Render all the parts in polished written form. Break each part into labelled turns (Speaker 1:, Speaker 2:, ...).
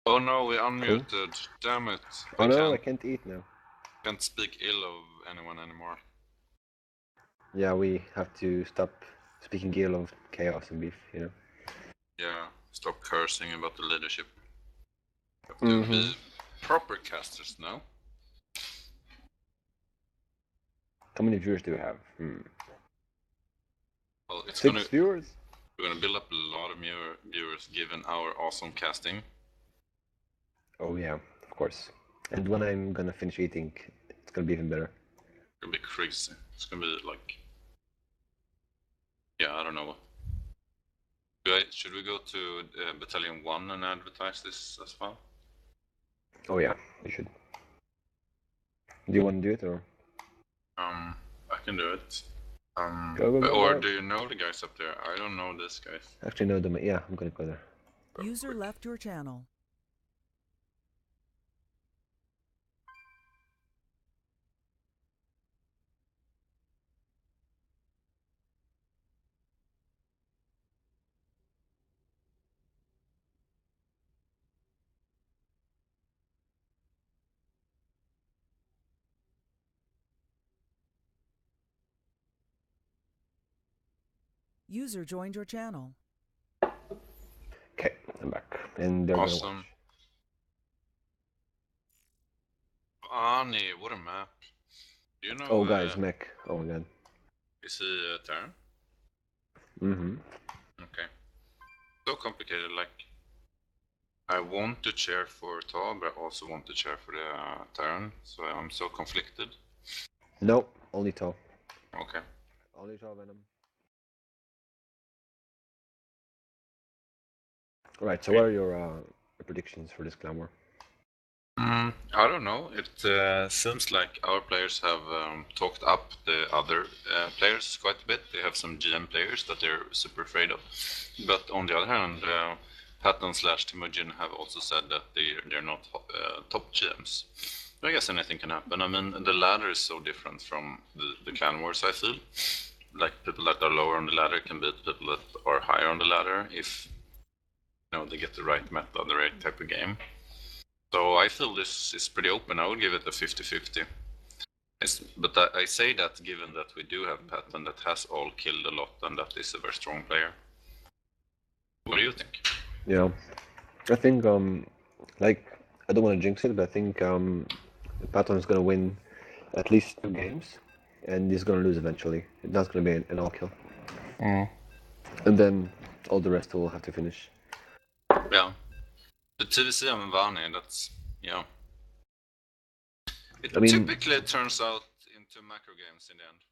Speaker 1: Oh no, we unmuted. Damn it.
Speaker 2: Oh no, I can't eat now.
Speaker 1: Can't speak ill of anyone anymore.
Speaker 2: Yeah, we have to stop speaking ill of chaos and beef, you know?
Speaker 1: Yeah, stop cursing about the leadership. Have to be proper casters now.
Speaker 2: How many viewers do we have?
Speaker 1: Well, it's
Speaker 2: 6 viewers?
Speaker 1: We're gonna build up a lot of viewers given our awesome casting.
Speaker 2: Oh yeah, of course. And when I'm gonna finish eating, it's gonna be even better.
Speaker 1: It's gonna be crazy. It's gonna be like... Yeah, I don't know. Should we go to Battalion 1 and advertise this as well?
Speaker 2: Oh yeah, we should. Do you want to do it, or?
Speaker 1: I can do it.
Speaker 2: Go.
Speaker 1: Do you know the guys up there? I don't know this guys.
Speaker 2: Actually, no, yeah, I'm gonna go there.
Speaker 3: User left your channel. User joined your channel.
Speaker 2: Okay, I'm back. And they're
Speaker 1: awesome.
Speaker 2: Gonna watch.
Speaker 1: Ani, what a map. Do you know...
Speaker 2: Oh guys, mech. Oh my god.
Speaker 1: Is he Terran? Okay. So complicated, like... I want to cheer for TAW, but I also want to cheer for the Terran, so I'm so conflicted.
Speaker 2: Nope, only TAW.
Speaker 1: Okay.
Speaker 2: Only TAW Venom. Right, so what are your predictions for this clan war?
Speaker 1: I don't know. It seems like our players have talked up the other players quite a bit. They have some GM players that they're super afraid of. But on the other hand, Patton/Timujin have also said that they're not top GMs. I guess anything can happen. I mean, the ladder is so different from the clan wars, I feel. Like, people that are lower on the ladder can beat people that are higher on the ladder if they get the right meta, the right type of game. So I feel this is pretty open. I would give it a 50-50. But I say that given that we do have Patton that has all killed a lot and that is a very strong player. What do you think?
Speaker 2: Yeah, I think like, I don't want to jinx it, but I think Patton is gonna win at least 2 games, and he's gonna lose eventually. That's gonna be an all-kill. And then all the rest will have to finish.
Speaker 1: Yeah. The TVC and Vani, that's, yeah. It typically turns out into macro games in the end.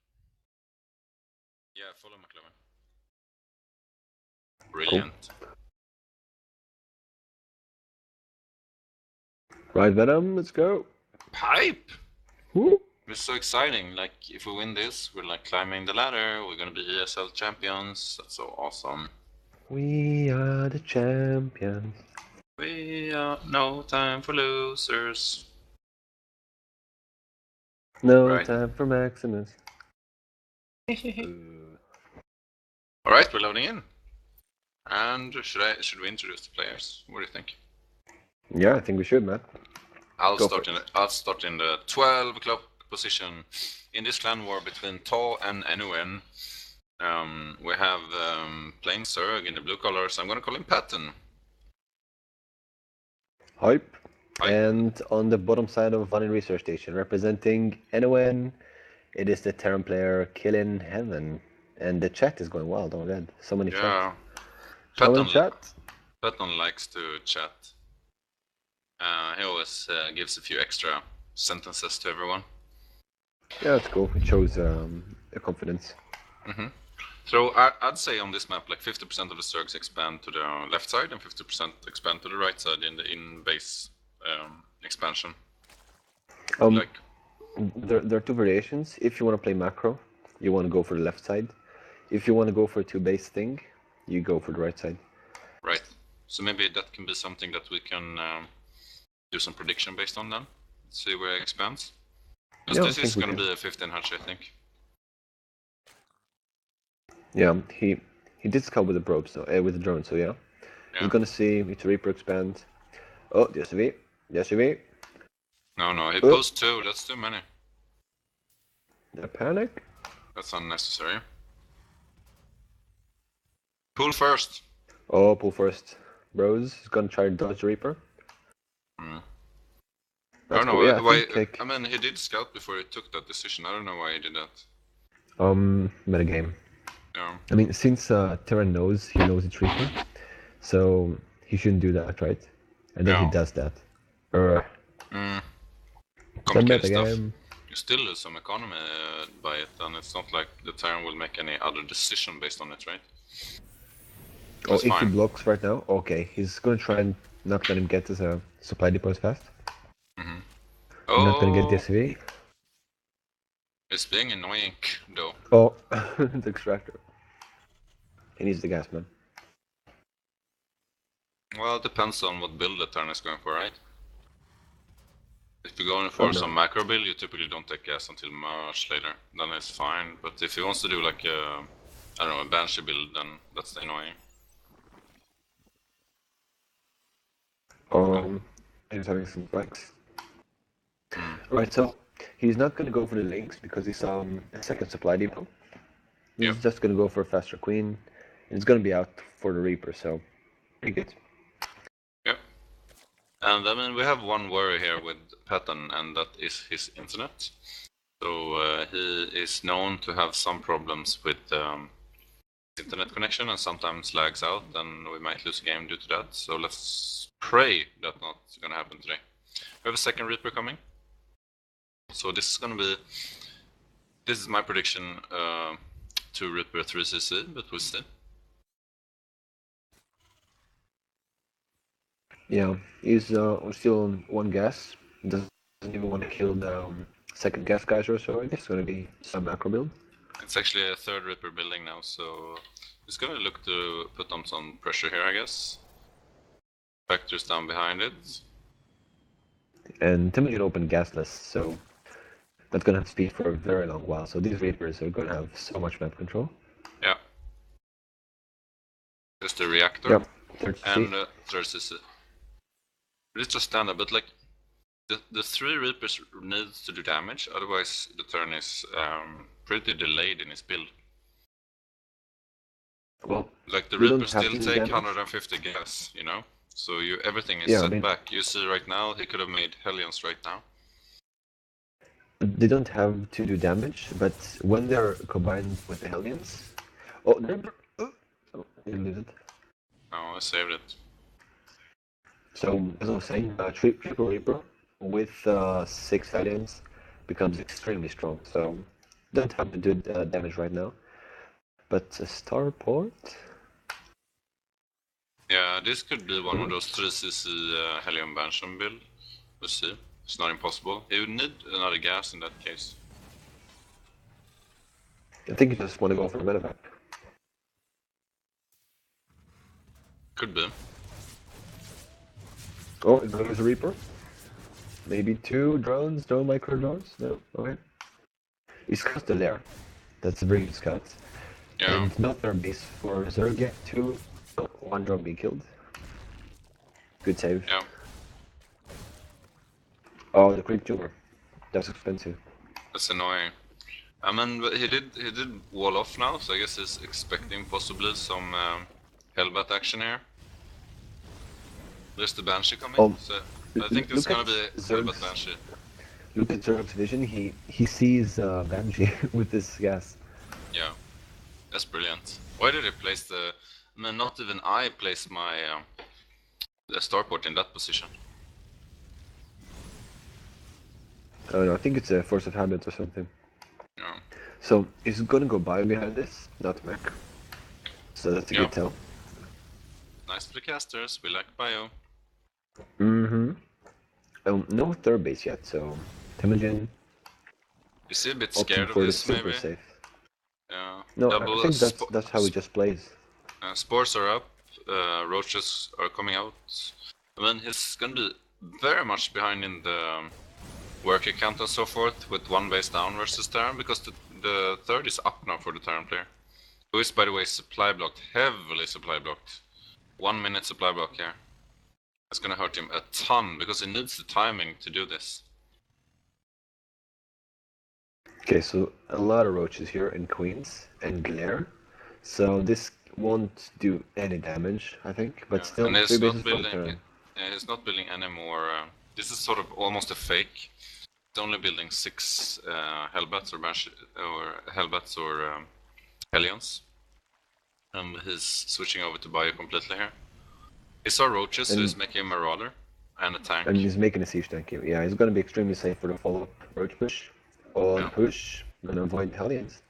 Speaker 1: Yeah, follow McLovin. Brilliant.
Speaker 2: Cool. Right, Venom, let's go.
Speaker 1: Hype!
Speaker 2: Woo!
Speaker 1: It's so exciting. Like, if we win this, we're like climbing the ladder. We're gonna be ESL champions. That's so awesome.
Speaker 2: We are the champions.
Speaker 1: We are no time for losers.
Speaker 2: No time for Maximus.
Speaker 1: Alright, we're loading in. And should we introduce the players? What do you think?
Speaker 2: Yeah, I think we should, man.
Speaker 1: I'll start in the 12 o'clock position. In this clan war between TAW and NoN, we have playing Zerg in the blue colors. I'm gonna call him Patton.
Speaker 2: Hype. And on the bottom side of Vanny Research Station, representing NoN, it is the Terran player Killing Heaven. And the chat is going wild, oh god. So many chats.
Speaker 1: Patton likes to chat. He always gives a few extra sentences to everyone.
Speaker 2: Yeah, that's cool. It shows a confidence.
Speaker 1: So I'd say on this map, like 50% of the Zergs expand to the left side and 50% expand to the right side in the in-base expansion.
Speaker 2: There are 2 variations. If you want to play macro, you want to go for the left side. If you want to go for a 2-base thing, you go for the right side.
Speaker 1: Right. So maybe that can be something that we can do some prediction based on then. See where it expands. Because this is going to be a 15 hatch, I think.
Speaker 2: Yeah, he did scout with the probes, so with the drone, so yeah. He's gonna see if the Reaper expand. Oh, the SUV. The SUV.
Speaker 1: No, he posed 2, that's too many.
Speaker 2: The panic.
Speaker 1: That's unnecessary. Pull first.
Speaker 2: Oh, pull first. Bros is gonna try to dodge the Reaper.
Speaker 1: I
Speaker 2: That's
Speaker 1: don't know
Speaker 2: cool. Yeah,
Speaker 1: why.
Speaker 2: like,
Speaker 1: I mean, he did scout before he took that decision. I don't know why he did that.
Speaker 2: metagame.
Speaker 1: Yeah.
Speaker 2: I mean, since Terran knows it's Reaper, so he shouldn't do that, right? And then he
Speaker 1: Yeah.
Speaker 2: does that.
Speaker 1: Complicated stuff.
Speaker 2: Metagame.
Speaker 1: You still lose some economy by it, and it's not like the Terran will make any other decision based on it, right?
Speaker 2: Oh,
Speaker 1: That's
Speaker 2: if he
Speaker 1: fine.
Speaker 2: blocks right now, okay, he's gonna try and not let him get to the supply depots fast. Not gonna get the SUV.
Speaker 1: It's being annoying, though.
Speaker 2: Oh, the extractor. He needs the gas, man.
Speaker 1: Well, it depends on what build the Terran is going for, right? If you're going for some macro build, you typically don't take gas until much later. Then it's fine. But if he wants to do like a, I don't know, a Banshee build, then that's annoying.
Speaker 2: He's having some flex. Right, so he's not gonna go for the links because he's a second supply depot. He's just gonna go for a faster queen. And he's gonna be out for the Reaper, so pretty good.
Speaker 1: Yep. And I mean, we have one worry here with Patton, and that is his internet. So he is known to have some problems with internet connection and sometimes lags out, and we might lose a game due to that. So let's pray that's not gonna happen today. We have a second Reaper coming. So this is gonna be. This is my prediction to Reaper 3cc, but we'll see.
Speaker 2: Yeah, he's still on one gas. Doesn't even want to kill the second gas geyser, so I guess it's gonna be some macro build.
Speaker 1: It's actually a third Reaper building now, so he's gonna look to put on some pressure here, I guess. Factors down behind it.
Speaker 2: And Temujin opened gasless, so that's gonna have speed for a very long while. So these Reapers are gonna have so much map control.
Speaker 1: Yeah. There's the reactor.
Speaker 2: Yep.
Speaker 1: And third CC. It's just standard, but like the 3 Reapers needs to do damage, otherwise the turn is pretty delayed in his build.
Speaker 2: Well,
Speaker 1: like the Reapers still take 150 gas, you know? So everything is set back. You see right now, he could have made Hellions right now.
Speaker 2: They don't have to do damage, but when they're combined with the Hellions... Oh, you lose it.
Speaker 1: Oh, I saved it.
Speaker 2: So, as I was saying, Triple Reaper with 6 Hellions becomes extremely strong, so don't have to do damage right now. But a Starport?
Speaker 1: Yeah, this could be one of those 3cc Helium Banshee build. We'll see. It's not impossible. He would need another gas in that case.
Speaker 2: I think you just want to go for a medevac.
Speaker 1: Could be.
Speaker 2: Oh, there's a Reaper. Maybe 2 drones, no micro drones? No, okay. He's still there. That's a very good scout.
Speaker 1: Yeah.
Speaker 2: And not their base for Zerg yet. 1 drone being killed. Good save.
Speaker 1: Yeah.
Speaker 2: Oh, the creep tumor. That's expensive.
Speaker 1: That's annoying. I mean, but he did wall off now, so I guess he's expecting possibly some Hellbat action here. There's the Banshee coming, so I think it's gonna be Hellbat Banshee.
Speaker 2: Look at Zerg's vision, he sees Banshee with this gas.
Speaker 1: Yeah, that's brilliant. Why did he place the... I mean, not even I placed my the starport in that position.
Speaker 2: I don't know, I think it's a force of habit or something.
Speaker 1: Yeah.
Speaker 2: So, he's gonna go bio behind this, not mech. So that's a good tell.
Speaker 1: Nice for the casters, we like bio.
Speaker 2: No third base yet, so Temujin.
Speaker 1: You see a bit scared of this, maybe?
Speaker 2: Safe.
Speaker 1: Yeah.
Speaker 2: No, I think that's how he just plays.
Speaker 1: Spores are up, roaches are coming out. I mean, he's gonna be very much behind in the worker count and so forth, with 1 base down versus Terran, because the third is up now for the Terran player. Who is, by the way, supply blocked, heavily supply blocked. 1 minute supply block here. It's gonna hurt him a ton because he needs the timing to do this.
Speaker 2: Okay, so a lot of roaches here and queens and glare. So this won't do any damage, I think, but still,
Speaker 1: and
Speaker 2: 3 bases for the turn.
Speaker 1: he's not building any more. This is sort of almost a fake. He's only building 6 Hellbats or Hellions, and he's switching over to Bio completely here. He saw roaches, so he's making a Marauder and a tank.
Speaker 2: And he's making a siege tank here. Yeah, he's gonna be extremely safe for the follow-up roach push. Or push, gonna avoid Hellions.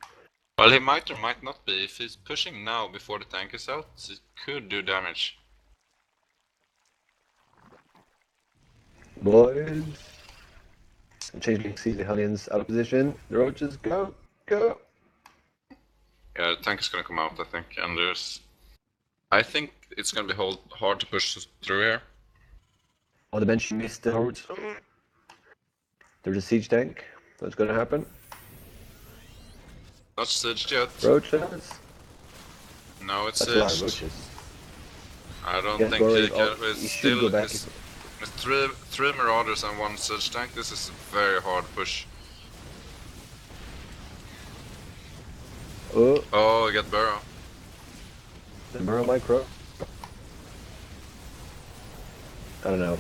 Speaker 1: Well, he might or might not be. If he's pushing now before the tank is out, it could do damage.
Speaker 2: Boys. Changeling sees the Hellions out of position. The roaches go.
Speaker 1: Yeah, the tank is gonna come out, I think, and I think it's gonna be hard to push through here.
Speaker 2: On the bench, you missed the hordes. There's a siege tank. What's gonna happen?
Speaker 1: Not sieged yet.
Speaker 2: Roaches.
Speaker 1: No, it's
Speaker 2: That's a lot of
Speaker 1: sieged.
Speaker 2: roaches.
Speaker 1: I don't
Speaker 2: Yeah,
Speaker 1: think he can.
Speaker 2: he should go back.
Speaker 1: With three Marauders and 1 siege tank, this is a very hard push. Oh, I got Burrow.
Speaker 2: The Burrow micro. I don't know.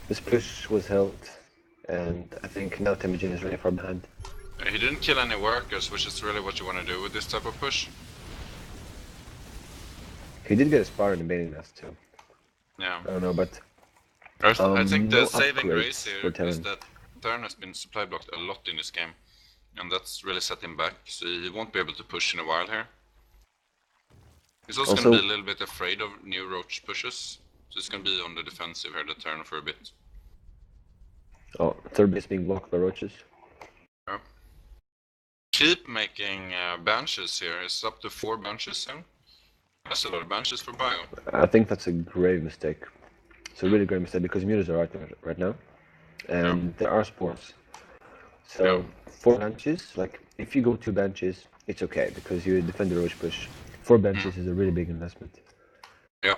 Speaker 2: This push was held, and I think now Temujin is really far behind.
Speaker 1: He didn't kill any workers, which is really what you want to do with this type of push.
Speaker 2: He did get a spar in the baiting nest too.
Speaker 1: Yeah.
Speaker 2: I don't know, but
Speaker 1: I think the
Speaker 2: no
Speaker 1: saving
Speaker 2: upgrades
Speaker 1: grace here
Speaker 2: for
Speaker 1: is
Speaker 2: Terran.
Speaker 1: that Terran has been supply blocked a lot in this game, and that's really set him back, so he won't be able to push in a while here. He's also going to be a little bit afraid of new roach pushes, so he's going to be on the defensive here, the turn for a bit.
Speaker 2: Oh, third base being blocked by roaches.
Speaker 1: Yeah. Keep making benches here. It's up to 4 benches soon. That's a lot of benches for Bio.
Speaker 2: I think that's a grave mistake. It's a really great mistake because mutas are out there right now, and there are spores. So 4 benches, like if you go 2 benches, it's okay because you defend the roach push. 4 benches is a really big investment.
Speaker 1: Yeah.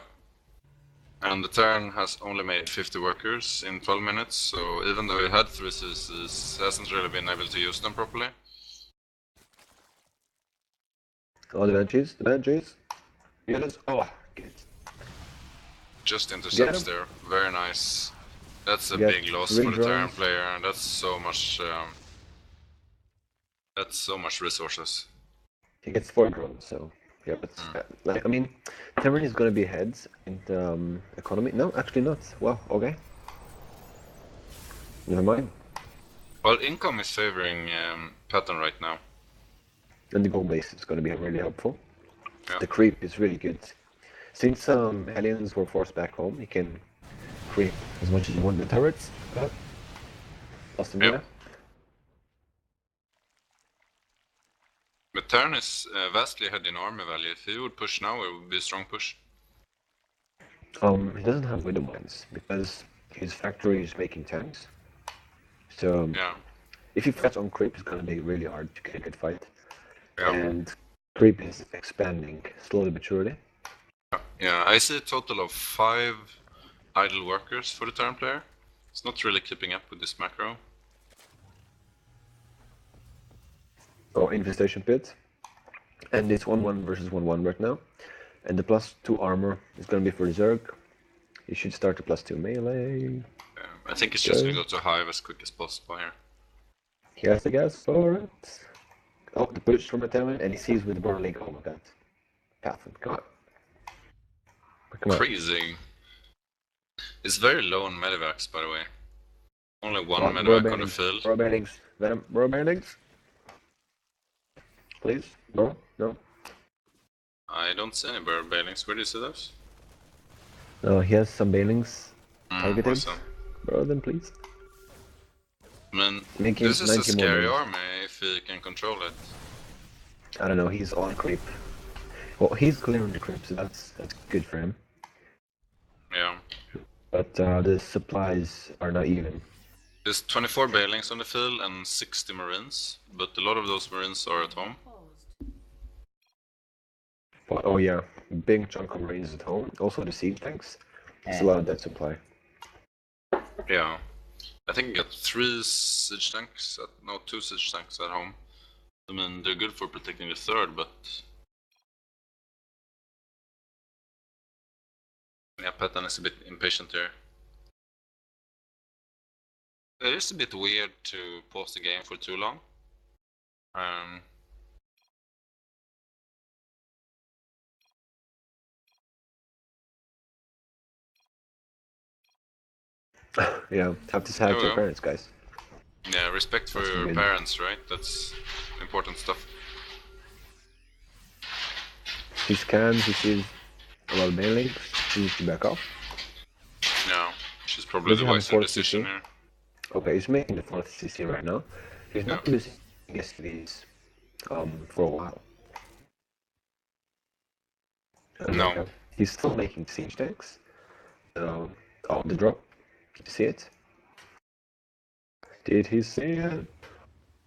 Speaker 1: And the Terran has only made 50 workers in 12 minutes, so even though he had 3 CCs, he hasn't really been able to use them properly.
Speaker 2: Oh, the benches. Yes. Oh, good.
Speaker 1: Just intercepts there. Very nice. That's a big loss for the Terran player, and that's so much. That's so much resources.
Speaker 2: He gets 4 drones, so yeah. But like, I mean, Terran is gonna be heads in the economy. No, actually not. Wow. Okay. Never mind.
Speaker 1: Well, income is favoring Patton right now.
Speaker 2: And the gold base is gonna be really helpful.
Speaker 1: Yeah.
Speaker 2: The creep is really good. Since aliens were forced back home, he can creep as much as you want the turrets. Lost him there.
Speaker 1: But Terran is vastly ahead in army value. If he would push now, it would be a strong push.
Speaker 2: He doesn't have widow mines because his factory is making tanks. So if he fights on creep, it's gonna be really hard to get a good fight.
Speaker 1: Yeah.
Speaker 2: And creep is expanding slowly but surely.
Speaker 1: Yeah, I see a total of 5 idle workers for the Terran player. It's not really keeping up with this macro.
Speaker 2: Oh, infestation pit. And it's 1-1 versus 1-1 right now. And the +2 armor is gonna be for the Zerg. You should start the +2 melee.
Speaker 1: I think it's just gonna go to Hive as quick as possible here.
Speaker 2: He has the gas for it. Oh, the push from a Terran, and he sees with the Burn Link. Oh my god. Pathan, come on. Come on.
Speaker 1: Crazy. It's very low on medivacs, by the way. Only 1 medivac on the field.
Speaker 2: Burrow Bearlings. Venom. Burrow Bearlings. Please. No? No?
Speaker 1: I don't see any Burrow Bailings. Where do you see those?
Speaker 2: No, he has some Bailings targeted.
Speaker 1: Awesome.
Speaker 2: Borrow them, please.
Speaker 1: I mean, this is a scary army if he can control it.
Speaker 2: I don't know, he's on creep. Well, he's clearing the creep, so that's good for him.
Speaker 1: Yeah.
Speaker 2: But the supplies are not even.
Speaker 1: There's 24 Bailings on the field and 60 Marines, but a lot of those Marines are at home.
Speaker 2: But, oh yeah, big chunk of Marines at home. Also the siege tanks. It's a lot of dead supply.
Speaker 1: Yeah. I think I got 3 siege tanks, no, 2 siege tanks at home. I mean, they're good for protecting the third, but... Yeah, Patan is a bit impatient there. It is a bit weird to pause the game for too long.
Speaker 2: Yeah, have to have your parents, guys.
Speaker 1: Yeah, respect for your parents, right? That's important stuff.
Speaker 2: He scans, he sees a lot of banelings, he needs to back off.
Speaker 1: Yeah, she's probably the wiser decision here.
Speaker 2: Okay, he's making the 4th CC right now. He's not losing SVs for a while.
Speaker 1: No.
Speaker 2: He's still making siege tanks. Oh, the drop. Did you see it? Did he see it?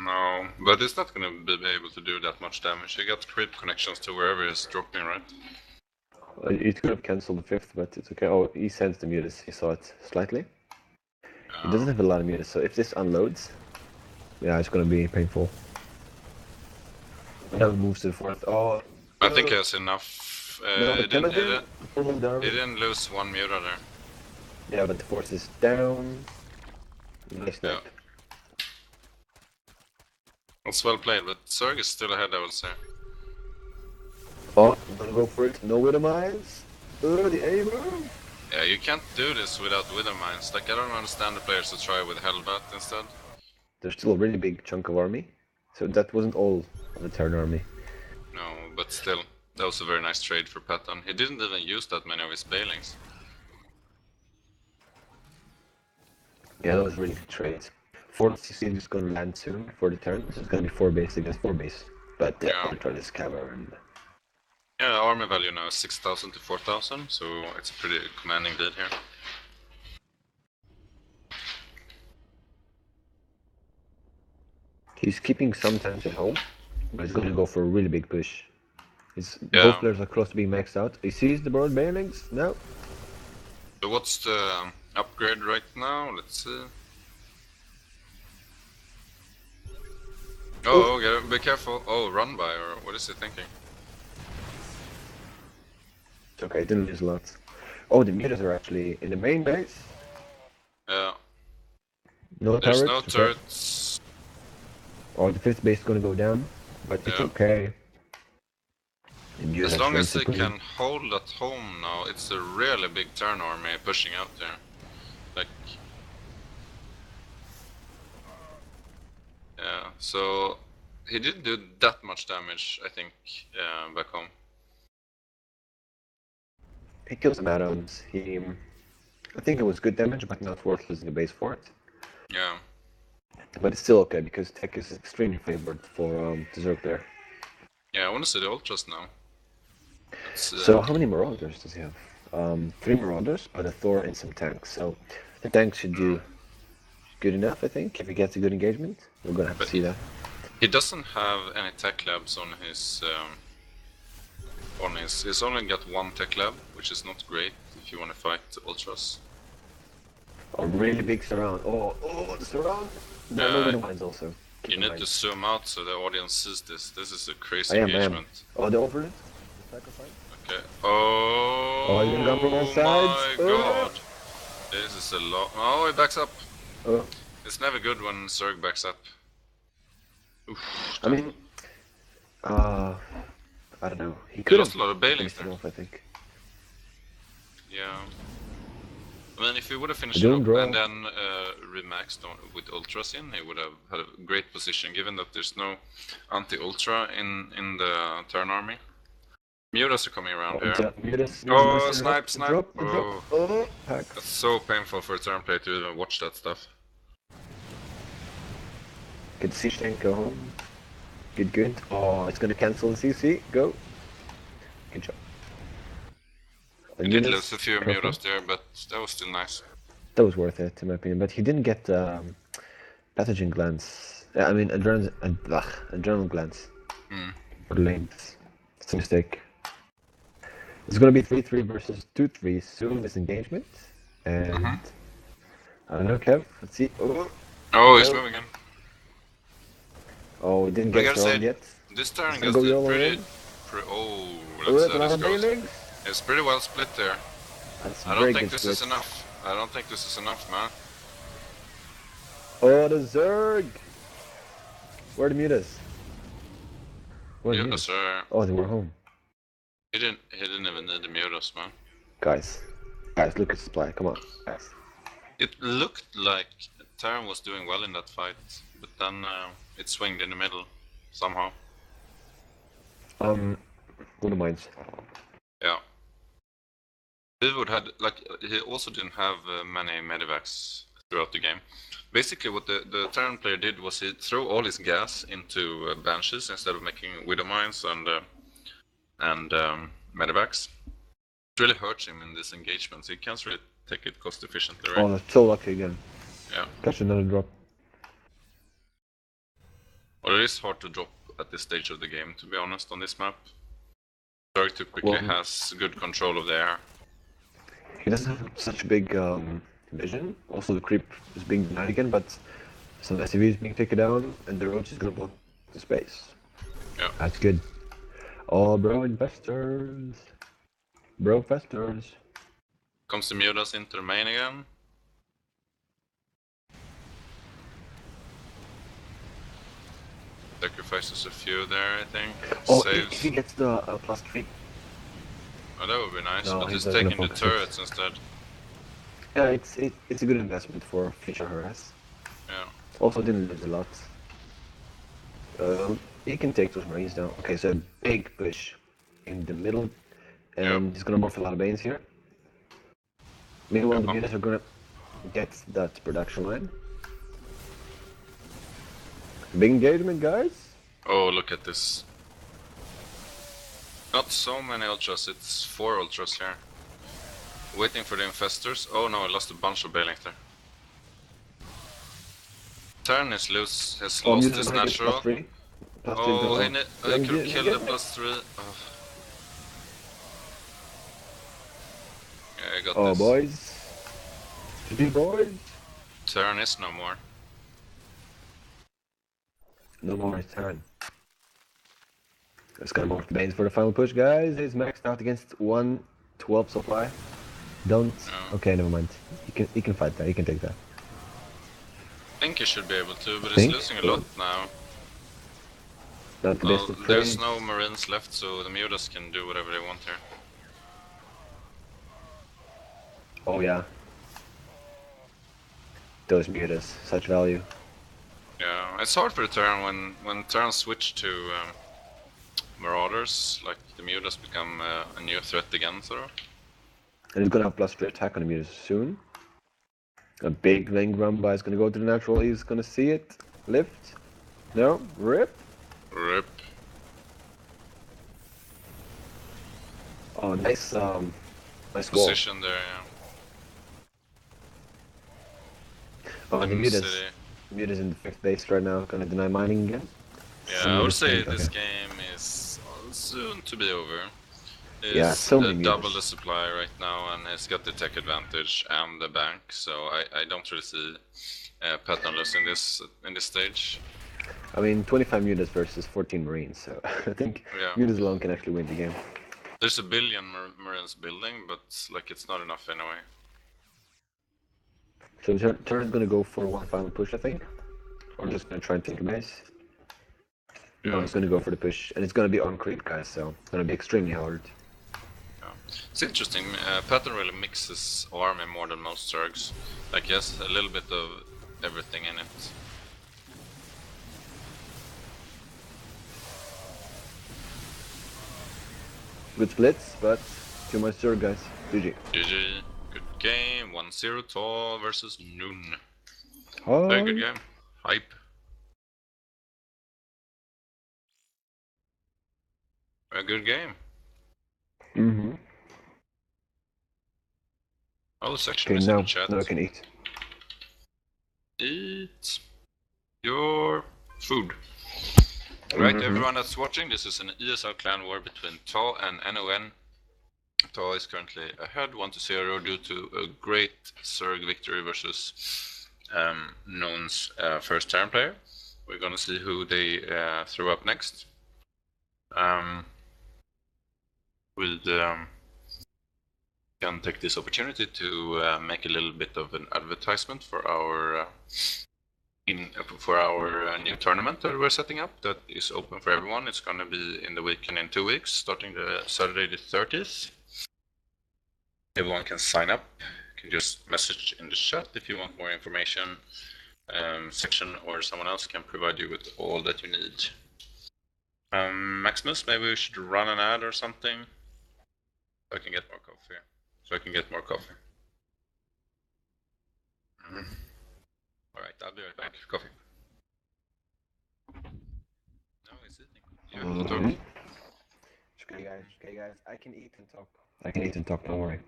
Speaker 1: No, but it's not gonna be able to do that much damage. He got creep connections to wherever he's dropping, right?
Speaker 2: It could have cancelled the 5th, but it's okay. Oh, he sends the mutas. He saw it slightly. He doesn't have a lot of mutas, so if this unloads, yeah, it's gonna be painful. Now he moves to the 4th. Oh,
Speaker 1: I think he has enough. He didn't lose 1 muta there.
Speaker 2: Yeah, but the 4th is down. Nice snipe.
Speaker 1: That's well played, but Zerg is still ahead, I would say.
Speaker 2: Oh, I'm gonna go for it. No Wither Mines. Oh, the aim.
Speaker 1: Yeah, you can't do this without Wither Mines. Like, I don't understand the players who try with Hellbat instead.
Speaker 2: There's still a really big chunk of army, so that wasn't all of the Terran army.
Speaker 1: No, but still, that was a very nice trade for Patton. He didn't even use that many of his Balings.
Speaker 2: Yeah, that was a really good trade. 4th CC is gonna land soon for the turn, so it's gonna be 4 base against 4 base. But the turn is cavern.
Speaker 1: Yeah, army value now is 6,000 to 4,000, so it's a pretty commanding lead here.
Speaker 2: He's keeping some tanks at home, but he's gonna go for a really big push. Both players are close to being maxed out. He sees the broad banelings? No.
Speaker 1: So what's the upgrade right now? Let's see. Oh, okay, be careful. Oh, run by, or what is he thinking?
Speaker 2: It's okay, didn't lose a lot. Oh, the mutas are actually in the main base.
Speaker 1: Yeah.
Speaker 2: No
Speaker 1: There's
Speaker 2: turrets.
Speaker 1: no turrets.
Speaker 2: Oh, the 5th base is gonna go down, but it's okay.
Speaker 1: As long as they can hold at home now, it's a really big turn army pushing out there. Like... Yeah, so... He didn't do that much damage, I think, back home.
Speaker 2: He killed some atoms. I think it was good damage, but not worth losing the base for it.
Speaker 1: Yeah.
Speaker 2: But it's still okay, because tech is extremely favored for Zerg there.
Speaker 1: Yeah, I want to see the ultras now.
Speaker 2: So how many Marauders does he have? 3 Marauders, but a Thor and some tanks. So the tanks should do good enough, I think. If he gets a good engagement, we're gonna have to see that.
Speaker 1: He doesn't have any tech labs on his... He's only got 1 tech lab, which is not great if you want to fight ultras.
Speaker 2: Oh, really big surround. Oh, the surround! There are no Wither Mines also.
Speaker 1: You need to zoom out so the audience sees this. This is a crazy engagement.
Speaker 2: Oh, the overlord?
Speaker 1: Okay. Oh,
Speaker 2: you're gonna go from all sides?
Speaker 1: My god. This is a lot. Oh, he backs up.
Speaker 2: Oh.
Speaker 1: It's never good when Zerg backs up. Oof,
Speaker 2: I mean, I don't know. He could
Speaker 1: lost a lot of Balings there.
Speaker 2: I think.
Speaker 1: Yeah. I mean, if he would have finished it up and then remaxed with ultras in, he would have had a great position, given that there's no anti-ultra in the turn army. Mutas are coming around here. Oh, snipe! Oh, that's so painful for a turn player to even watch that stuff.
Speaker 2: Good siege tank, go home. Good. Oh, it's gonna cancel the CC. Go. Good job.
Speaker 1: He did lose a few mutas there, but that was still nice.
Speaker 2: That was worth it, in my opinion. But he didn't get pathogen glands. I mean, adrenal glands. For the lanes. It's a mistake. It's gonna be 3-3 versus 2-3 soon. This engagement, and I don't know, Kev. Let's see.
Speaker 1: Oh, he's
Speaker 2: No.
Speaker 1: moving in.
Speaker 2: Oh, we didn't
Speaker 1: I
Speaker 2: get
Speaker 1: gotta
Speaker 2: thrown
Speaker 1: say,
Speaker 2: yet.
Speaker 1: this turn
Speaker 2: It's gonna
Speaker 1: goes
Speaker 2: go YOLO
Speaker 1: pretty.
Speaker 2: in.
Speaker 1: Oh,
Speaker 2: Oh,
Speaker 1: let's
Speaker 2: that's a lot
Speaker 1: this
Speaker 2: of
Speaker 1: goes.
Speaker 2: bailings.
Speaker 1: It's pretty well split there.
Speaker 2: That's
Speaker 1: I don't
Speaker 2: very
Speaker 1: think
Speaker 2: good
Speaker 1: this
Speaker 2: splits.
Speaker 1: is enough. I don't think this is enough, man.
Speaker 2: Oh, the Zerg! Where the mutas? Where the
Speaker 1: Yeah,
Speaker 2: mutas?
Speaker 1: sir.
Speaker 2: Oh, they were home.
Speaker 1: He didn't even need the mutas, man.
Speaker 2: Guys, look at the supply. Come on, guys.
Speaker 1: It looked like Terran was doing well in that fight, but then it swinged in the middle somehow.
Speaker 2: Who minds?
Speaker 1: Yeah. Vivood had, like, he also didn't have many medivacs throughout the game. Basically what the Terran player did was he threw all his gas into Banshees instead of making Widow Mines and medivacs. It really hurts him in this engagement, so he can't really take it cost efficiently, right?
Speaker 2: Oh, that's so lucky again.
Speaker 1: Yeah.
Speaker 2: Catch another drop.
Speaker 1: Well, it is hard to drop at this stage of the game, to be honest, on this map. Zerg typically has good control of the air.
Speaker 2: He doesn't have such a big vision. Also, the creep is being denied again, but some SCV is being taken down, and the roach is gonna block the space.
Speaker 1: Yeah.
Speaker 2: That's good. Oh, bro, investors. Bro, investors.
Speaker 1: Comes the mutas into the main again. Sacrifices a few there, I think.
Speaker 2: Oh,
Speaker 1: Saves.
Speaker 2: if he gets the +3.
Speaker 1: Oh, that would be nice,
Speaker 2: No,
Speaker 1: but he's
Speaker 2: not gonna
Speaker 1: taking the
Speaker 2: focus it.
Speaker 1: turrets instead.
Speaker 2: Yeah, it's a good investment for future harass.
Speaker 1: Yeah.
Speaker 2: Also, didn't lose a lot. He can take those marines down. Okay, so big push in the middle, and he's gonna morph a lot of banes here. Meanwhile, the mutas are gonna get that production line. Big engagement, guys.
Speaker 1: Oh, look at this. Not so many ultras, it's 4 ultras here. Waiting for the infestors. Oh no, I lost a bunch of bailings there. Turn is loose, has lost his natural.
Speaker 2: +3.
Speaker 1: Oh, I could have killed the +3. Oh. Yeah, I got this.
Speaker 2: Oh, boys. GG, boys.
Speaker 1: Turn is no more.
Speaker 2: No more turn. Let's go more banes for the final push, guys. He's maxed out against 112 supply. Don't.
Speaker 1: No.
Speaker 2: Okay, never mind. He can fight that. He can take that.
Speaker 1: I think he should be able to, but he's losing a lot now.
Speaker 2: Not the best of
Speaker 1: there's
Speaker 2: trades.
Speaker 1: no marines left, so the mutas can do whatever they want here.
Speaker 2: Oh yeah. Those mutas, such value.
Speaker 1: Yeah, it's hard for the turn when turns switch to marauders, like the mutas become a new threat again, sort of.
Speaker 2: And he's gonna have +3 attack on the mutas soon. A big lane Grumba is gonna go to the natural. He's gonna see it. Lift. No. Rip.
Speaker 1: Rip.
Speaker 2: Oh, nice. Nice goal.
Speaker 1: Position there, yeah.
Speaker 2: Oh, the
Speaker 1: City.
Speaker 2: mutas in the 5th base right now. Gonna deny mining again.
Speaker 1: Yeah, I would say this game is soon to be over.
Speaker 2: Yeah, so many
Speaker 1: double
Speaker 2: mutas.
Speaker 1: the supply right now, and it's got the tech advantage and the bank, so I don't really see pattern loss in this stage.
Speaker 2: I mean, 25 mutas versus 14 marines, so I think mutas alone can actually win the game.
Speaker 1: There's a billion marines building, but like it's not enough anyway.
Speaker 2: So Turner's gonna go for one final push, I think. Or just gonna try and take a base. No, he's gonna go for the push, and it's gonna be on creep, guys, so it's gonna be extremely hard.
Speaker 1: It's interesting, Pattern really mixes army more than most Zergs. Like, yes, a little bit of everything in it.
Speaker 2: Good splits, but too much Zerg, guys. GG.
Speaker 1: GG. Good game. 1-0 TAW versus NoN.
Speaker 2: Hi.
Speaker 1: Very good game. Hype. A good game.
Speaker 2: Mm-hmm.
Speaker 1: Oh, it's actually
Speaker 2: Okay,
Speaker 1: in the chat.
Speaker 2: now I can eat.
Speaker 1: Eat your food. Right, everyone that's watching, this is an ESL clan war between TAW and NoN. TAW is currently ahead 1-0 due to a great Zerg victory versus NoN's first Terran player. We're gonna see who they throw up next. We'll can take this opportunity to make a little bit of an advertisement for our new tournament that we're setting up. That is open for everyone. It's gonna be in the weekend in 2 weeks, starting the Saturday the 30th. Everyone can sign up. You can just message in the chat if you want more information. Section or someone else can provide you with all that you need. Maximus, maybe we should run an ad or something so I can get more coffee. Alright, I'll be right back. Coffee. No, he's eating. You have to talk.
Speaker 2: Okay, guys. I can eat and talk. Don't worry.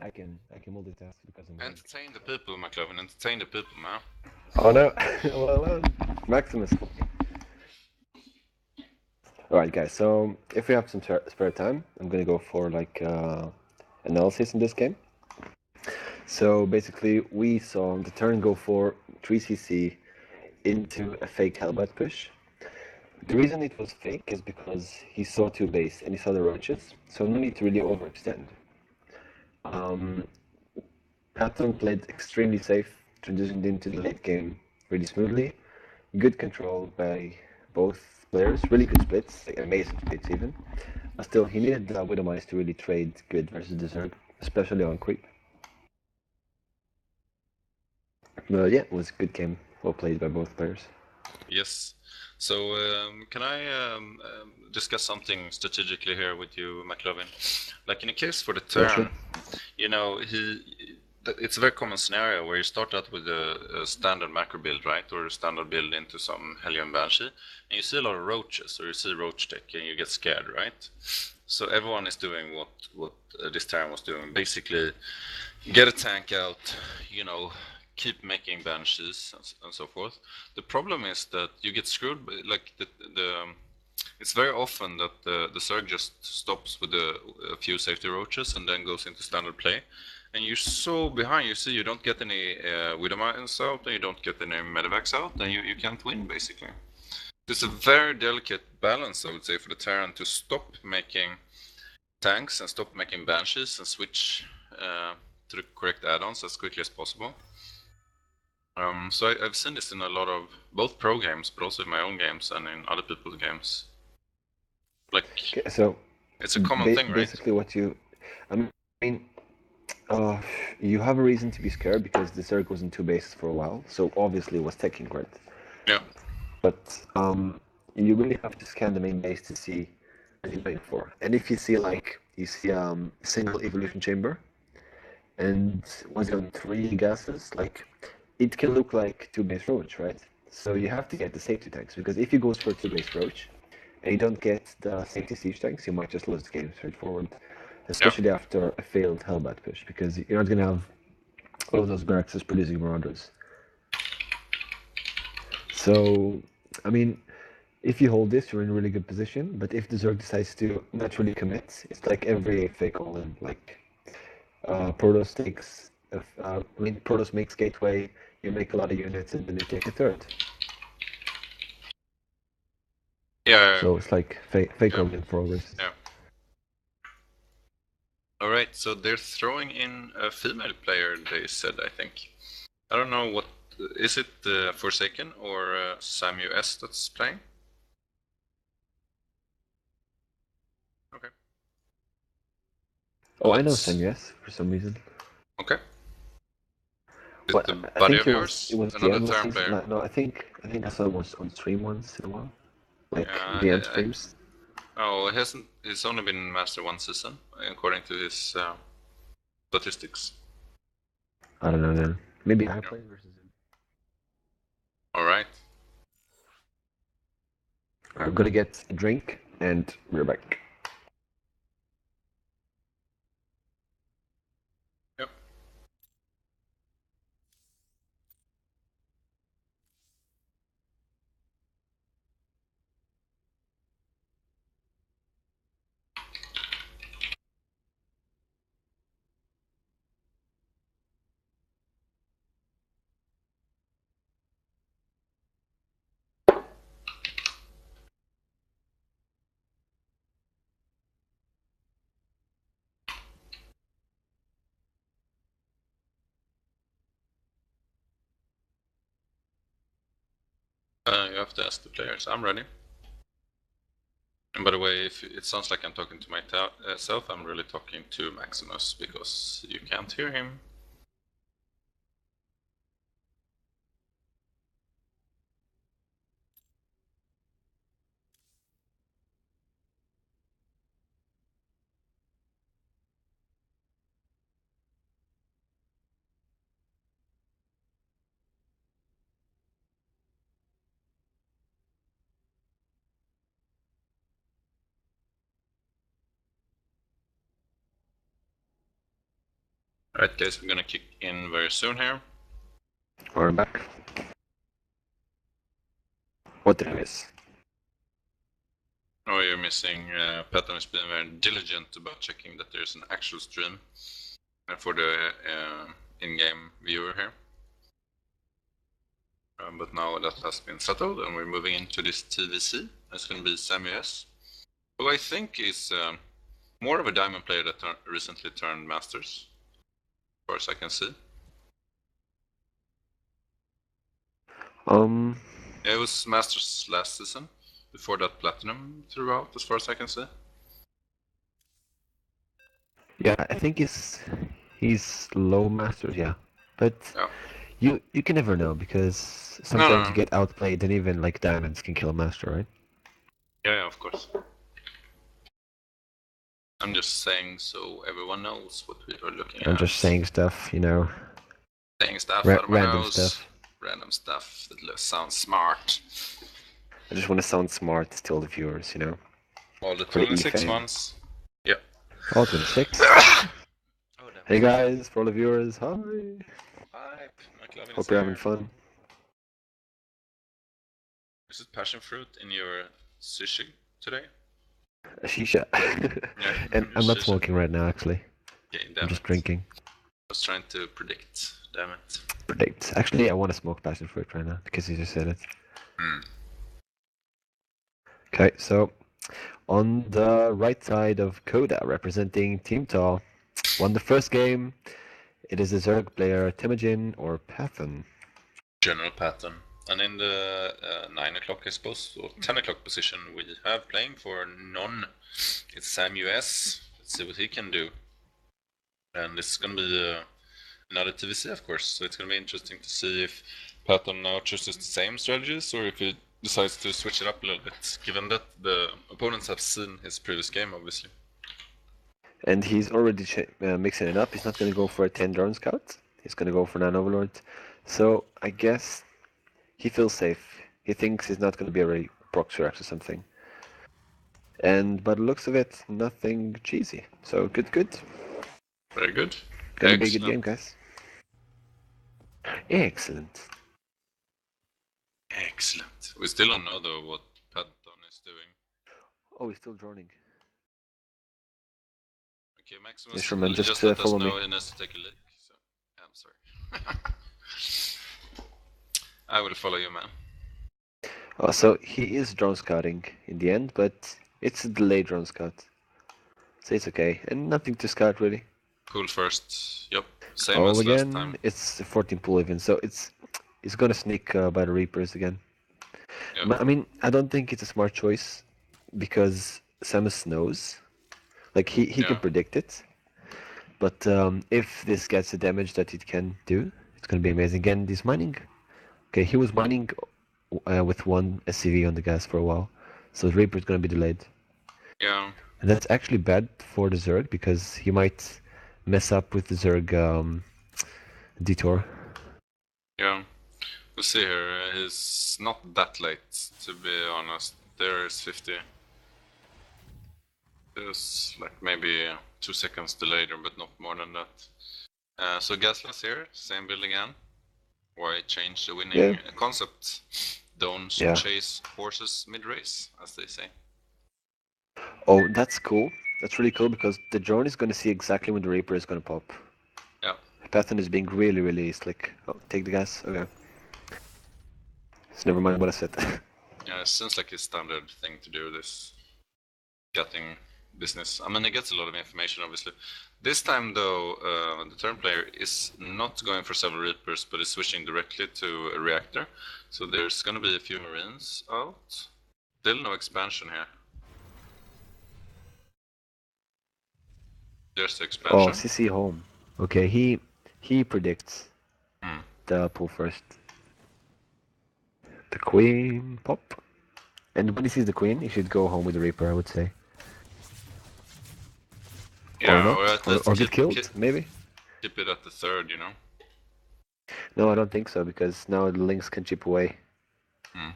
Speaker 2: I can multitask because I'm.
Speaker 1: Entertain the people, McLovin. Entertain the people, man.
Speaker 2: Oh no! well, Maximus. All right, guys. So if we have some spare time, I'm gonna go for like analysis in this game. So basically, we saw the turn go for 3cc into a fake Hellbat push. The reason it was fake is because he saw 2 base and he saw the roaches, so no need to really overextend. Patton played extremely safe, transitioned into the late game really smoothly. Good control by both players, really good splits, like amazing splits even. But still, he needed Widowmice to really trade good versus the Zerg, especially on creep. But yeah, it was a good game, well played by both players.
Speaker 1: Yes. So can I discuss something strategically here with you, McLovin? Like in a case for the Terran,
Speaker 2: sure.
Speaker 1: you know, it's a very common scenario where you start out with a standard macro build, right, or a standard build into some Hellion Banshee, and you see a lot of roaches, or you see roach tech, and you get scared, right? So everyone is doing what this Terran was doing, basically get a tank out, you know, keep making banshees and so forth. The problem is that you get screwed. Like it's very often that the Zerg just stops with a few safety roaches and then goes into standard play, and you're so behind. You see, you don't get any Widowmines out, and you don't get any medevacs out, and you can't win basically. It's a very delicate balance, I would say, for the Terran to stop making tanks and stop making banshees and switch to the correct add-ons as quickly as possible. So I've seen this in a lot of both pro games, but also in my own games and in other people's games. Like,
Speaker 2: Okay, so
Speaker 1: it's a common thing, right?
Speaker 2: Basically, I mean, you have a reason to be scared because the Zerg was in 2 bases for a while, so obviously it was taking, right?
Speaker 1: Yeah.
Speaker 2: But you really have to scan the main base to see what you're looking for. And if you see single evolution chamber, and was on 3 gases, like it can look like 2 base roach, right? So you have to get the safety tanks, because if you go for 2 base roach and you don't get the safety siege tanks, you might just lose the game straightforward. Especially after a failed Hellbat push, because you're not gonna have all of those barracks producing marauders. So, I mean, if you hold this, you're in a really good position. But if the Zerg decides to naturally commit, it's like every fake all-in. Like Protoss takes, Protoss makes gateway. You make a lot of units, and then you take a third.
Speaker 1: Yeah.
Speaker 2: So it's like fake all-in for all races.
Speaker 1: Yeah. All right. So they're throwing in a female player. They said, I think. I don't know what is it. Forsaken or Samu S that's playing? Okay.
Speaker 2: Oh, I know Samuels for some reason.
Speaker 1: Okay. Is
Speaker 2: Well,
Speaker 1: it a
Speaker 2: I
Speaker 1: buddy
Speaker 2: think
Speaker 1: of yours?
Speaker 2: it was
Speaker 1: Another
Speaker 2: GM
Speaker 1: Terran
Speaker 2: season.
Speaker 1: player?
Speaker 2: No, I think I saw it was on stream once in a while, like
Speaker 1: Yeah,
Speaker 2: GM streams.
Speaker 1: Oh, it hasn't. It's only been Master 1 season, according to his statistics.
Speaker 2: I don't know then. Maybe I played versus him.
Speaker 1: Alright.
Speaker 2: I'm gonna get a drink and we're back.
Speaker 1: Yep. You have to ask the players. I'm ready. And by the way, if it sounds like I'm talking to myself, I'm really talking to Maximus because you can't hear him. Alright guys, we're gonna kick in very soon here.
Speaker 2: We're back. What did I miss?
Speaker 1: Oh, you're missing. Patton has been very diligent about checking that there's an actual stream for the in-game viewer here. But now that has been settled and we're moving into this TVC. It's gonna be Samuels, who I think is more of a diamond player that recently turned masters, as far as I can see. It was masters last season. Before that, platinum throughout, as far as I can see.
Speaker 2: Yeah, I think he's low masters, yeah. But
Speaker 1: yeah.
Speaker 2: you can never know because sometimes
Speaker 1: No.
Speaker 2: you get outplayed and even like diamonds can kill a master, right?
Speaker 1: Yeah, of course. I'm just saying so everyone knows what we are looking at.
Speaker 2: I'm just saying stuff, you know.
Speaker 1: Saying stuff,
Speaker 2: Random stuff.
Speaker 1: Random stuff that sounds smart.
Speaker 2: I just want to sound smart to all the viewers, you know.
Speaker 1: All the 26 ones. Yep.
Speaker 2: All 26. Hey guys, for all the viewers, hi. Hope you're having fun.
Speaker 1: Is it passion fruit in your sushi today?
Speaker 2: A shisha.
Speaker 1: Yeah,
Speaker 2: and I'm not smoking right now, actually.
Speaker 1: Okay,
Speaker 2: I'm just drinking.
Speaker 1: I was trying to predict, damn it.
Speaker 2: Predict. Actually, I want to smoke passion fruit right now because you just said it. Okay, so on the right side of Coda, representing Team TAW, won the first game. It is the Zerg player Temujin or Pathan.
Speaker 1: General Pathan. And in the 9 o'clock, I suppose, or 10 o'clock position, we have playing for NoN. It's Sam US. Let's see what he can do. And this is going to be another TVC, of course, so it's going to be interesting to see if Patton now chooses the same strategies or if he decides to switch it up a little bit, given that the opponents have seen his previous game, obviously.
Speaker 2: And he's already mixing it up. He's not going to go for a 10 drone scout. He's going to go for 9 overlord. So I guess he feels safe. He thinks he's not going to be a proxy or something. And by the looks of it, nothing cheesy. So good.
Speaker 1: Very good.
Speaker 2: Gonna be a good game, guys. Excellent.
Speaker 1: We still don't know though what Patton is doing.
Speaker 2: Oh, he's still droning.
Speaker 1: Okay, Maximus,
Speaker 2: Sherman,
Speaker 1: just let us
Speaker 2: follow
Speaker 1: know
Speaker 2: me.
Speaker 1: he needs to take a leak. So, I'm sorry. I will follow you, man.
Speaker 2: Oh, so he is drone scouting in the end, but it's a delayed drone scout. So it's okay, and nothing to scout really.
Speaker 1: Pool first, yep. Same as
Speaker 2: again,
Speaker 1: last time.
Speaker 2: It's a 14 pool even, so it's gonna sneak by the Reapers again. Yep. I mean, I don't think it's a smart choice because Samus knows, like he can predict it. But if this gets the damage that it can do, it's gonna be amazing. Again, this mining. Okay, he was mining with one SCV on the gas for a while, so the Reaper is gonna be delayed.
Speaker 1: Yeah.
Speaker 2: And that's actually bad for the Zerg because he might mess up with the Zerg detour.
Speaker 1: Yeah, we'll see here. He's not that late, to be honest. There is 50. There's like maybe 2 seconds delayed, but not more than that. So Gasless here, same build again. Why change the winning concept? Don't chase horses mid-race, as they say.
Speaker 2: Oh, that's cool. That's really cool because the drone is going to see exactly when the Reaper is going to pop.
Speaker 1: Yeah.
Speaker 2: Pathan is being really slick. Oh, take the gas. Okay. So never mind what I said.
Speaker 1: Yeah, it seems like a standard thing to do this. Getting business. I mean, it gets a lot of information, obviously. This time, though, the turn player is not going for several Reapers, but is switching directly to a reactor. So there's going to be a few Marines out. Still no expansion here. There's the expansion.
Speaker 2: Oh, CC home. Okay, he predicts the pull first. The queen pop. And when he sees the queen, he should go home with the Reaper, I would say.
Speaker 1: Yeah,
Speaker 2: or not,
Speaker 1: or at least
Speaker 2: or get killed, maybe.
Speaker 1: Keep it at the third, you know.
Speaker 2: No, I don't think so, because now the Lynx can chip away.
Speaker 1: Hmm.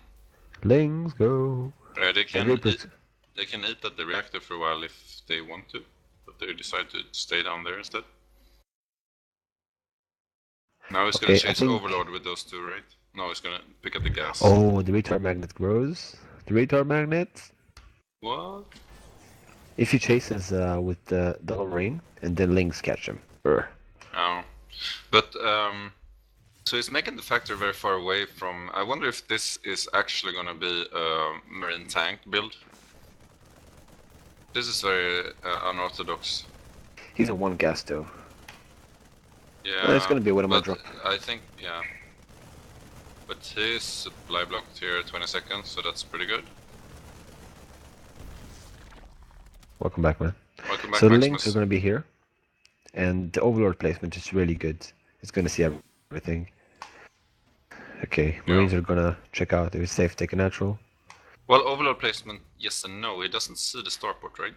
Speaker 2: Lynx go.
Speaker 1: Yeah, they can
Speaker 2: Reapers.
Speaker 1: they can eat at the reactor for a while if they want to, but they decide to stay down there instead. Now he's gonna chase Overlord with those two, right? No, he's gonna pick up the gas.
Speaker 2: Oh, the retard magnet grows. The retard magnet.
Speaker 1: What?
Speaker 2: If he chases with the double rain, and then Lynx catch him.
Speaker 1: Oh, but so he's making the factory very far away from. I wonder if this is actually gonna be a marine tank build. This is very unorthodox.
Speaker 2: He's a one gas though.
Speaker 1: Yeah,
Speaker 2: well, it's gonna be a Widowmine drop.
Speaker 1: I think, yeah. But he's supply blocked here 20 seconds, so that's pretty good.
Speaker 2: Welcome back, man.
Speaker 1: Welcome back,
Speaker 2: so the
Speaker 1: Maximus.
Speaker 2: Lynx are gonna be here, and the Overlord placement is really good. It's gonna see everything. Okay, Marines are gonna check out if it's safe, take a natural.
Speaker 1: Well, Overlord placement, yes and no. He doesn't see the starport, right?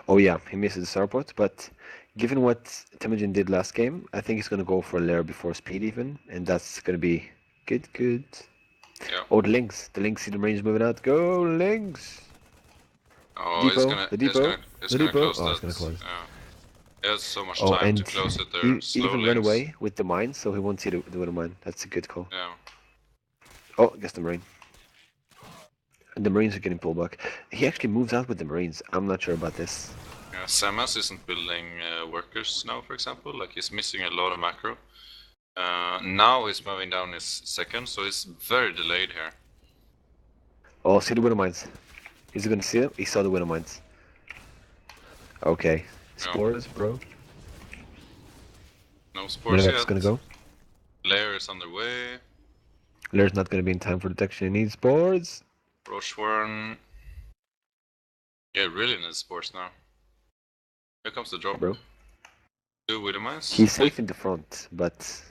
Speaker 2: Oh yeah, he misses the starport, but given what Temujin did last game, I think he's gonna go for a lair before speed even, and that's gonna be good.
Speaker 1: Yeah.
Speaker 2: Oh, the Lynx see the Marines moving out. Go Lynx!
Speaker 1: Oh,
Speaker 2: depot,
Speaker 1: the depot. It's gonna close
Speaker 2: oh,
Speaker 1: that.
Speaker 2: it's gonna close.
Speaker 1: Yeah. He has so much time to close it there.
Speaker 2: He even ran away with the mine, so he won't see the mine. That's a good call.
Speaker 1: Yeah.
Speaker 2: Oh, I guess the Marine. And the Marines are getting pulled back. He actually moves out with the Marines. I'm not sure about this.
Speaker 1: Yeah, Samas isn't building workers now, for example. Like, he's missing a lot of macro. Now he's moving down his second, so he's very delayed here.
Speaker 2: Oh, see the Widow Mines. Is he gonna see it? He saw the Widow Mines. Okay. Spores, bro.
Speaker 1: No spores yet.
Speaker 2: Gonna go.
Speaker 1: Lair is underway.
Speaker 2: Lair's not gonna be in time for detection. He needs spores.
Speaker 1: Rocheworn. Yeah, really needs spores now. Here comes the drop.
Speaker 2: Bro.
Speaker 1: Two Widow Mines.
Speaker 2: He's safe in the front, but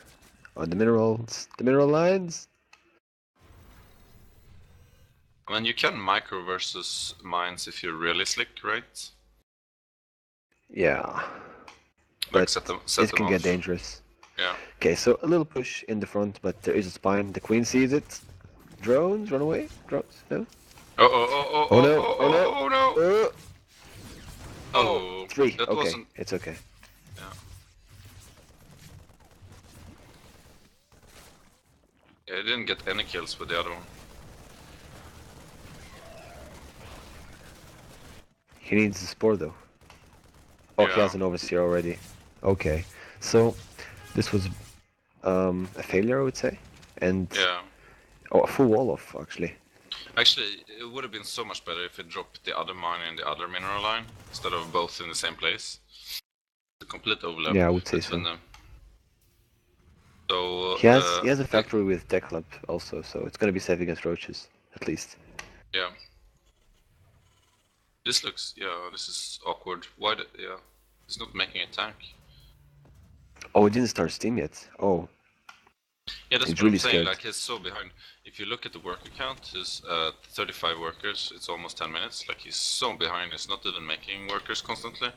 Speaker 2: on the mineral lines.
Speaker 1: I mean, you can micro versus mines if you're really slick, right?
Speaker 2: Yeah.
Speaker 1: Like,
Speaker 2: but
Speaker 1: set
Speaker 2: it can get dangerous.
Speaker 1: Yeah.
Speaker 2: Okay, so a little push in the front, but there is a spine. The queen sees it. Drones, run away. Drones, no.
Speaker 1: Oh no! Oh,
Speaker 2: 3.
Speaker 1: That
Speaker 2: okay,
Speaker 1: wasn't...
Speaker 2: it's okay.
Speaker 1: Yeah. Yeah, he didn't get any kills with the other one.
Speaker 2: He needs the spore though. Oh, he has an overseer already. Okay, so this was a failure, I would say, and a full wall off actually.
Speaker 1: Actually, it would have been so much better if it dropped the other mine in the other mineral line instead of both in the same place. The complete overlap.
Speaker 2: Yeah, I would say so.
Speaker 1: Them. So
Speaker 2: he has a factory with Tech Lab also, so it's gonna be safe against roaches at least.
Speaker 1: Yeah. This is awkward. Why? He's not making a tank.
Speaker 2: Oh, it didn't start Steam yet. Oh.
Speaker 1: Yeah, that's what I'm saying. Like, he's so behind. If you look at the worker count, he's 35 workers. It's almost 10 minutes. Like, he's so behind. He's not even making workers constantly.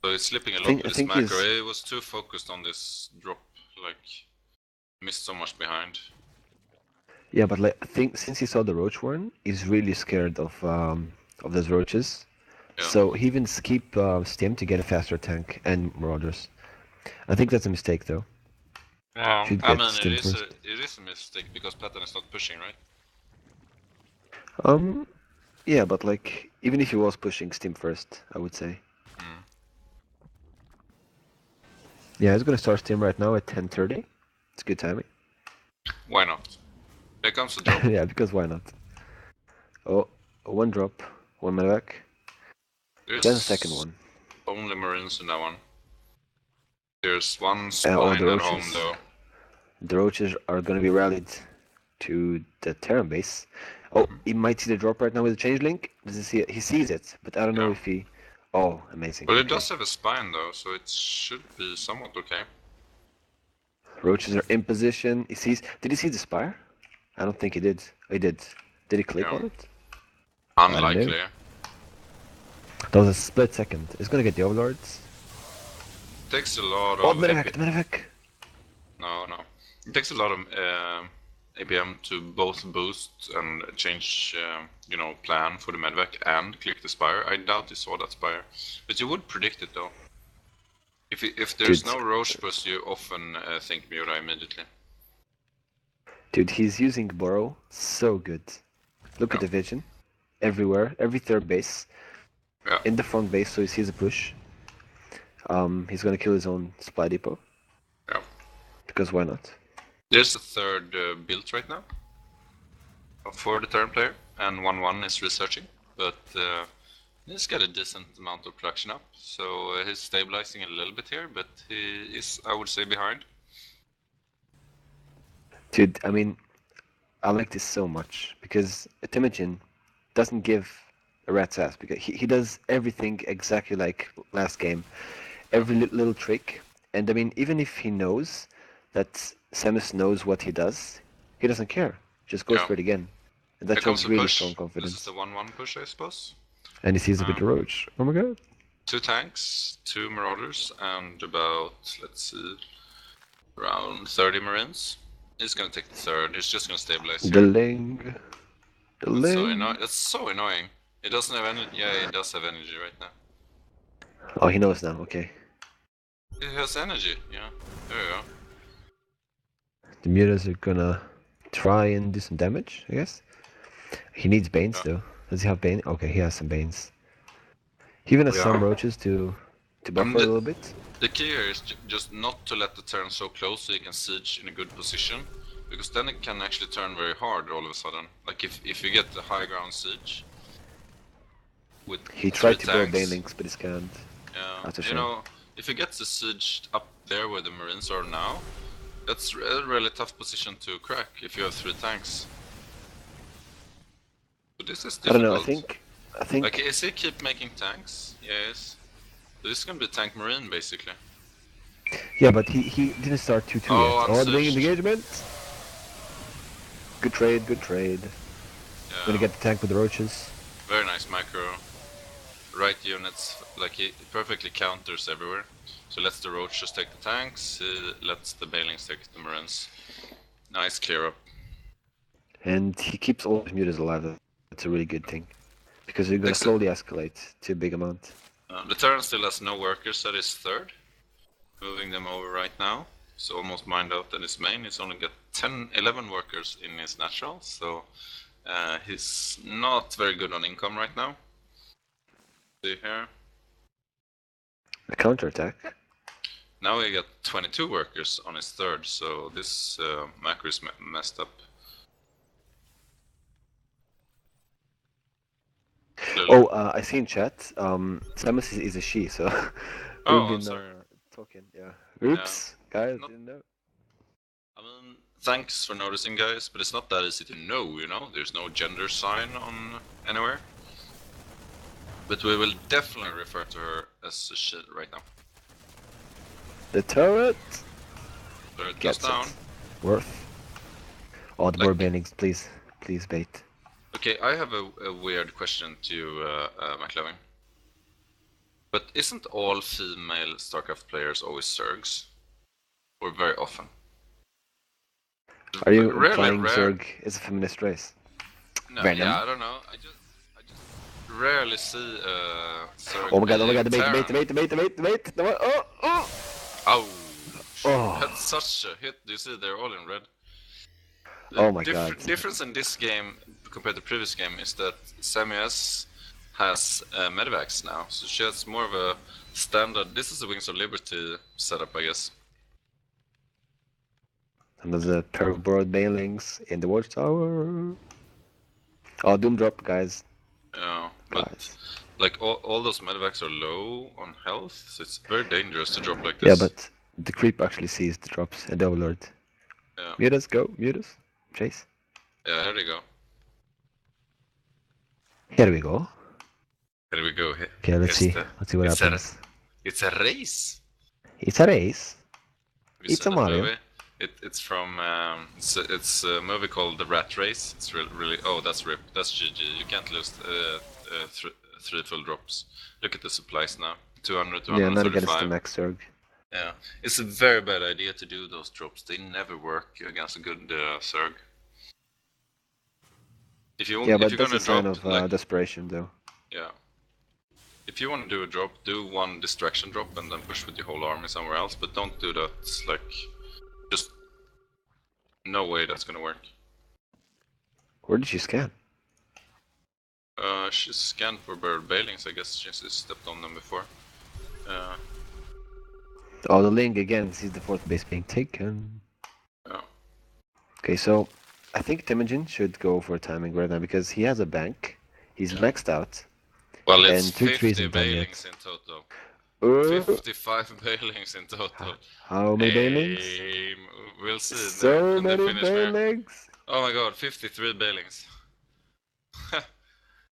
Speaker 1: So he's slipping a lot with his macro. He was too focused on this drop. Like, missed so much behind.
Speaker 2: Yeah, but like, I think since he saw the roach warren, he's really scared of those roaches. Yeah. So he even skipped Stim to get a faster tank and Marauders. I think that's a mistake though.
Speaker 1: Yeah, I mean, it is a mistake because Patton is not pushing, right?
Speaker 2: Yeah, but like, even if he was pushing Stim first, I would say. Yeah, he's gonna start Stim right now at 10:30. It's good timing.
Speaker 1: Why not? Here comes the drop.
Speaker 2: Yeah, because why not? Oh, one drop, one medevac.
Speaker 1: There's
Speaker 2: Get the second one.
Speaker 1: only Marines in that one. There's one
Speaker 2: Oh,
Speaker 1: spine
Speaker 2: the
Speaker 1: at home
Speaker 2: roaches.
Speaker 1: though.
Speaker 2: The roaches are gonna be rallied to the Terran base. Oh, he might see the drop right now with the change link. Does he see it? He sees it, but I don't know
Speaker 1: Yeah.
Speaker 2: if he. Oh, amazing.
Speaker 1: Well, it
Speaker 2: Okay.
Speaker 1: does have a spine though, so it should be somewhat okay.
Speaker 2: Roaches are in position. He sees. Did he see the spire? I don't think he did. Oh, he did. Did he click
Speaker 1: Yeah.
Speaker 2: on it? I don't know.
Speaker 1: Unlikely.
Speaker 2: That was a split second. He's gonna get the overlords.
Speaker 1: Takes a lot
Speaker 2: Oh,
Speaker 1: of
Speaker 2: medevac, the medevac.
Speaker 1: No. It takes a lot of ABM to both boost and change, plan for the medvac and click the spire. I doubt you saw that spire, but you would predict it though. If there's
Speaker 2: Dude.
Speaker 1: no roach bus, you often think Miura immediately.
Speaker 2: Dude, he's using Burrow so good. Look at the vision. Everywhere, every third base.
Speaker 1: Yeah.
Speaker 2: In the front base, so he sees a push. He's gonna kill his own supply depot.
Speaker 1: Yeah.
Speaker 2: Because why not?
Speaker 1: There's a third built right now for the turn player, and 1-1 is researching, but he's got a decent amount of production up, so he's stabilizing a little bit here, but he is, I would say, behind.
Speaker 2: Dude, I mean, I like this so much because Temujin doesn't give a rat's ass because he does everything exactly like last game. Every little trick. And I mean, even if he knows that Samus knows what he does, he doesn't care. Just goes for it again. And that
Speaker 1: Here comes
Speaker 2: shows
Speaker 1: the
Speaker 2: really
Speaker 1: push.
Speaker 2: strong confidence.
Speaker 1: This is the 1-1 push, I suppose.
Speaker 2: And he sees it with the roach. Oh my god.
Speaker 1: 2 tanks, 2 marauders, and about, let's see, around 30 marines. He's gonna take the third. He's just gonna stabilize here.
Speaker 2: The Ling. The
Speaker 1: That's so
Speaker 2: Ling.
Speaker 1: annoying. That's so annoying. He doesn't have energy. Yeah, he does have energy right now.
Speaker 2: Oh, he knows now. Okay.
Speaker 1: He has energy. Yeah. There you go.
Speaker 2: The mutas are gonna try and do some damage, I guess. He needs Banes though. Does he have Bane? Okay, he has some Banes. He even has some roaches to buffer a little bit.
Speaker 1: The key here is just not to let the turn so close so you can siege in a good position, because then it can actually turn very hard all of a sudden. Like if you get the high ground siege with
Speaker 2: he tried to
Speaker 1: tanks,
Speaker 2: build Banelinks, but he can't.
Speaker 1: Yeah,
Speaker 2: that's a
Speaker 1: you
Speaker 2: shame.
Speaker 1: know, if you get the siege up there where the Marines are now, that's a really tough position to crack if you have 3 tanks. So this is difficult.
Speaker 2: I don't know. I think.
Speaker 1: Like, is he keep making tanks? Yes. So this is gonna be tank Marine basically.
Speaker 2: Yeah, but he didn't start 2-2 yet. Oh, the engagement. Good trade. Good trade.
Speaker 1: Yeah.
Speaker 2: Gonna get the tank with the roaches.
Speaker 1: Very nice macro. Right units, like he perfectly counters everywhere. So lets the roaches take the tanks, lets the Balings take the Marines. Nice clear up.
Speaker 2: And he keeps all his mutas alive. That's a really good thing. Because you're gonna slowly escalate to a big amount.
Speaker 1: The Terran still has no workers at his third. Moving them over right now. So almost mined out at his main. He's only got 11 workers in his natural. So he's not very good on income right now. See here.
Speaker 2: A counterattack.
Speaker 1: Now we got 22 workers on his third, so this macro is messed up.
Speaker 2: Oh, I see in chat, Samus is a she, so we've been talking, yeah. Oops, guys, didn't know.
Speaker 1: I mean, thanks for noticing, guys, but it's not that easy to know, you know? There's no gender sign on anywhere. But we will definitely refer to her as a she right now.
Speaker 2: The turret!
Speaker 1: Turret goes down.
Speaker 2: Worth. Oh, the board bannings, please. Please bait.
Speaker 1: Okay, I have a weird question to you, McLovin. But isn't all female StarCraft players always Zergs? Or very often?
Speaker 2: Are you implying Zerg is a feminist race?
Speaker 1: No,
Speaker 2: Venom?
Speaker 1: yeah, I don't know. I just rarely see Zerg.
Speaker 2: Oh my god, debate.
Speaker 1: Oh, that's such a hit. Do you see they're all in red?
Speaker 2: Oh my god.
Speaker 1: Difference in this game compared to previous game is that Samus has medevacs now, so she has more of a standard. This is the Wings of Liberty setup, I guess.
Speaker 2: And there's a pair of broad bailings in the watchtower. Oh, Doom drop, guys.
Speaker 1: Yeah. but
Speaker 2: guys.
Speaker 1: like all those medevacs are low on health, so it's very dangerous to drop like
Speaker 2: Yeah,
Speaker 1: this.
Speaker 2: but the creep actually sees the drops and the overlord.
Speaker 1: Yeah.
Speaker 2: Mute us, go, mute us. Chase.
Speaker 1: Yeah, here we go.
Speaker 2: Here we go.
Speaker 1: Here we go.
Speaker 2: Okay, let's see. Let's see what
Speaker 1: it's
Speaker 2: happens.
Speaker 1: It's a race.
Speaker 2: It's a race.
Speaker 1: Have you
Speaker 2: It's
Speaker 1: seen
Speaker 2: a
Speaker 1: that
Speaker 2: Mario.
Speaker 1: movie? It's from it's a movie called The Rat Race. It's really oh that's rip. That's GG. You can't lose three full drops. Look at the supplies now. 200,
Speaker 2: Yeah, not against the
Speaker 1: 235.
Speaker 2: max Zerg.
Speaker 1: Yeah, it's a very bad idea to do those drops. They never work against a good Zerg. If
Speaker 2: Yeah,
Speaker 1: if
Speaker 2: but
Speaker 1: you're
Speaker 2: that's
Speaker 1: gonna
Speaker 2: a sign
Speaker 1: drop
Speaker 2: of
Speaker 1: like
Speaker 2: desperation, though.
Speaker 1: yeah, if you want to do a drop, do one distraction drop and then push with your whole army somewhere else. But don't do that. It's like just no way that's gonna work.
Speaker 2: Where did she scan?
Speaker 1: She scanned for bird bailings, I guess she's stepped on them before.
Speaker 2: Oh, the Ling again sees the fourth base being taken.
Speaker 1: Yeah.
Speaker 2: Okay, so I think Temujin should go for timing right now because he has a bank. He's maxed out.
Speaker 1: Well, it's
Speaker 2: And 3-3
Speaker 1: 50
Speaker 2: isn't done
Speaker 1: bailings
Speaker 2: yet.
Speaker 1: in total.
Speaker 2: Uh,
Speaker 1: 55 bailings in total.
Speaker 2: How many bailings?
Speaker 1: We'll see
Speaker 2: So
Speaker 1: in the
Speaker 2: many
Speaker 1: finish there.
Speaker 2: bailings!
Speaker 1: Oh my god, 53 bailings.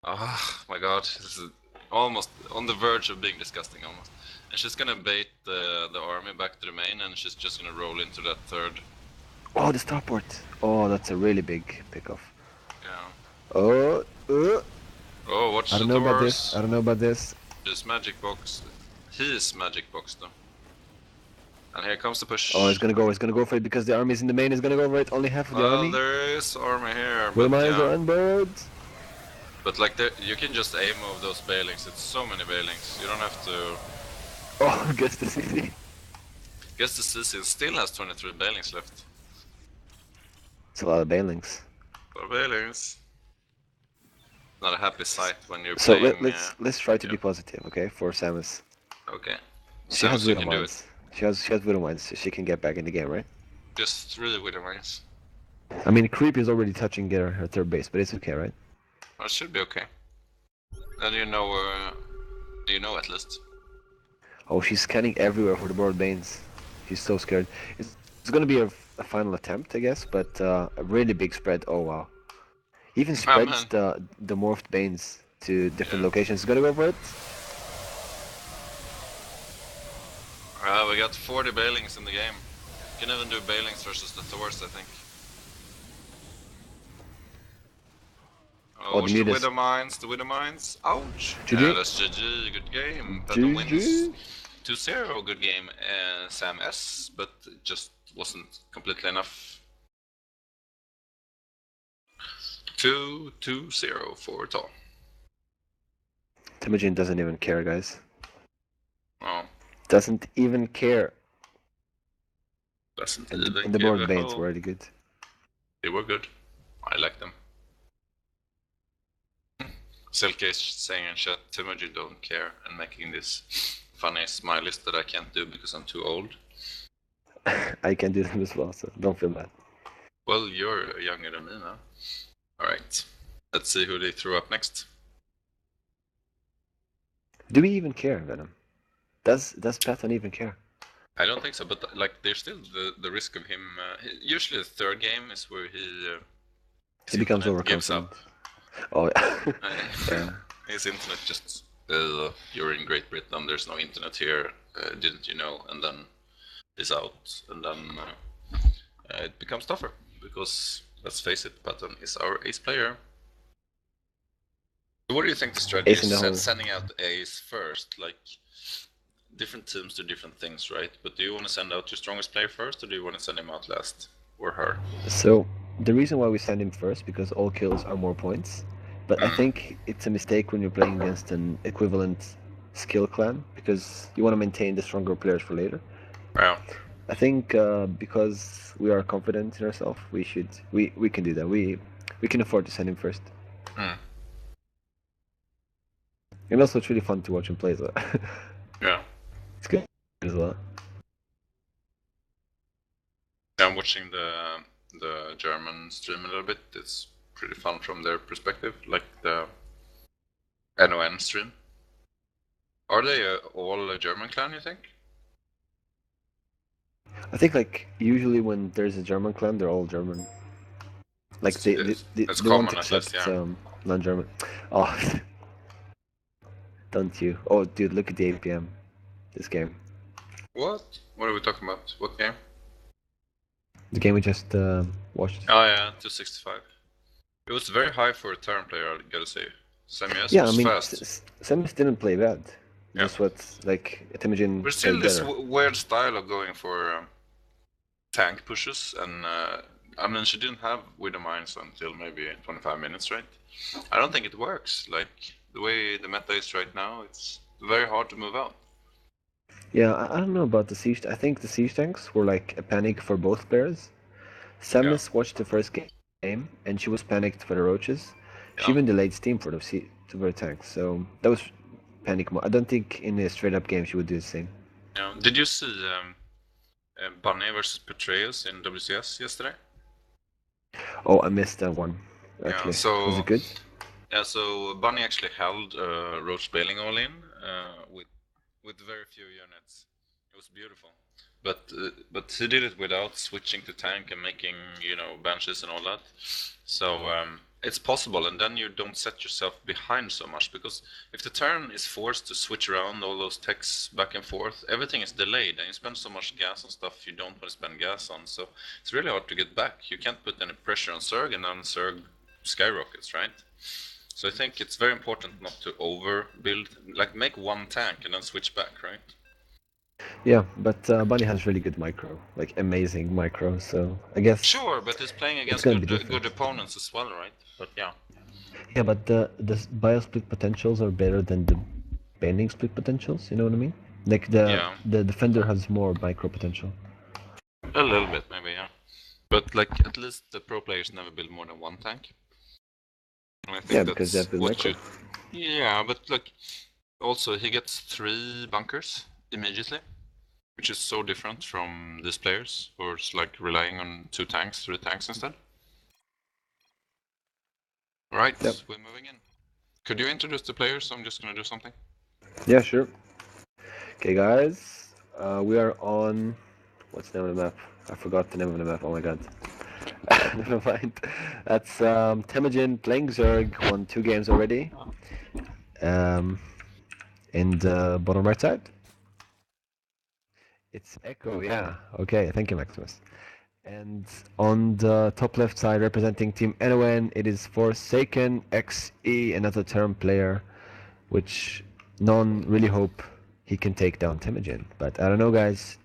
Speaker 1: Oh my god, this is almost on the verge of being disgusting almost. And she's gonna bait the army back to the main and she's just gonna roll into that third.
Speaker 2: Oh, the starport! Oh, that's a really big pickoff.
Speaker 1: Yeah.
Speaker 2: Oh,
Speaker 1: Oh, watch
Speaker 2: I
Speaker 1: the
Speaker 2: don't know about
Speaker 1: doors.
Speaker 2: this. I don't know about this.
Speaker 1: This magic box. He is magic box though. And here comes the push.
Speaker 2: Oh, it's gonna go for it because the army is in the main. It's gonna go for it. Only half of the
Speaker 1: Well,
Speaker 2: army.
Speaker 1: there is army here,
Speaker 2: Will
Speaker 1: but
Speaker 2: mines
Speaker 1: yeah.
Speaker 2: are unburned.
Speaker 1: But like, you can just aim of those bailings. It's so many bailings. You don't have to.
Speaker 2: Oh, guess the CC.
Speaker 1: Guess the CC still has 23 bailings left.
Speaker 2: It's a lot of bailings.
Speaker 1: For bailings. Not a happy sight when you're
Speaker 2: So
Speaker 1: playing.
Speaker 2: let's try to
Speaker 1: yeah.
Speaker 2: be positive, okay? For Samus.
Speaker 1: Okay.
Speaker 2: She has
Speaker 1: Samus, you
Speaker 2: Widow
Speaker 1: can do
Speaker 2: Mines.
Speaker 1: it.
Speaker 2: She has Widow Mines, so she can get back in the game, right?
Speaker 1: Just 3 with the mines.
Speaker 2: I mean, Creep is already touching her third base, but it's okay, right?
Speaker 1: Well, it should be okay. Then you know at least.
Speaker 2: Oh, she's scanning everywhere for the Board Banes. She's so scared. It's gonna be a final attempt, I guess, but a really big spread. Oh wow! Even spreads the morphed Banes to different locations. Gonna go for it.
Speaker 1: We got 40 bailings in the game. You can even do bailings versus the Thors, I think. Oh, watch the Widow Mines, Ouch!
Speaker 2: GG.
Speaker 1: Yeah, that's GG, good game. Patton wins 2-0, good game. Sam S, but it just wasn't completely enough. 2-0 for TAW.
Speaker 2: Temujin doesn't even care, guys.
Speaker 1: Oh.
Speaker 2: Doesn't even care.
Speaker 1: Doesn't
Speaker 2: and
Speaker 1: even
Speaker 2: the
Speaker 1: give
Speaker 2: board
Speaker 1: a
Speaker 2: baits
Speaker 1: hell.
Speaker 2: were really good.
Speaker 1: They were good. I like them. Selke saying in chat, Temujin don't care, and making this funny smileys that I can't do because I'm too old.
Speaker 2: I can do them as well, so don't feel bad.
Speaker 1: Well, you're younger than me now. Alright, let's see who they throw up next.
Speaker 2: Do we even care, Venom? Does Patton even care?
Speaker 1: I don't think so, but like there's still the risk of him. Usually the third game is where
Speaker 2: he becomes
Speaker 1: gives
Speaker 2: overconfident.
Speaker 1: up.
Speaker 2: Oh yeah.
Speaker 1: His internet just you're in Great Britain. There's no internet here. Didn't you know? And then he's out, and then it becomes tougher because let's face it, Patton is our ace player. So what do you think the strategy is? Sending out ace first, like. Different teams do different things, right? But do you want to send out your strongest player first, or do you want to send him out last? Or her?
Speaker 2: So, the reason why we send him first, because all kills are more points. But I think it's a mistake when you're playing against an equivalent skill clan, because you want to maintain the stronger players for later.
Speaker 1: Yeah.
Speaker 2: I think because we are confident in ourselves, we can do that. We can afford to send him first. And also, it's really fun to watch him play. So.
Speaker 1: Yeah.
Speaker 2: It's good as well.
Speaker 1: Yeah, I'm watching the German stream a little bit. It's pretty fun from their perspective. Like NoN stream. Are they all a German clan, you think?
Speaker 2: I think like usually when there's a German clan, they're all German. Like
Speaker 1: It's
Speaker 2: they won't
Speaker 1: common at least,
Speaker 2: accept
Speaker 1: yeah.
Speaker 2: non-German. Oh, don't you? Oh, dude, look at the APM. This game.
Speaker 1: What? What are we talking about? What game?
Speaker 2: The game we just watched.
Speaker 1: Oh yeah, 265. It was very high for a turn player, I gotta say. Semi-S
Speaker 2: Yeah, I
Speaker 1: was
Speaker 2: mean,
Speaker 1: fast.
Speaker 2: Samus didn't play bad.
Speaker 1: Yeah.
Speaker 2: Just what like Temujin
Speaker 1: There's still
Speaker 2: played
Speaker 1: this
Speaker 2: better.
Speaker 1: weird style of going for tank pushes, and I mean, she didn't have Widow Mines until maybe 25 minutes, right? I don't think it works. Like, the way the meta is right now, it's very hard to move out.
Speaker 2: Yeah, I don't know about the siege. I think the siege tanks were like a panic for both players. Samus watched the first game and she was panicked for the roaches. She
Speaker 1: Yeah.
Speaker 2: even delayed Steam for the tanks. So that was panic mode. I don't think in a straight up game she would do the same.
Speaker 1: Yeah. Did you see Bunny versus Petraeus in WCS yesterday?
Speaker 2: Oh, I missed that one. Actually,
Speaker 1: Yeah, so
Speaker 2: was it good?
Speaker 1: Yeah, so Bunny actually held Roach Bailing all in with very few units. It was beautiful, but he did it without switching to tank and making benches and all that. So it's possible, and then you don't set yourself behind so much, because if the turn is forced to switch around all those techs back and forth, everything is delayed, and you spend so much gas on stuff you don't want to spend gas on. So it's really hard to get back. You can't put any pressure on Zerg, and then Zerg skyrockets, right? So I think it's very important not to overbuild, like make one tank and then switch back, right?
Speaker 2: Yeah, but Bunny has really good micro, like amazing micro. So I guess
Speaker 1: Sure, but he's playing
Speaker 2: it's
Speaker 1: against
Speaker 2: gonna be
Speaker 1: good
Speaker 2: different.
Speaker 1: opponents as well, right? But yeah.
Speaker 2: Yeah, but the biosplit potentials are better than the bending split potentials. You know what I mean? Like
Speaker 1: Yeah,
Speaker 2: the defender has more micro potential.
Speaker 1: a little bit maybe, yeah. But like at least the pro players never build more than one tank. And I think
Speaker 2: Yeah, because they
Speaker 1: that's
Speaker 2: have good
Speaker 1: what
Speaker 2: micro.
Speaker 1: you. Yeah, but like also he gets 3 bunkers immediately, which is so different from these players who's like relying on 2 tanks, 3 tanks instead. Right,
Speaker 2: Yep.
Speaker 1: we're moving in. Could you introduce the players? I'm just gonna do something.
Speaker 2: Yeah, sure. Okay, guys, we are on. What's the name of the map? I forgot the name of the map. Oh my god. Never mind. That's Temujin playing Zerg. Won 2 games already. In the bottom right side. It's Echo. Yeah. Okay. Thank you, Maximus. And on the top left side, representing Team NON, it is Forsaken XE, another term player, which none really hope he can take down Temujin. But I don't know, guys.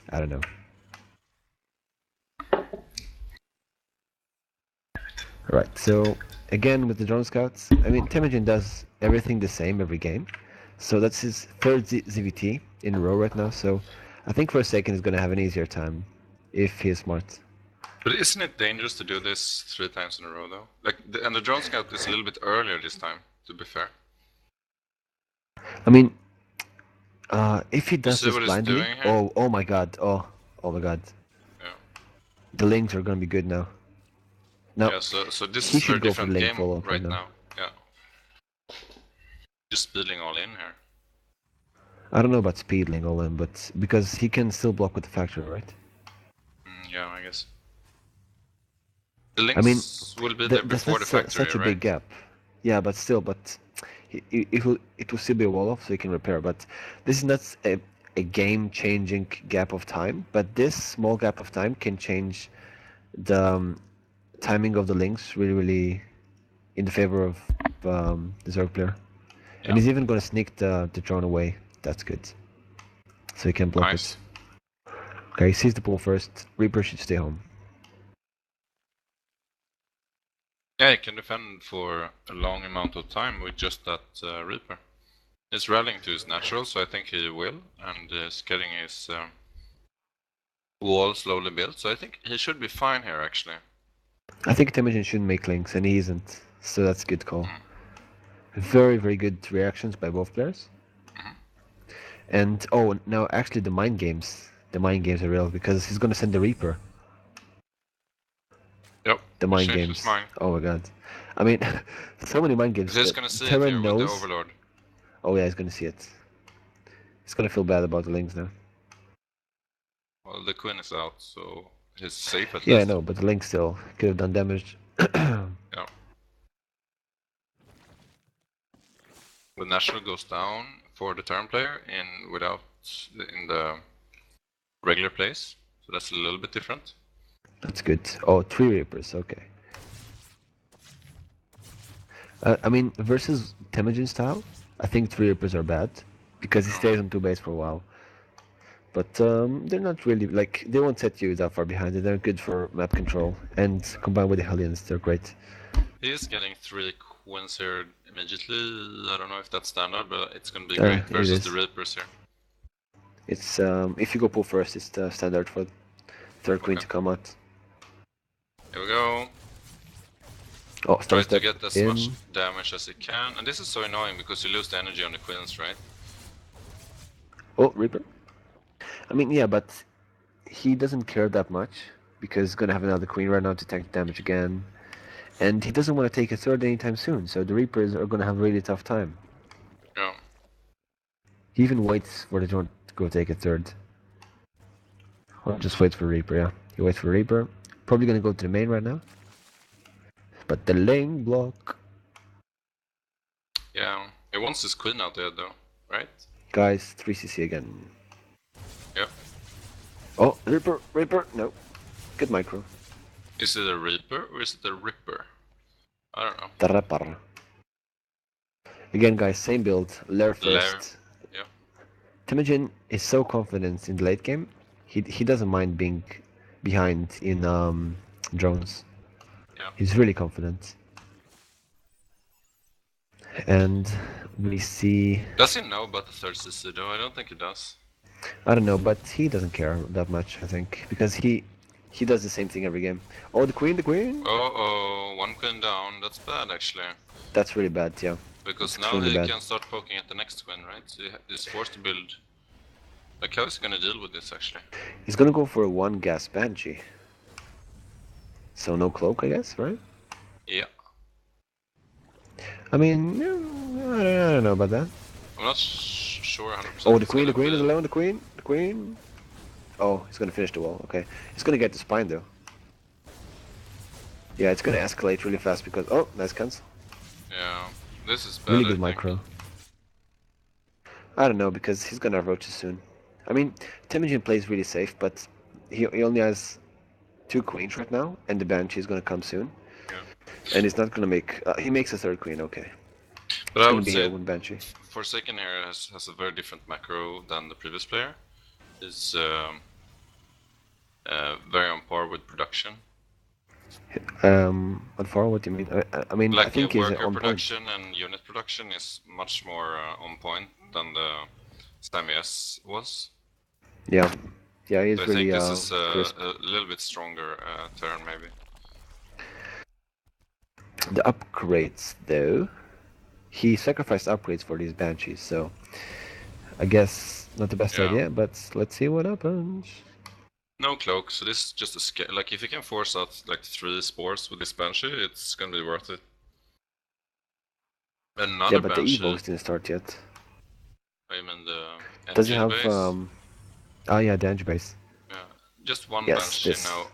Speaker 2: I don't know. Right, so again with the drone scouts, I mean Temujin does everything the same every game. So that's his third ZVT in a row right now, so I think Forsaken is going to have an easier time if he is smart.
Speaker 1: But isn't it dangerous to do this 3 times in a row, though? Like, and the drone scout is a little bit earlier this time, to be fair.
Speaker 2: I mean, if he
Speaker 1: You
Speaker 2: does
Speaker 1: see
Speaker 2: this
Speaker 1: what he's
Speaker 2: blindly,
Speaker 1: doing here?
Speaker 2: oh my god, oh my god.
Speaker 1: Yeah.
Speaker 2: The links are going to be good now. Now,
Speaker 1: Yeah, so this
Speaker 2: he
Speaker 1: is a very
Speaker 2: should go for the
Speaker 1: different
Speaker 2: link
Speaker 1: game
Speaker 2: follow-up
Speaker 1: right now. Yeah. Just speeding all in here.
Speaker 2: I don't know about speedling all in, but because he can still block with the factory, right?
Speaker 1: Yeah, I guess. The links
Speaker 2: I mean,
Speaker 1: will be there
Speaker 2: that's
Speaker 1: before the factory,
Speaker 2: such a
Speaker 1: right?
Speaker 2: big gap. Yeah, but still, it will still be a wall off, so you can repair. But this is not a game-changing gap of time. But this small gap of time can change the timing of the links really in the favor of the Zerg player.
Speaker 1: Yeah.
Speaker 2: And he's even going to sneak the drone away. That's good. So he can block
Speaker 1: Nice.
Speaker 2: it. Okay, he sees the pool first. Reaper should stay home.
Speaker 1: Yeah, he can defend for a long amount of time with just that Reaper. He's rallying to his natural, so I think he will, and is getting his wall slowly built, so I think he should be fine here, actually.
Speaker 2: I think Temujin shouldn't make links, and he isn't. So that's a good call.
Speaker 1: Mm.
Speaker 2: Very good reactions by both players.
Speaker 1: Mhm.
Speaker 2: And oh, now actually the mind games are real because he's gonna send the Reaper.
Speaker 1: Yep.
Speaker 2: The
Speaker 1: he
Speaker 2: mind
Speaker 1: changed his
Speaker 2: games.
Speaker 1: mind.
Speaker 2: Oh my god. I mean, so many mind games.
Speaker 1: He's gonna see it
Speaker 2: Terran
Speaker 1: here with the
Speaker 2: knows.
Speaker 1: Overlord.
Speaker 2: Oh yeah, he's gonna see it. He's gonna feel bad about the Lings now.
Speaker 1: Well, the Queen is out, so he's safe at
Speaker 2: Yeah, I
Speaker 1: least.
Speaker 2: know, but the Link still could have done damage.
Speaker 1: Yeah. The National goes down for the Terran player in the regular place, so that's a little bit different.
Speaker 2: That's good. Oh, 3 Reapers, okay. I mean, versus Temujin style, I think 3 Reapers are bad, because he stays on 2 base for a while. But they're not really, like, they won't set you that far behind, and they're good for map control, and combined with the Hellions, they're great.
Speaker 1: He is getting 3 Queens here immediately. I don't know if that's standard, but it's gonna be great versus the Reapers here.
Speaker 2: It's, if you go pull first, it's the standard for third Queen to come out.
Speaker 1: Here we go.
Speaker 2: Oh,
Speaker 1: Try to get as much damage as you can, and this is so annoying because you lose the energy on the Queens, right?
Speaker 2: Oh, Reaper. I mean, yeah, but he doesn't care that much because he's gonna have another Queen right now to tank damage again, and he doesn't want to take a third anytime soon. So the Reapers are gonna have a really tough time.
Speaker 1: Yeah.
Speaker 2: He even waits for the drone to go take a third. Or just waits for Reaper. Yeah, he waits for Reaper. Probably gonna go to the main right now. But the lane block.
Speaker 1: Yeah, he wants his Queen out there though, right?
Speaker 2: Guys, 3cc again.
Speaker 1: Yeah.
Speaker 2: Oh, Reaper, no. Good micro.
Speaker 1: Is it a Reaper or is it a Ripper? I don't know.
Speaker 2: The Rapper. Again, guys, same build. Lair first.
Speaker 1: Yeah.
Speaker 2: Temujin is so confident in the late game. He doesn't mind being behind in drones.
Speaker 1: Yeah.
Speaker 2: He's really confident. And we see...
Speaker 1: Does he know about the third CC though? I don't think he does.
Speaker 2: I don't know, but he doesn't care that much, I think. Because he does the same thing every game. Oh, the Queen!
Speaker 1: Oh, 1 Queen down. That's bad actually.
Speaker 2: That's really bad, yeah.
Speaker 1: Because now he can start poking at the next Queen, right? So he's forced to build... Like, how is he gonna deal with this actually?
Speaker 2: He's gonna go for a 1 gas Banshee. So no cloak, I guess, right?
Speaker 1: Yeah.
Speaker 2: I mean, I don't know about that.
Speaker 1: I'm not sure 100%.
Speaker 2: Oh, the Queen is alone, the Queen. Oh, he's gonna finish the wall, okay. He's gonna get the spine though. Yeah, it's gonna escalate really fast because... Oh, nice cancel.
Speaker 1: Yeah, this is bad.
Speaker 2: Really good micro. I don't know, because he's gonna have roaches soon. I mean, Temujin plays really safe, but he only has 2 queens right now, and the Banshee is gonna come soon. Yeah. And he's not gonna make... he makes a 3rd queen, okay.
Speaker 1: But I would say
Speaker 2: Banshee.
Speaker 1: Forsaken here has a very different macro than the previous player. Is very on par with production.
Speaker 2: On par? What do you mean? I mean,
Speaker 1: like
Speaker 2: I think he's
Speaker 1: worker
Speaker 2: on
Speaker 1: production
Speaker 2: point.
Speaker 1: And unit production is much more on point than the StamES was.
Speaker 2: Yeah, yeah, he's
Speaker 1: so
Speaker 2: really.
Speaker 1: I think this is a little bit stronger turn, maybe.
Speaker 2: The upgrades, though, he sacrificed upgrades for these Banshees, so I guess not the best idea. But let's see what happens.
Speaker 1: No cloak, so this is just a scale. Like, if you can force out like 3 spores with this Banshee, it's gonna be worth it. Another
Speaker 2: yeah, but
Speaker 1: Banshee.
Speaker 2: the Evos didn't start yet.
Speaker 1: I mean the
Speaker 2: Does he have
Speaker 1: base?
Speaker 2: Oh yeah, the engine base.
Speaker 1: Yeah, just one Banshee now.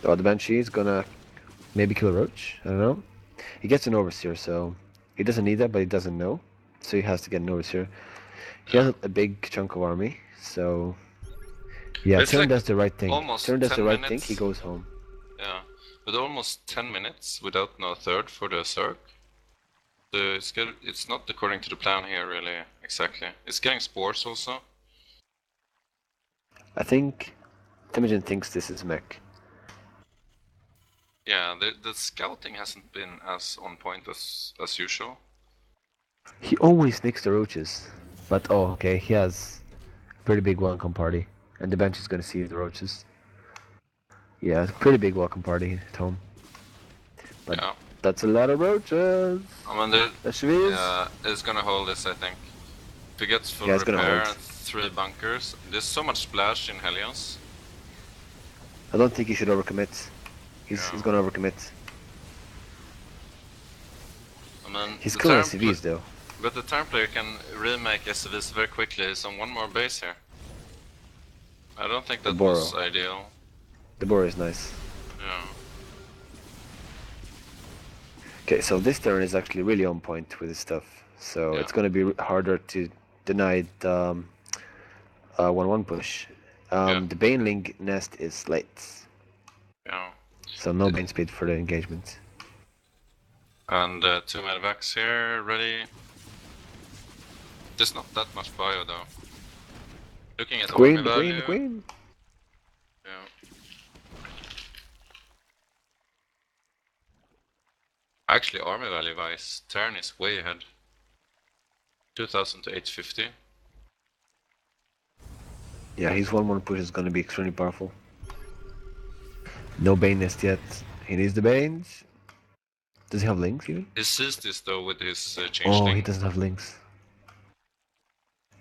Speaker 2: Oh, the Banshee is gonna maybe kill a Roach. I don't know. He gets an Overseer, so he doesn't need that, but he doesn't know, so he has to get an Overseer. He has a big chunk of army, so yeah. Turn does the right thing. Turn does the right thing. He goes home.
Speaker 1: Yeah, but almost 10 minutes without no third for the Zerg. It's not according to the plan here, really. Exactly. It's getting spores also.
Speaker 2: I think Temujin thinks this is mech.
Speaker 1: Yeah, the scouting hasn't been as on point as usual.
Speaker 2: He always nicks the roaches, but oh, okay, he has a pretty big welcome party, and the bench is gonna see the roaches. Yeah, pretty big welcome party at home. But yeah. That's a lot of roaches.
Speaker 1: I mean, it's gonna hold this, I think. If he gets full repair and 3 bunkers, there's so much splash in Hellions.
Speaker 2: I don't think he should overcommit. He's gonna overcommit.
Speaker 1: I mean,
Speaker 2: He's
Speaker 1: the
Speaker 2: killing
Speaker 1: Terran
Speaker 2: SCVs though.
Speaker 1: but the Terran player can remake SCVs very quickly. He's on one more base here. I don't think
Speaker 2: The
Speaker 1: that
Speaker 2: Boro.
Speaker 1: was ideal.
Speaker 2: The Boro is nice.
Speaker 1: Yeah.
Speaker 2: Okay, so this turn is actually really on point with his stuff. So
Speaker 1: Yeah.
Speaker 2: it's gonna be harder to deny the 1-1 push.
Speaker 1: Yeah.
Speaker 2: The Baneling nest is late.
Speaker 1: Yeah.
Speaker 2: So no Bane speed for the engagement.
Speaker 1: And 2 medevacs here, ready. There's not that much bio though. Looking at
Speaker 2: The
Speaker 1: army
Speaker 2: Queen, the
Speaker 1: value.
Speaker 2: Queen, the Queen!
Speaker 1: Yeah. Actually, army value wise, Terran is way ahead. 2000 to 850.
Speaker 2: Yeah, his 1-1 push is gonna be extremely powerful. No Bane nest yet. He needs the Banes. Does he have links even?
Speaker 1: He sees this though with his
Speaker 2: Oh,
Speaker 1: changeling.
Speaker 2: he doesn't have links.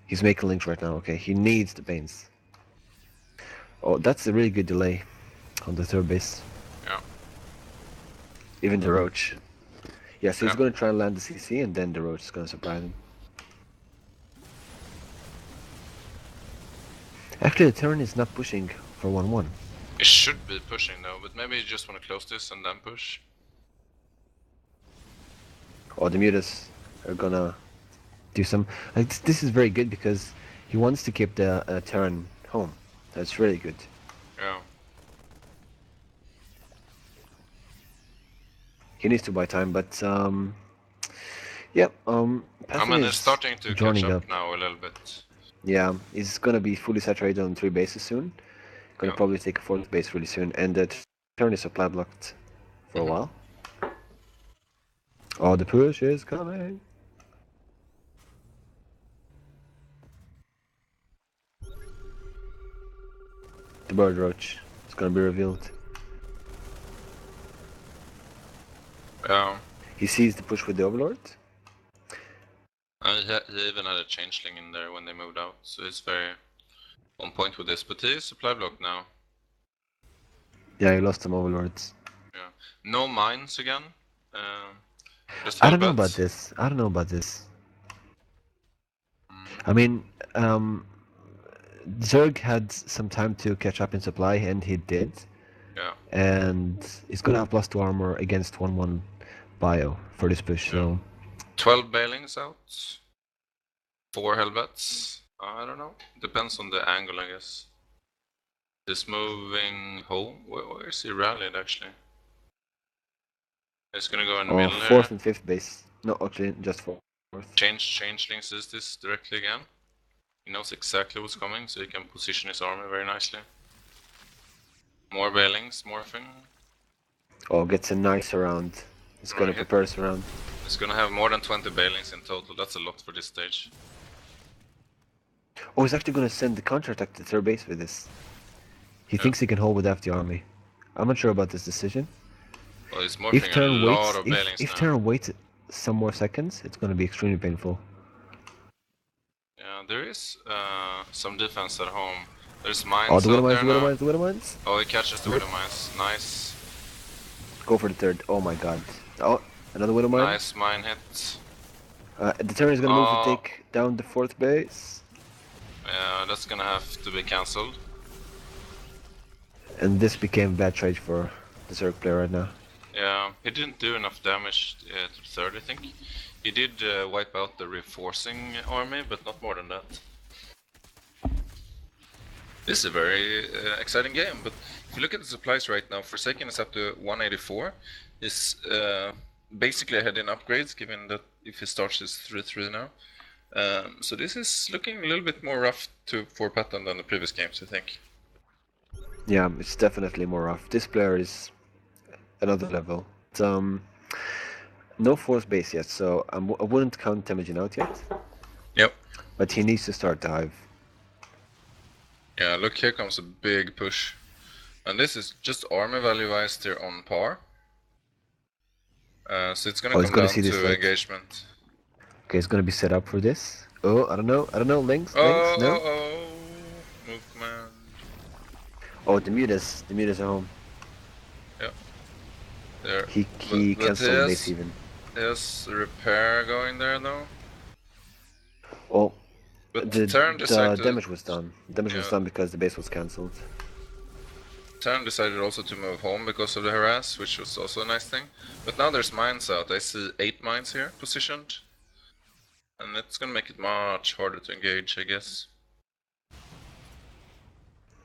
Speaker 2: He's making links right now. Okay, he needs the Banes. Oh, that's a really good delay on the third base.
Speaker 1: Yeah.
Speaker 2: Even the Roach. Yeah, so he's
Speaker 1: Yeah.
Speaker 2: gonna try and land the CC and then the Roach is gonna surprise him. Actually, the Terran is not pushing for 1-1.
Speaker 1: It should be pushing though, but maybe you just want to close this and then push.
Speaker 2: Oh, the Mutas are gonna do some... Like, this is very good because he wants to keep the Terran home. That's really good.
Speaker 1: Yeah.
Speaker 2: He needs to buy time, but yeah,
Speaker 1: I
Speaker 2: Patton
Speaker 1: mean,
Speaker 2: is
Speaker 1: it's starting to catch
Speaker 2: joining
Speaker 1: up now a little bit.
Speaker 2: Yeah, he's gonna be fully saturated on 3 bases soon. Gonna
Speaker 1: Yeah.
Speaker 2: probably take a 4th base really soon, and the turn is supply blocked for a while. Oh, the push is coming. The bird roach is gonna be revealed.
Speaker 1: Yeah.
Speaker 2: He sees the push with the Overlord.
Speaker 1: And he even had a changeling in there when they moved out, so he's very on point with this. But he is supply blocked now.
Speaker 2: Yeah, he lost some Overlords.
Speaker 1: Yeah. No mines again. Just
Speaker 2: I don't know about
Speaker 1: hellbats.
Speaker 2: this. I don't know about this. I mean, Zerg had some time to catch up in supply, and he did.
Speaker 1: Yeah.
Speaker 2: And he's gonna have +2 armor against 1-1 bio for this push, so...
Speaker 1: 12 bailings out. 4 hellbats. I don't know. Depends on the angle, I guess. He's moving home. Where is he rallied actually? He's gonna go in the middle
Speaker 2: 4th
Speaker 1: here.
Speaker 2: and 5th base. No, actually, just 4th.
Speaker 1: Changelings is this directly again. He knows exactly what's coming, so he can position his army very nicely. More bailings, morphing.
Speaker 2: Oh, gets a nice round. He's gonna
Speaker 1: Right.
Speaker 2: prepare his round.
Speaker 1: He's gonna have more than 20 bailings in total. That's a lot for this stage.
Speaker 2: Oh, he's actually gonna send the counter-attack to 3rd base with this. He
Speaker 1: Yeah.
Speaker 2: thinks he can hold with half the army. I'm not sure about this decision.
Speaker 1: Well, he's
Speaker 2: If
Speaker 1: morphing a
Speaker 2: Terran
Speaker 1: lot
Speaker 2: waits,
Speaker 1: of bailings
Speaker 2: if
Speaker 1: now.
Speaker 2: Terran waits some more seconds, it's gonna be extremely painful.
Speaker 1: Yeah, there is some defense at home. There's mines
Speaker 2: Oh, the Widow
Speaker 1: out
Speaker 2: Mines,
Speaker 1: there
Speaker 2: the Widow
Speaker 1: now.
Speaker 2: Mines, the Widow Mines!
Speaker 1: Oh, he catches the Widow Mines. Nice.
Speaker 2: Go for the 3rd. Oh my god. Oh, another Widow Mine.
Speaker 1: Nice mine hit.
Speaker 2: The Terran is gonna move to take down the 4th base.
Speaker 1: Yeah, that's gonna have to be cancelled.
Speaker 2: And this became bad trade for the Zerg player right now.
Speaker 1: Yeah, he didn't do enough damage to 3rd, I think. He did wipe out the reinforcing army, but not more than that. This is a very exciting game, but if you look at the supplies right now, Forsaken is up to 184. Is basically ahead in upgrades, given that if he starts his 3-3 now. So this is looking a little bit more rough for Patton than the previous games, I think.
Speaker 2: Yeah, it's definitely more rough. This player is another level. It's, no 4th base yet, so I wouldn't count Temujin out yet.
Speaker 1: Yep.
Speaker 2: But he needs to start the Hive.
Speaker 1: Yeah, look, here comes a big push. And this is just army value-wise, they're on par. So it's gonna come down to engagement.
Speaker 2: Okay, it's gonna be set up for this. Oh, I don't know, links, no?
Speaker 1: Oh, move command.
Speaker 2: Oh, the Mutas are home.
Speaker 1: Yep. There.
Speaker 2: He
Speaker 1: But
Speaker 2: cancelled base even.
Speaker 1: he has repair going there though.
Speaker 2: Oh,
Speaker 1: But
Speaker 2: the
Speaker 1: Terran
Speaker 2: the
Speaker 1: decided
Speaker 2: damage was done. Damage was
Speaker 1: yeah.
Speaker 2: done because the base was cancelled.
Speaker 1: Terran decided also to move home because of the harass, which was also a nice thing. But now there's mines out. I see 8 mines here positioned. And it's gonna make it much harder to engage, I guess.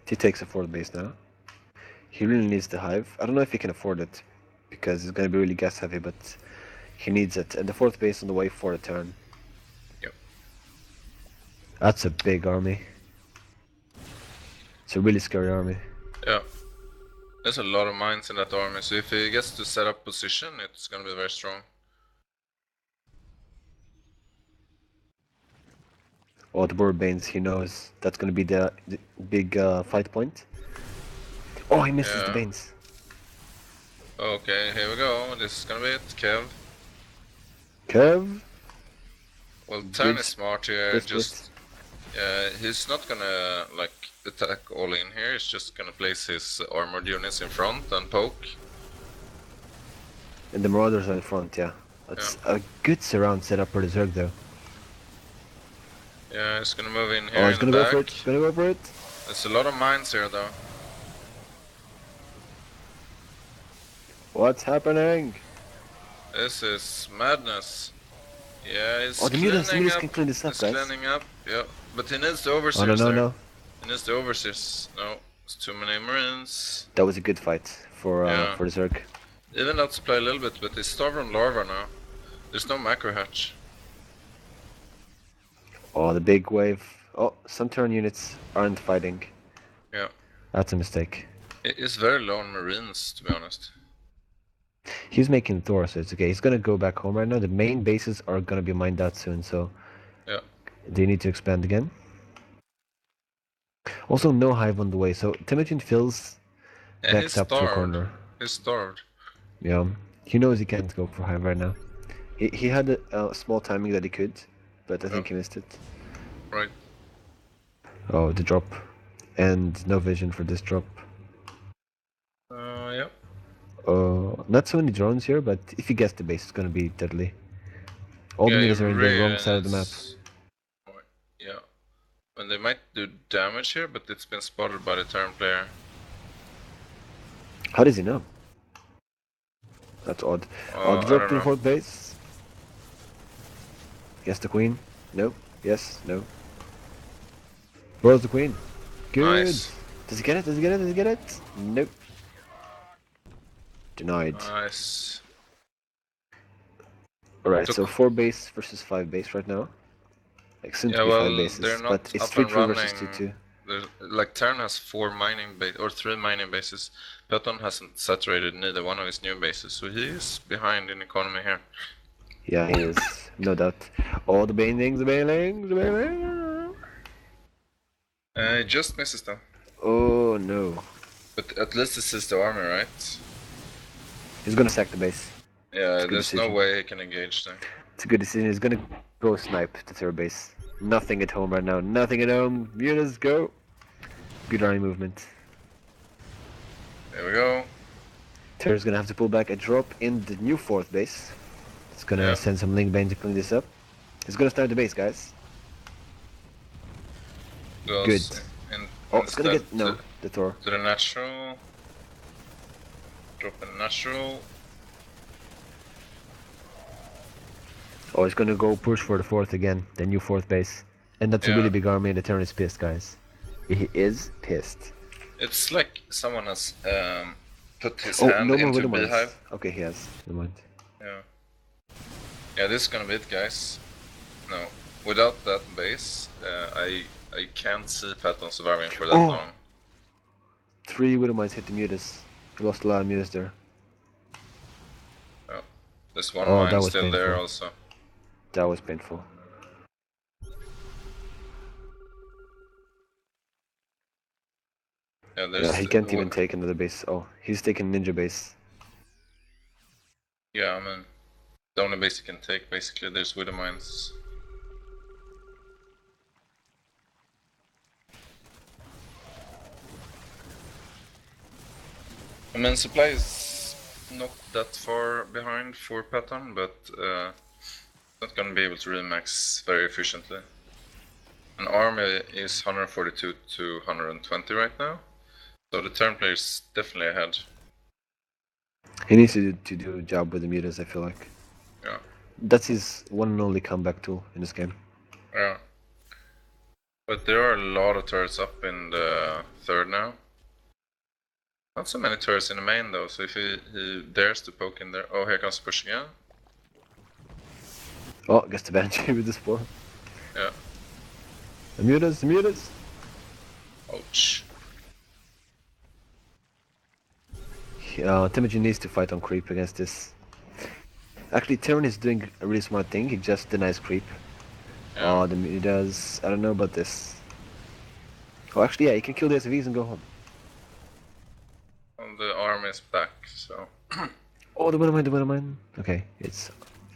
Speaker 2: He takes a fourth base now. He really needs the hive. I don't know if he can afford it, because it's gonna be really gas heavy, but he needs it. And the fourth base on the way for a turn.
Speaker 1: Yep.
Speaker 2: That's a big army. It's a really scary army.
Speaker 1: Yeah. There's a lot of mines in that army, so if he gets to set up position, it's gonna be very strong.
Speaker 2: Oh, the Board Banes, he knows that's gonna be the big fight point. Oh, he misses the
Speaker 1: Yeah.
Speaker 2: Banes.
Speaker 1: Okay, here we go. This is gonna be it, Kev.
Speaker 2: Kev?
Speaker 1: Well, Terran is
Speaker 2: Good
Speaker 1: smart here,
Speaker 2: split.
Speaker 1: he's not gonna, like, attack all in here, he's just gonna place his armored units in front and poke.
Speaker 2: And the Marauders are in front, yeah. That's a good surround setup for the Zerg though.
Speaker 1: Yeah, he's gonna move in
Speaker 2: Oh,
Speaker 1: here
Speaker 2: he's
Speaker 1: in the
Speaker 2: gonna go
Speaker 1: back.
Speaker 2: for it. He's gonna go for it.
Speaker 1: There's a lot of mines here though.
Speaker 2: What's happening?
Speaker 1: This is madness. Yeah, he's
Speaker 2: Oh, the
Speaker 1: cleaning
Speaker 2: Mutas
Speaker 1: up.
Speaker 2: can clean this up,
Speaker 1: He's
Speaker 2: guys.
Speaker 1: cleaning up, yeah. But he needs the
Speaker 2: Oh,
Speaker 1: overseers
Speaker 2: no,
Speaker 1: there.
Speaker 2: no.
Speaker 1: He needs the overseers. No, it's too many marines.
Speaker 2: That was a good fight for
Speaker 1: Yeah.
Speaker 2: the Zerg.
Speaker 1: Even out supply a little bit, but they starve on larva now. There's no macro hatch.
Speaker 2: Oh, the big wave. Oh, some Terran units aren't fighting.
Speaker 1: Yeah.
Speaker 2: That's a mistake.
Speaker 1: It is very low on marines, to be honest.
Speaker 2: He's making Thor, so it's okay. He's gonna go back home right now. The main bases are gonna be mined out soon, so
Speaker 1: Yeah.
Speaker 2: they need to expand again. Also, no hive on the way, so Temujin fills
Speaker 1: Yeah,
Speaker 2: backs
Speaker 1: he's
Speaker 2: up to a
Speaker 1: starved.
Speaker 2: corner.
Speaker 1: He's starved.
Speaker 2: Yeah, he knows he can't go for hive right now. He had a small timing that he could, but I think he missed it.
Speaker 1: Right.
Speaker 2: Oh, the drop. And no vision for this drop.
Speaker 1: Yeah.
Speaker 2: Not so many drones here, but if he gets the base, it's gonna be deadly. All the meters are in the wrong side of the map.
Speaker 1: Yeah. And they might do damage here, but it's been spotted by the Terran player.
Speaker 2: How does he know? That's odd. Oh, the drop to the fourth base. Yes, the queen. No. Yes. No. Where's the queen? Good.
Speaker 1: Nice.
Speaker 2: Does he get it? Does he get it? Does he get it? Nope. Denied.
Speaker 1: Nice.
Speaker 2: Alright, so 4 base versus 5 base right now. Like soon to be 5 bases,
Speaker 1: they're not
Speaker 2: but it's
Speaker 1: up and
Speaker 2: 3-3 versus
Speaker 1: running.
Speaker 2: 2-2.
Speaker 1: Like Terran has 4 mining base or 3 mining bases. Peloton hasn't saturated neither one of his new bases, so he is behind in economy here.
Speaker 2: Yeah, he is, no doubt. Oh, the banelings, the banelings, the banelings.
Speaker 1: He just misses them.
Speaker 2: Oh no.
Speaker 1: But at least this is the army, right?
Speaker 2: He's gonna sack the base.
Speaker 1: Yeah, there's no way he can engage them.
Speaker 2: It's a good decision. He's gonna go snipe the third base. Nothing at home right now. Nothing at home. Mutas, go. Good army movement.
Speaker 1: There we go.
Speaker 2: Terra's gonna have to pull back a drop in the new 4th base. It's gonna send some link bane to clean this up. He's gonna start the base, guys. Good. Oh, it's gonna get the Thor.
Speaker 1: To the natural. Drop in natural.
Speaker 2: Oh, he's gonna go push for the 4th again, the new 4th base. And that's a really big army, and the Terran is pissed, guys. He is pissed.
Speaker 1: It's like someone has put his hand into the beehive.
Speaker 2: Okay, he has. Never mind.
Speaker 1: Yeah. Yeah, this is gonna be it, guys. No, without that base, I can't see Patton surviving for that long.
Speaker 2: 3 Widowmines hit the mutas. We lost a lot of mutas there.
Speaker 1: Oh, there's one mine still
Speaker 2: painful.
Speaker 1: there also.
Speaker 2: That was painful.
Speaker 1: Yeah,
Speaker 2: he can't even take another base. Oh, he's taking ninja base.
Speaker 1: Yeah, I mean, the only base he can take, basically, there's widow mines. I mean, supply is not that far behind for Patton, but not gonna be able to remax very efficiently. An army is 142 to 120 right now, so the turn player is definitely ahead.
Speaker 2: He needs to do a job with the mutas, I feel like.
Speaker 1: Yeah.
Speaker 2: That's his one and only comeback tool in this game.
Speaker 1: Yeah. But there are a lot of turrets up in the third now. Not so many turrets in the main though, so if he dares to poke in there... Oh, here comes the push again.
Speaker 2: Oh, gets the Banshee with the spore.
Speaker 1: Yeah.
Speaker 2: The mutas, the mutas!
Speaker 1: Ouch.
Speaker 2: Temujin needs to fight on creep against this. Actually, Tyrion is doing a really smart thing, he just denies creep.
Speaker 1: Yeah.
Speaker 2: Oh, the mutas, I don't know about this. Oh, actually, yeah, he can kill the SVs and go home.
Speaker 1: And the army is back, so...
Speaker 2: Oh, the Widowmine. Okay, it's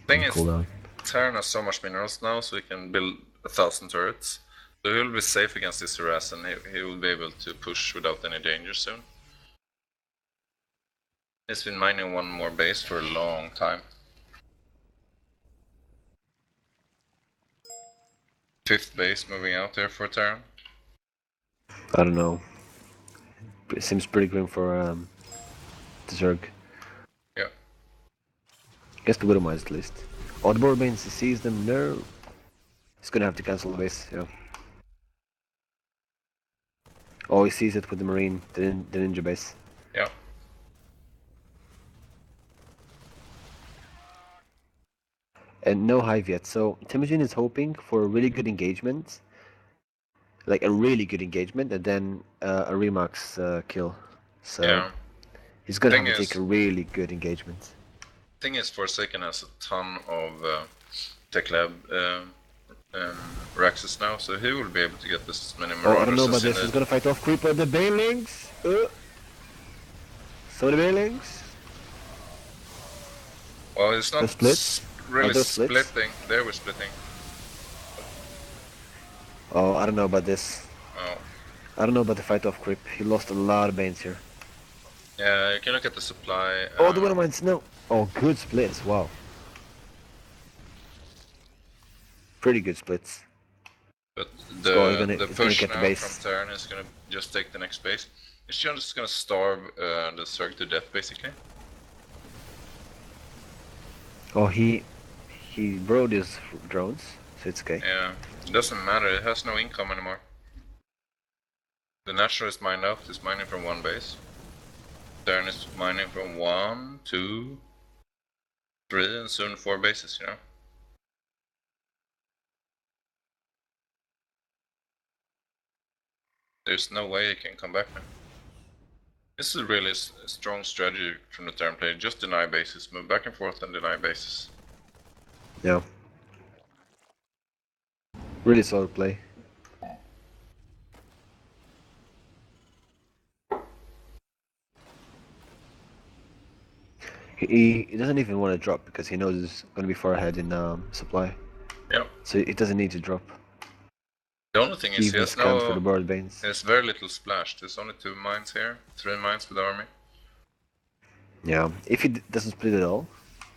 Speaker 1: Thing
Speaker 2: on
Speaker 1: is,
Speaker 2: cooldown.
Speaker 1: Terran has so much minerals now, so he can build 1,000 turrets. So he'll be safe against this harass, and he will be able to push without any danger soon. He's been mining one more base for a long time. 5th base moving out there for Terran.
Speaker 2: I don't know. It seems pretty grim for the Zerg.
Speaker 1: Yeah.
Speaker 2: Guess the Widowmines at least. Oh, the Borebanes sees them. No. He's gonna have to cancel the base, yeah. Oh, he sees it with the Marine, the ninja base.
Speaker 1: Yeah.
Speaker 2: And no hive yet, so Temujin is hoping for a really good engagement. Like a really good engagement, and then a Remax kill. So
Speaker 1: Yeah.
Speaker 2: he's gonna have
Speaker 1: Thing
Speaker 2: to take
Speaker 1: is-
Speaker 2: a really good engagement.
Speaker 1: Thing is, Forsaken has a ton of Tech Lab Raxes now, so he will be able to get this many Marauders.
Speaker 2: Oh, I don't know about
Speaker 1: as he
Speaker 2: this. He's
Speaker 1: need.
Speaker 2: gonna fight off Creeper, the Banelings! So the Banelings?
Speaker 1: Well, it's not
Speaker 2: The splits?
Speaker 1: really
Speaker 2: Are those splits?
Speaker 1: splitting. They were splitting.
Speaker 2: Oh, I don't know about this.
Speaker 1: Oh.
Speaker 2: I don't know about the fight off Creep. He lost a lot of Banes here.
Speaker 1: Yeah, you can look at the supply.
Speaker 2: Oh, the Widowmines, no! Oh, good splits, wow. Pretty good splits.
Speaker 1: But
Speaker 2: So he's
Speaker 1: the
Speaker 2: gonna
Speaker 1: push
Speaker 2: get the
Speaker 1: now
Speaker 2: base.
Speaker 1: from Terran is gonna just take the next base. It's just gonna starve the Zerg to death, basically.
Speaker 2: Oh, he borrowed his drones, so it's okay.
Speaker 1: Yeah, it doesn't matter. It has no income anymore. The Natural is mined out. It's mining from one base. Terran is mining from 1, 2, 3, and soon 4 bases. You know. There's no way he can come back now. This is really a strong strategy from the Terran player. Just deny bases, move back and forth and deny bases.
Speaker 2: Yeah. Really solid play. He doesn't even want to drop because he knows he's going to be far ahead in supply.
Speaker 1: Yeah.
Speaker 2: So he doesn't need to drop.
Speaker 1: The only thing is he
Speaker 2: Even
Speaker 1: has
Speaker 2: scanned for the Borrowed Banes.
Speaker 1: There's very little splash. There's only 2 mines here, 3 mines with the army.
Speaker 2: Yeah, if he doesn't split at all.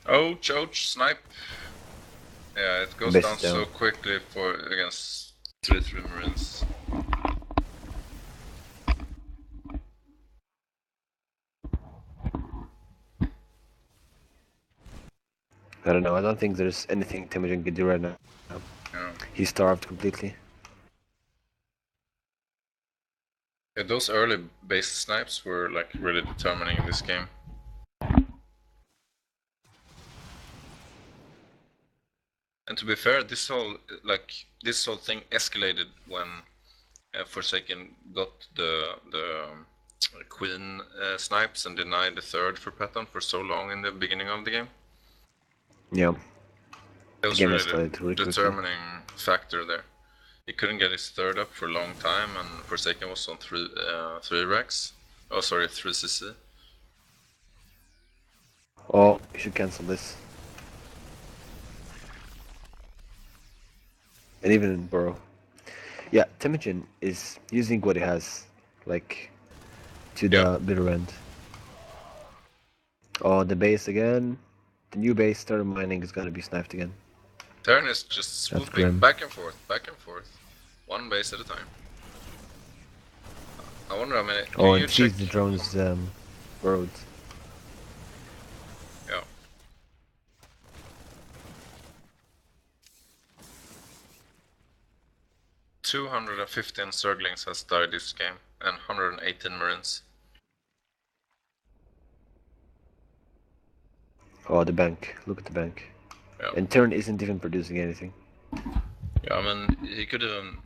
Speaker 1: Ouch, ouch, snipe. Yeah, it goes
Speaker 2: Best
Speaker 1: down so quickly for against 3 Marines.
Speaker 2: I don't know, I don't think there's anything Temujin can do right now.
Speaker 1: Yeah.
Speaker 2: He's starved completely.
Speaker 1: Yeah, those early base snipes were like really determining this game. And to be fair, this whole thing escalated when Forsaken got the Queen snipes and denied the 3rd for Patton for so long in the beginning of the game.
Speaker 2: Yeah.
Speaker 1: That was
Speaker 2: game
Speaker 1: really
Speaker 2: escalated really
Speaker 1: the
Speaker 2: quickly.
Speaker 1: determining factor there. He couldn't get his 3rd up for a long time, and Forsaken was on 3 racks. Oh, sorry, 3 CC.
Speaker 2: Oh, you should cancel this. And even in Burrow. Yeah, Temujin is using what he has, like, to the bitter end. Oh, the base again. The new base started mining is gonna be sniped again.
Speaker 1: Terran is just
Speaker 2: That's
Speaker 1: swooping
Speaker 2: grim.
Speaker 1: back and forth, one base at a time. I wonder how many. Can
Speaker 2: Oh,
Speaker 1: you
Speaker 2: and
Speaker 1: check?
Speaker 2: sees the drones roads.
Speaker 1: Yeah. "215 Zerglings has died this game, and 118 Marines."
Speaker 2: Oh, the bank. Look at the bank.
Speaker 1: Yeah.
Speaker 2: And Turn isn't even producing anything.
Speaker 1: Yeah, I mean, he could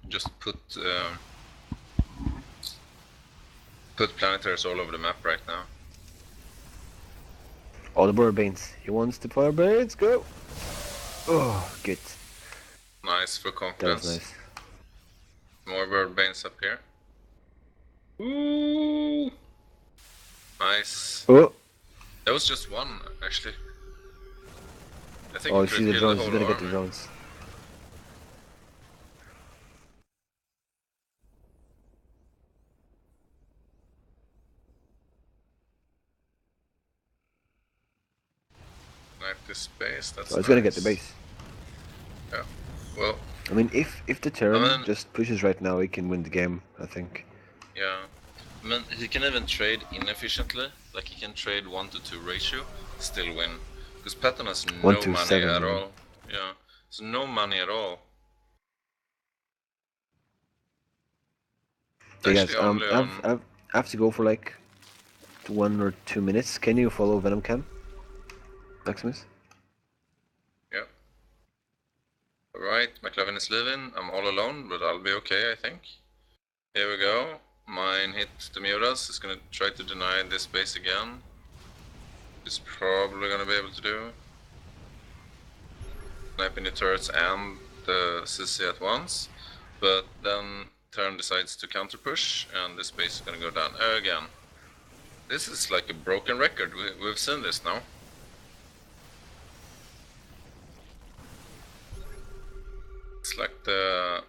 Speaker 1: just put planetaries all over the map right now.
Speaker 2: Oh, the Boar Banes. He wants the Fire Banes. Go! Oh, good.
Speaker 1: Nice for
Speaker 2: That
Speaker 1: confidence.
Speaker 2: was nice.
Speaker 1: More bird banes up here. Ooh! Nice.
Speaker 2: Oh!
Speaker 1: That was just one, actually. I think
Speaker 2: Oh,
Speaker 1: he
Speaker 2: you
Speaker 1: could
Speaker 2: see
Speaker 1: have
Speaker 2: the
Speaker 1: killed
Speaker 2: drones.
Speaker 1: the
Speaker 2: He's
Speaker 1: whole
Speaker 2: gonna
Speaker 1: army.
Speaker 2: get the drones.
Speaker 1: Snipe this space, that's
Speaker 2: Oh, he's
Speaker 1: nice.
Speaker 2: gonna get the base.
Speaker 1: Yeah. Well,
Speaker 2: I mean, if the Terran
Speaker 1: I mean-
Speaker 2: just pushes right now, he can win the game, I think.
Speaker 1: yeah. I mean, he can even trade inefficiently. Like, he can trade 1-to-2 ratio, still win. Because Patton has no
Speaker 2: 1 to
Speaker 1: money
Speaker 2: 7
Speaker 1: at
Speaker 2: even.
Speaker 1: all. Yeah. So no money at all.
Speaker 2: Hey guys,
Speaker 1: Actually, only on...
Speaker 2: I have to go for like 1 or 2 minutes. Can you follow Venom Cam, Maximus?
Speaker 1: Yeah. Alright, McLovin is leaving. I'm all alone, but I'll be okay, I think. Here we go. Mine hit the Muras. It's gonna try to deny this base again. It's probably gonna be able to do. Sniping the turrets and the CC at once. But then Terran decides to counter push, and this base is gonna go down again. This is like a broken record. We've seen this now. It's like the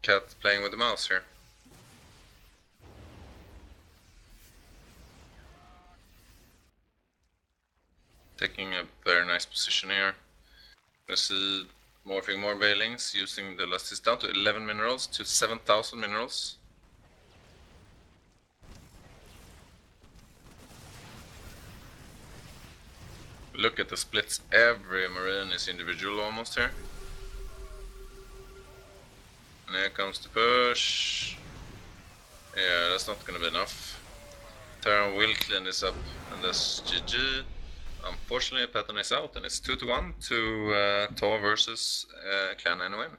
Speaker 1: cat playing with the mouse here. Taking a very nice position here. Gonna see morphing more Bailings, using the last is down to 11 minerals to 7,000 minerals. Look at the splits. Every marine is individual almost here. And here comes the push. Yeah, that's not gonna be enough. Terran will clean this up, and that's GG. Unfortunately, Patton is out, and it's 2-1 to TAW versus Clan NoN.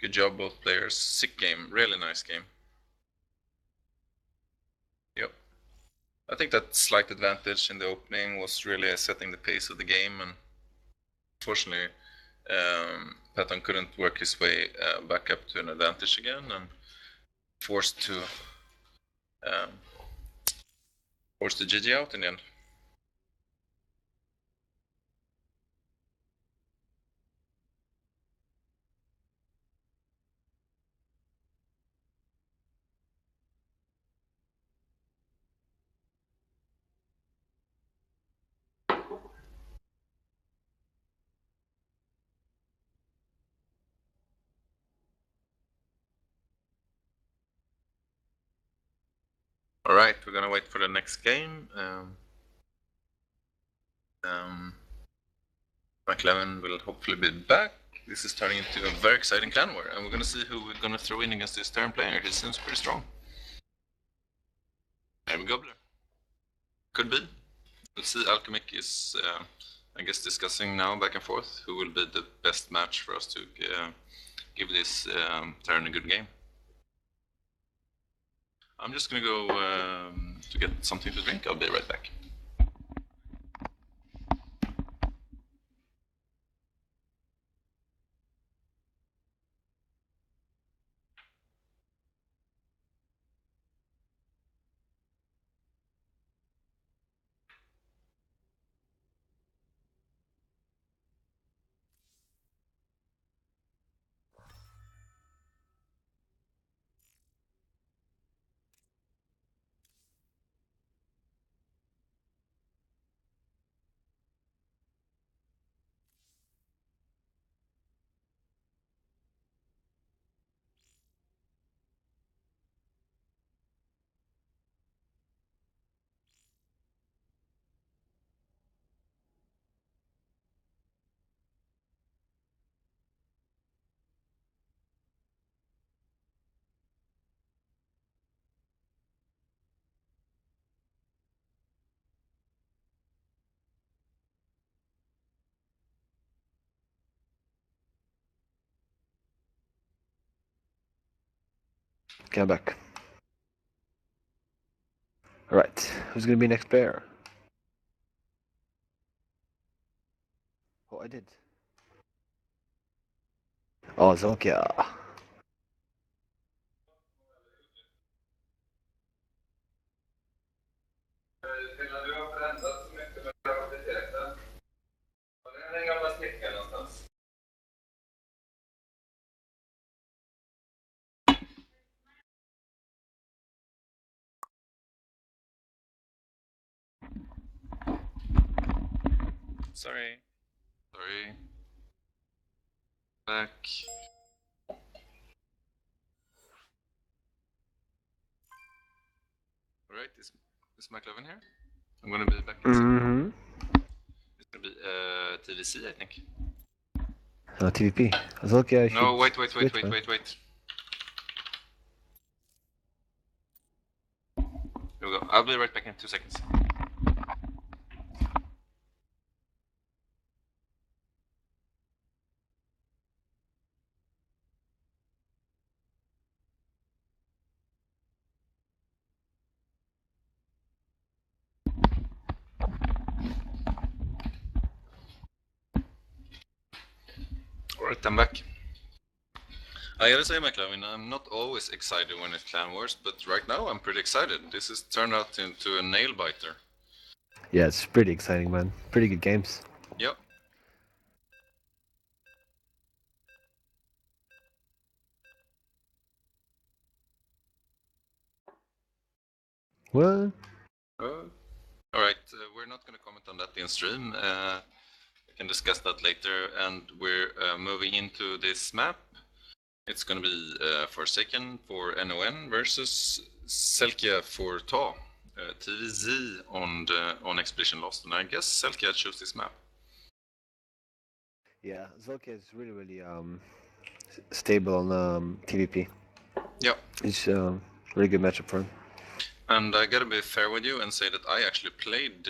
Speaker 1: Good job, both players. Sick game, really nice game. Yep. I think that slight advantage in the opening was really setting the pace of the game, and unfortunately, Patton couldn't work his way back up to an advantage again, and forced to force the GG out in the end. Alright, we're gonna wait for the next game. McLevin will hopefully be back. This is turning into a very exciting clan war, and we're gonna see who we're gonna throw in against this Terran player. He seems pretty strong. There we go, Blair. Could be. Let's see. Alchemic is, I guess, discussing now back and forth who will be the best match for us to give this Terran a good game. I'm just gonna go to get something to drink. I'll be right back.
Speaker 2: Okay, I'm back. Alright, who's gonna be next player? Oh, I did. Oh, Zolkia.
Speaker 1: Sorry. Back. Alright, is McLovin here? I'm gonna be back in a second. It's gonna be TVC, I think.
Speaker 2: Oh, TVP. Zolkia.
Speaker 1: No, wait. Here we go. I'll be right back in 2 seconds. Alright, I'm back. I gotta say, McLovin, I'm not always excited when it's Clan Wars, but right now I'm pretty excited. This has turned out into a nail biter.
Speaker 2: Yeah, it's pretty exciting, man. Pretty good games.
Speaker 1: Yep.
Speaker 2: What?
Speaker 1: Alright, we're not gonna comment on that in stream. We can discuss that later, and we're moving into this map. It's gonna be Forsaken for NoN versus Selkia for TAW. TVZ on Expedition Lost, and I guess Selkia chose this map.
Speaker 2: Yeah, Zolkia is really stable on TVP.
Speaker 1: Yeah.
Speaker 2: It's really good matchup for him.
Speaker 1: And I gotta be fair with you and say that I actually played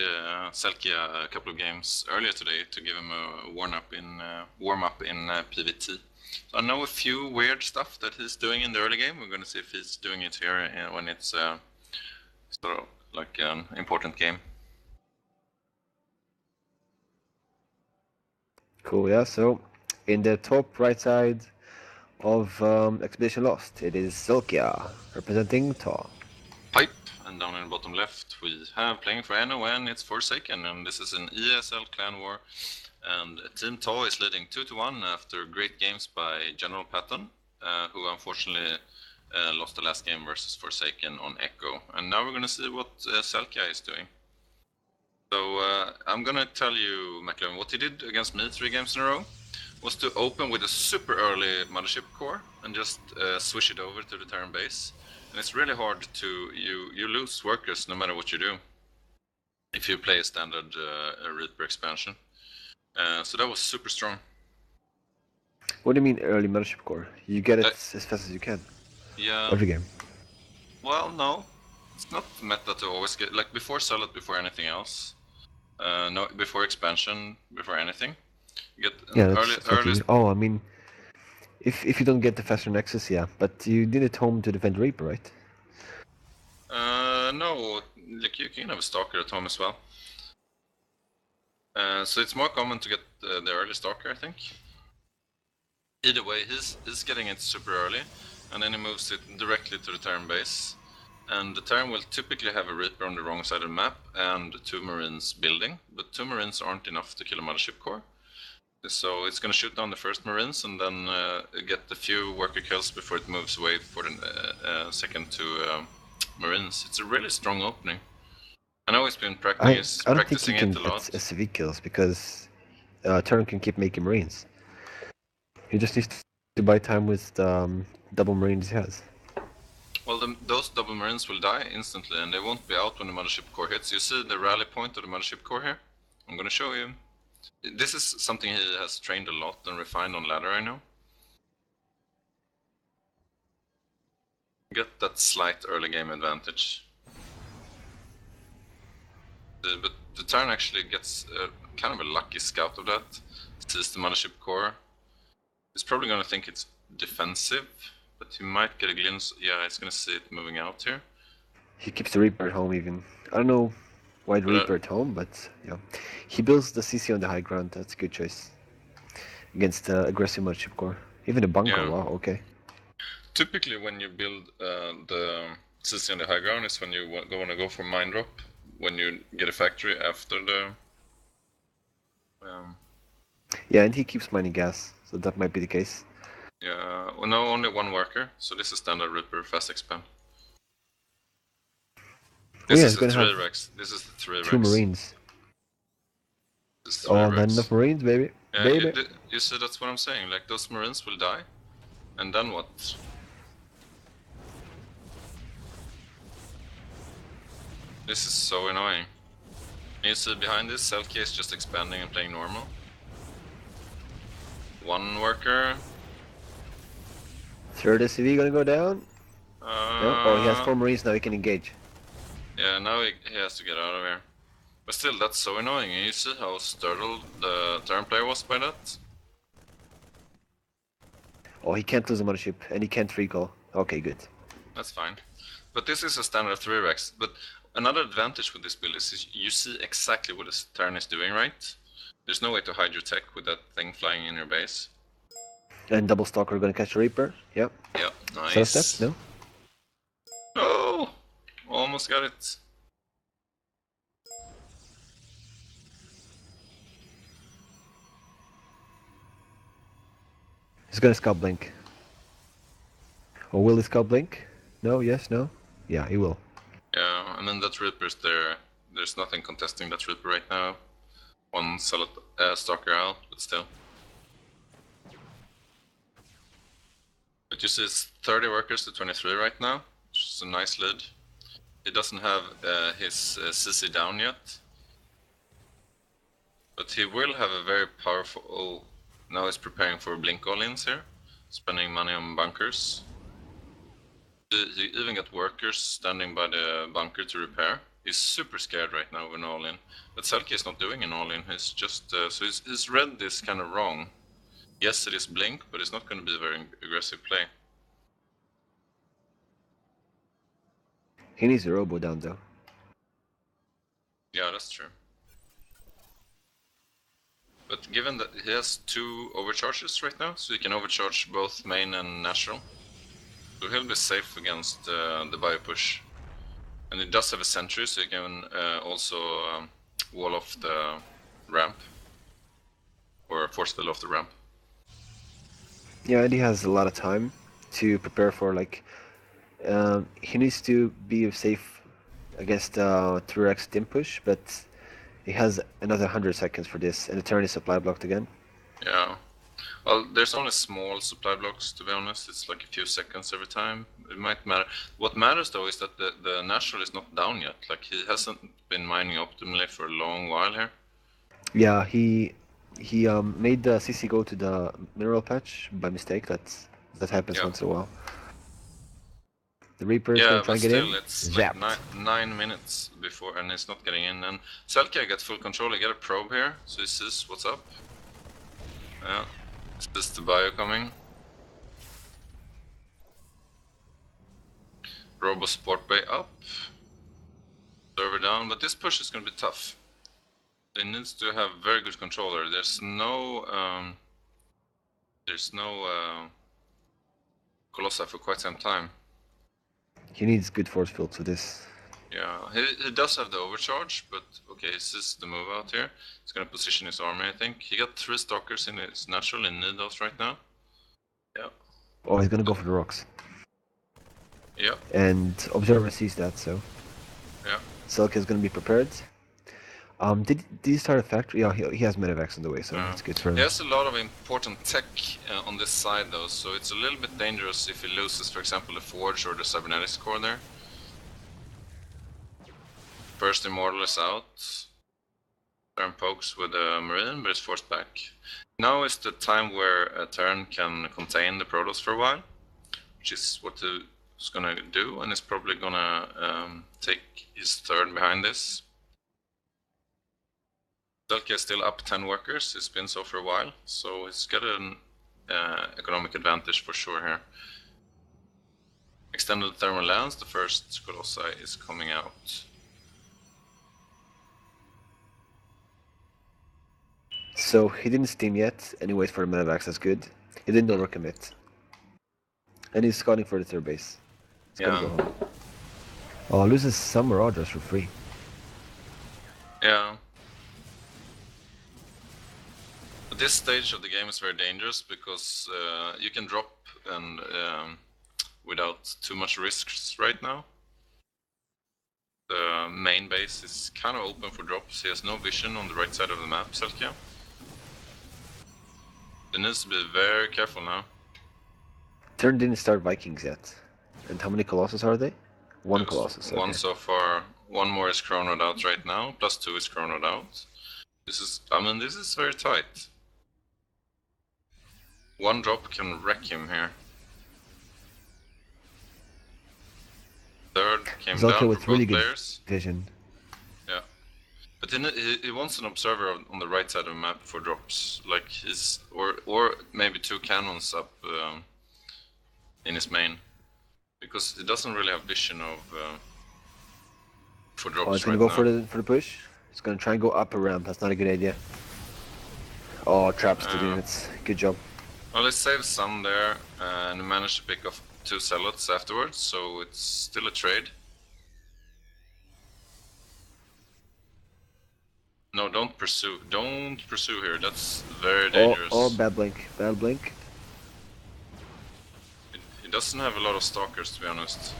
Speaker 1: Selkia a couple of games earlier today to give him a warm up in PvT. So I know a few weird stuff that he's doing in the early game. We're gonna see if he's doing it here when it's sort of like an important game.
Speaker 2: Cool, yeah. So, in the top right side of Expedition Lost, it is Zolkia representing TAW.
Speaker 1: Pipe, and down in the bottom left we have playing for NoN, it's Forsaken, and this is an ESL Clan War, and Team TAW is leading 2-1 after great games by General Patton, who unfortunately lost the last game versus Forsaken on Echo. And now we're gonna see what Selkia is doing. So I'm gonna tell you, McLaren, what he did against me 3 games in a row was to open with a super early mothership core and just switch it over to the Terran base. And it's really hard to, you lose workers no matter what you do if you play a standard Reaper expansion. So that was super strong.
Speaker 2: What do you mean early mothership core? You get it as fast as you can.
Speaker 1: Yeah.
Speaker 2: Every game.
Speaker 1: Well, no. It's not meta to always get, like before Zealot, before anything else. No, before expansion, before anything. You get an early.
Speaker 2: Oh, I mean, if you don't get the faster nexus, yeah. But you did it home to defend Reaper, right?
Speaker 1: No, like you can have a Stalker at home as well. So it's more common to get the early Stalker, I think. Either way, he's getting it super early, and then he moves it directly to the Terran base. And the Terran will typically have a Reaper on the wrong side of the map and 2 Marines building, but 2 Marines aren't enough to kill a mothership core. So it's gonna shoot down the first Marines and then get a few worker kills before it moves away for the second 2 Marines. It's a really strong opening. I know he's been practicing it a lot.
Speaker 2: Get SV kills because Terran can keep making Marines. He just needs to buy time with double Marines he has.
Speaker 1: Well, those double Marines will die instantly, and they won't be out when the mothership core hits. You see the rally point of the mothership core here? I'm gonna show you. This is something he has trained a lot and refined on ladder, I know. Get that slight early game advantage. But the Terran actually gets kind of a lucky scout of that. Sees the mothership core. He's probably gonna think it's defensive, But he might get a glimpse. Yeah, he's gonna see it moving out here.
Speaker 2: He keeps the Reaper at home even. I don't know why the
Speaker 1: But,
Speaker 2: Reaper at home, but yeah. He builds the CC on the high ground. That's a good choice. Against the aggressive mothership core. Even a bunker,
Speaker 1: Yeah.
Speaker 2: wow, okay.
Speaker 1: Typically, when you build the CC on the high ground, is when you want to go for mine drop. When you get a factory after the.
Speaker 2: Yeah, and he keeps mining gas, so that might be the case.
Speaker 1: Yeah, well, no, only one worker, so this is standard Reaper fast expand. This
Speaker 2: yeah,
Speaker 1: is
Speaker 2: he's
Speaker 1: the
Speaker 2: gonna
Speaker 1: 3
Speaker 2: have
Speaker 1: Rex. This is the 3
Speaker 2: 2
Speaker 1: Rex.
Speaker 2: Marines.
Speaker 1: This is 3
Speaker 2: Oh, not
Speaker 1: Rex.
Speaker 2: enough Marines, baby.
Speaker 1: Yeah,
Speaker 2: Baby.
Speaker 1: you see, that's what I'm saying. Like, those Marines will die, and then what? This is so annoying. And you see behind this, Selkie is just expanding and playing normal. One worker.
Speaker 2: Third SCV gonna go down? No? Oh, he has 4 Marines now, he can engage.
Speaker 1: Yeah, now he has to get out of here. But still, that's so annoying. And you see how startled the Terran player was by that?
Speaker 2: Oh, he can't lose a mothership, and he can't recall. Okay, good.
Speaker 1: That's fine. But this is a standard 3 Rex. But another advantage with this build is you see exactly what this Terran is doing, right? There's no way to hide your tech with that thing flying in your base.
Speaker 2: And double stalker gonna catch the Reaper. Yep.
Speaker 1: Yeah,
Speaker 2: Set
Speaker 1: nice.
Speaker 2: step? No?
Speaker 1: Oh! Almost got it.
Speaker 2: He's gonna scout blink. Oh, will he scout blink? No, yes, no? Yeah, he will.
Speaker 1: Yeah, I mean, that Reaper's there. There's nothing contesting that Reaper right now. One stalker out, but still. But you see it's 30 workers to 23 right now, which is a nice lead. He doesn't have his CC down yet. But he will have a very powerful... Now he's preparing for blink all-ins here, spending money on bunkers. He even got workers standing by the bunker to repair. He's super scared right now of an all-in. But Selkie is not doing an all-in, he's just... so he's read this kind of wrong. Yes, it is blink, but it's not going to be a very aggressive play.
Speaker 2: He needs a robo down though.
Speaker 1: Yeah, that's true. But given that he has 2 overcharges right now, so he can overcharge both main and natural. So he'll be safe against the bio push. And he does have a sentry, so he can also wall off the ramp. Or force fill off the ramp.
Speaker 2: Yeah, and he has a lot of time to prepare for, like... he needs to be safe against 3x stim push, but he has another 100 seconds for this, and the turn is supply blocked again.
Speaker 1: Yeah. Well, there's only small supply blocks, to be honest. It's like a few seconds every time. It might matter. What matters, though, is that the natural is not down yet. Like, he hasn't been mining optimally for a long while here.
Speaker 2: Yeah, he made the CC go to the mineral patch by mistake. That happens once in a while. The Reaper is gonna try and get in.
Speaker 1: It's
Speaker 2: Zapped.
Speaker 1: like 9 minutes before, and it's not getting in. And Selkie gets full control. He get a probe here, so he sees what's up. Yeah, is this the bio coming? Robo Sport Bay up. Server down, but this push is gonna be tough. He needs to have very good controller. There's no Colossi for quite some time.
Speaker 2: He needs good force field for this.
Speaker 1: Yeah, he does have the overcharge, but okay, this is the move out here. He's gonna position his army, I think. He got 3 stalkers in his natural in need those right now. Yeah.
Speaker 2: Oh, he's gonna go for the rocks.
Speaker 1: Yeah.
Speaker 2: And Observer sees that, so...
Speaker 1: Yeah.
Speaker 2: Selkie is gonna be prepared. Did he start a factory? Yeah, he has medevacs on the way, so that's good for him.
Speaker 1: He has a lot of important tech on this side, though, so it's a little bit dangerous if he loses, for example, the Forge or the Cybernetics core there. First Immortal is out. Terran pokes with a Marine, but is forced back. Now is the time where a Terran can contain the Protoss for a while, which is what he's gonna do, and he's probably gonna take his third behind this. Selkie is still up 10 workers, it's been so for a while, so he's got an economic advantage for sure here. extended thermal lens, the first Colossi is coming out.
Speaker 2: So he didn't steam yet, and he waits for the medevacs, that's good. He didn't overcommit. And he's scouting for the third base. He's gonna go home. Oh, loses some Marauders for free.
Speaker 1: Yeah. At this stage of the game is very dangerous because you can drop and without too much risks right now. The main base is kind of open for drops. He has no vision on the right side of the map, Selkia. He needs to be very careful now.
Speaker 2: Turn didn't start Vikings yet. And how many Colossus are they? One
Speaker 1: There's
Speaker 2: Colossus.
Speaker 1: one
Speaker 2: Okay.
Speaker 1: so far. One more is chronoed out right now. +2 is chronoed out. This is, I mean, this is very tight. One drop can wreck him here. Third came
Speaker 2: He's
Speaker 1: down
Speaker 2: okay
Speaker 1: for
Speaker 2: with
Speaker 1: both
Speaker 2: really good
Speaker 1: players.
Speaker 2: vision.
Speaker 1: Yeah. But he wants an observer on the right side of the map for drops. Like his, or maybe 2 cannons up in his main. Because he doesn't really have vision of for drops
Speaker 2: Oh, he's gonna
Speaker 1: right
Speaker 2: go
Speaker 1: now.
Speaker 2: for the push. He's gonna try and go up a ramp. That's not a good idea. Oh, traps the units. Good job.
Speaker 1: Well, he saved some there and managed to pick off 2 zealots afterwards, so it's still a trade. No, don't pursue. Don't pursue here. That's very dangerous.
Speaker 2: Oh, bad blink. Bad blink.
Speaker 1: He doesn't have a lot of stalkers, to be honest.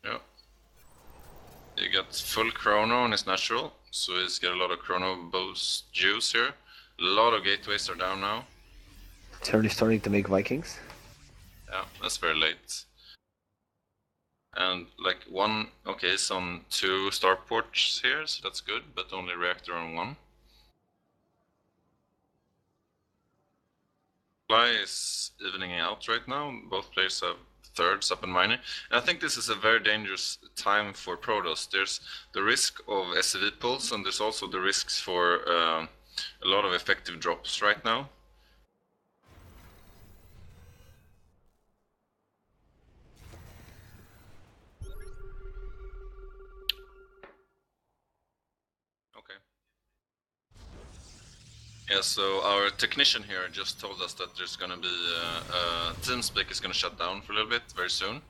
Speaker 1: Yeah. He got full chrono on his natural, so he's got a lot of chrono boost juice here. A lot of gateways are down now.
Speaker 2: Turn is starting to make Vikings.
Speaker 1: Yeah, that's very late. And like one, okay, it's on 2 starports here, so that's good, but only reactor on 1. Fly is evening out right now. Both players have thirds up and mining. And I think this is a very dangerous time for Protoss. There's the risk of SCV pulls, and there's also the risks for a lot of effective drops right now. Okay. Yeah, so our technician here just told us that there's gonna be TeamSpeak is gonna shut down for a little bit very soon.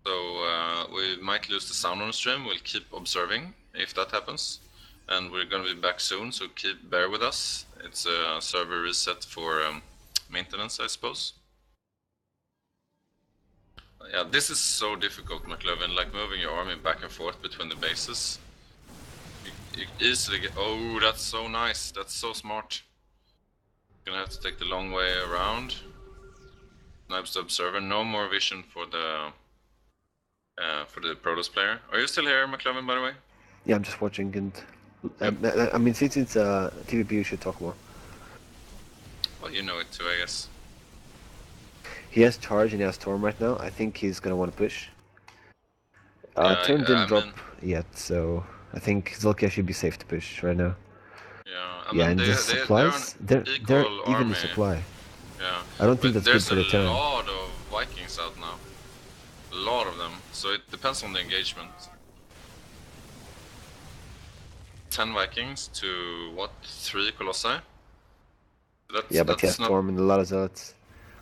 Speaker 1: So we might lose the sound on the stream. We'll keep observing if that happens. And we're gonna be back soon, so bear with us. It's a server reset for maintenance, I suppose. Yeah, this is so difficult, McLovin, like moving your army back and forth between the bases. You easily get... Oh, that's so nice. That's so smart. Gonna have to take the long way around. Snipes the observer. No more vision for the Protoss player. Are you still here, McLovin, by the way?
Speaker 2: Yeah, I'm just watching and... I mean, since it's TVP, you should talk more.
Speaker 1: Well, you know it too, I guess.
Speaker 2: He has charge and he has storm right now. I think he's gonna want to push. Turn didn't drop yet, so I think Zolkia should be safe to push right now.
Speaker 1: Yeah, I
Speaker 2: Yeah,
Speaker 1: mean,
Speaker 2: and the supplies, they're even the supply.
Speaker 1: Yeah,
Speaker 2: I don't think that's good for the turn.
Speaker 1: There's a lot of Vikings out now. A lot of them, so it depends on the engagement. 10 Vikings to what? 3 Colossi?
Speaker 2: Yeah, but he has Storm and a lot of Zealots.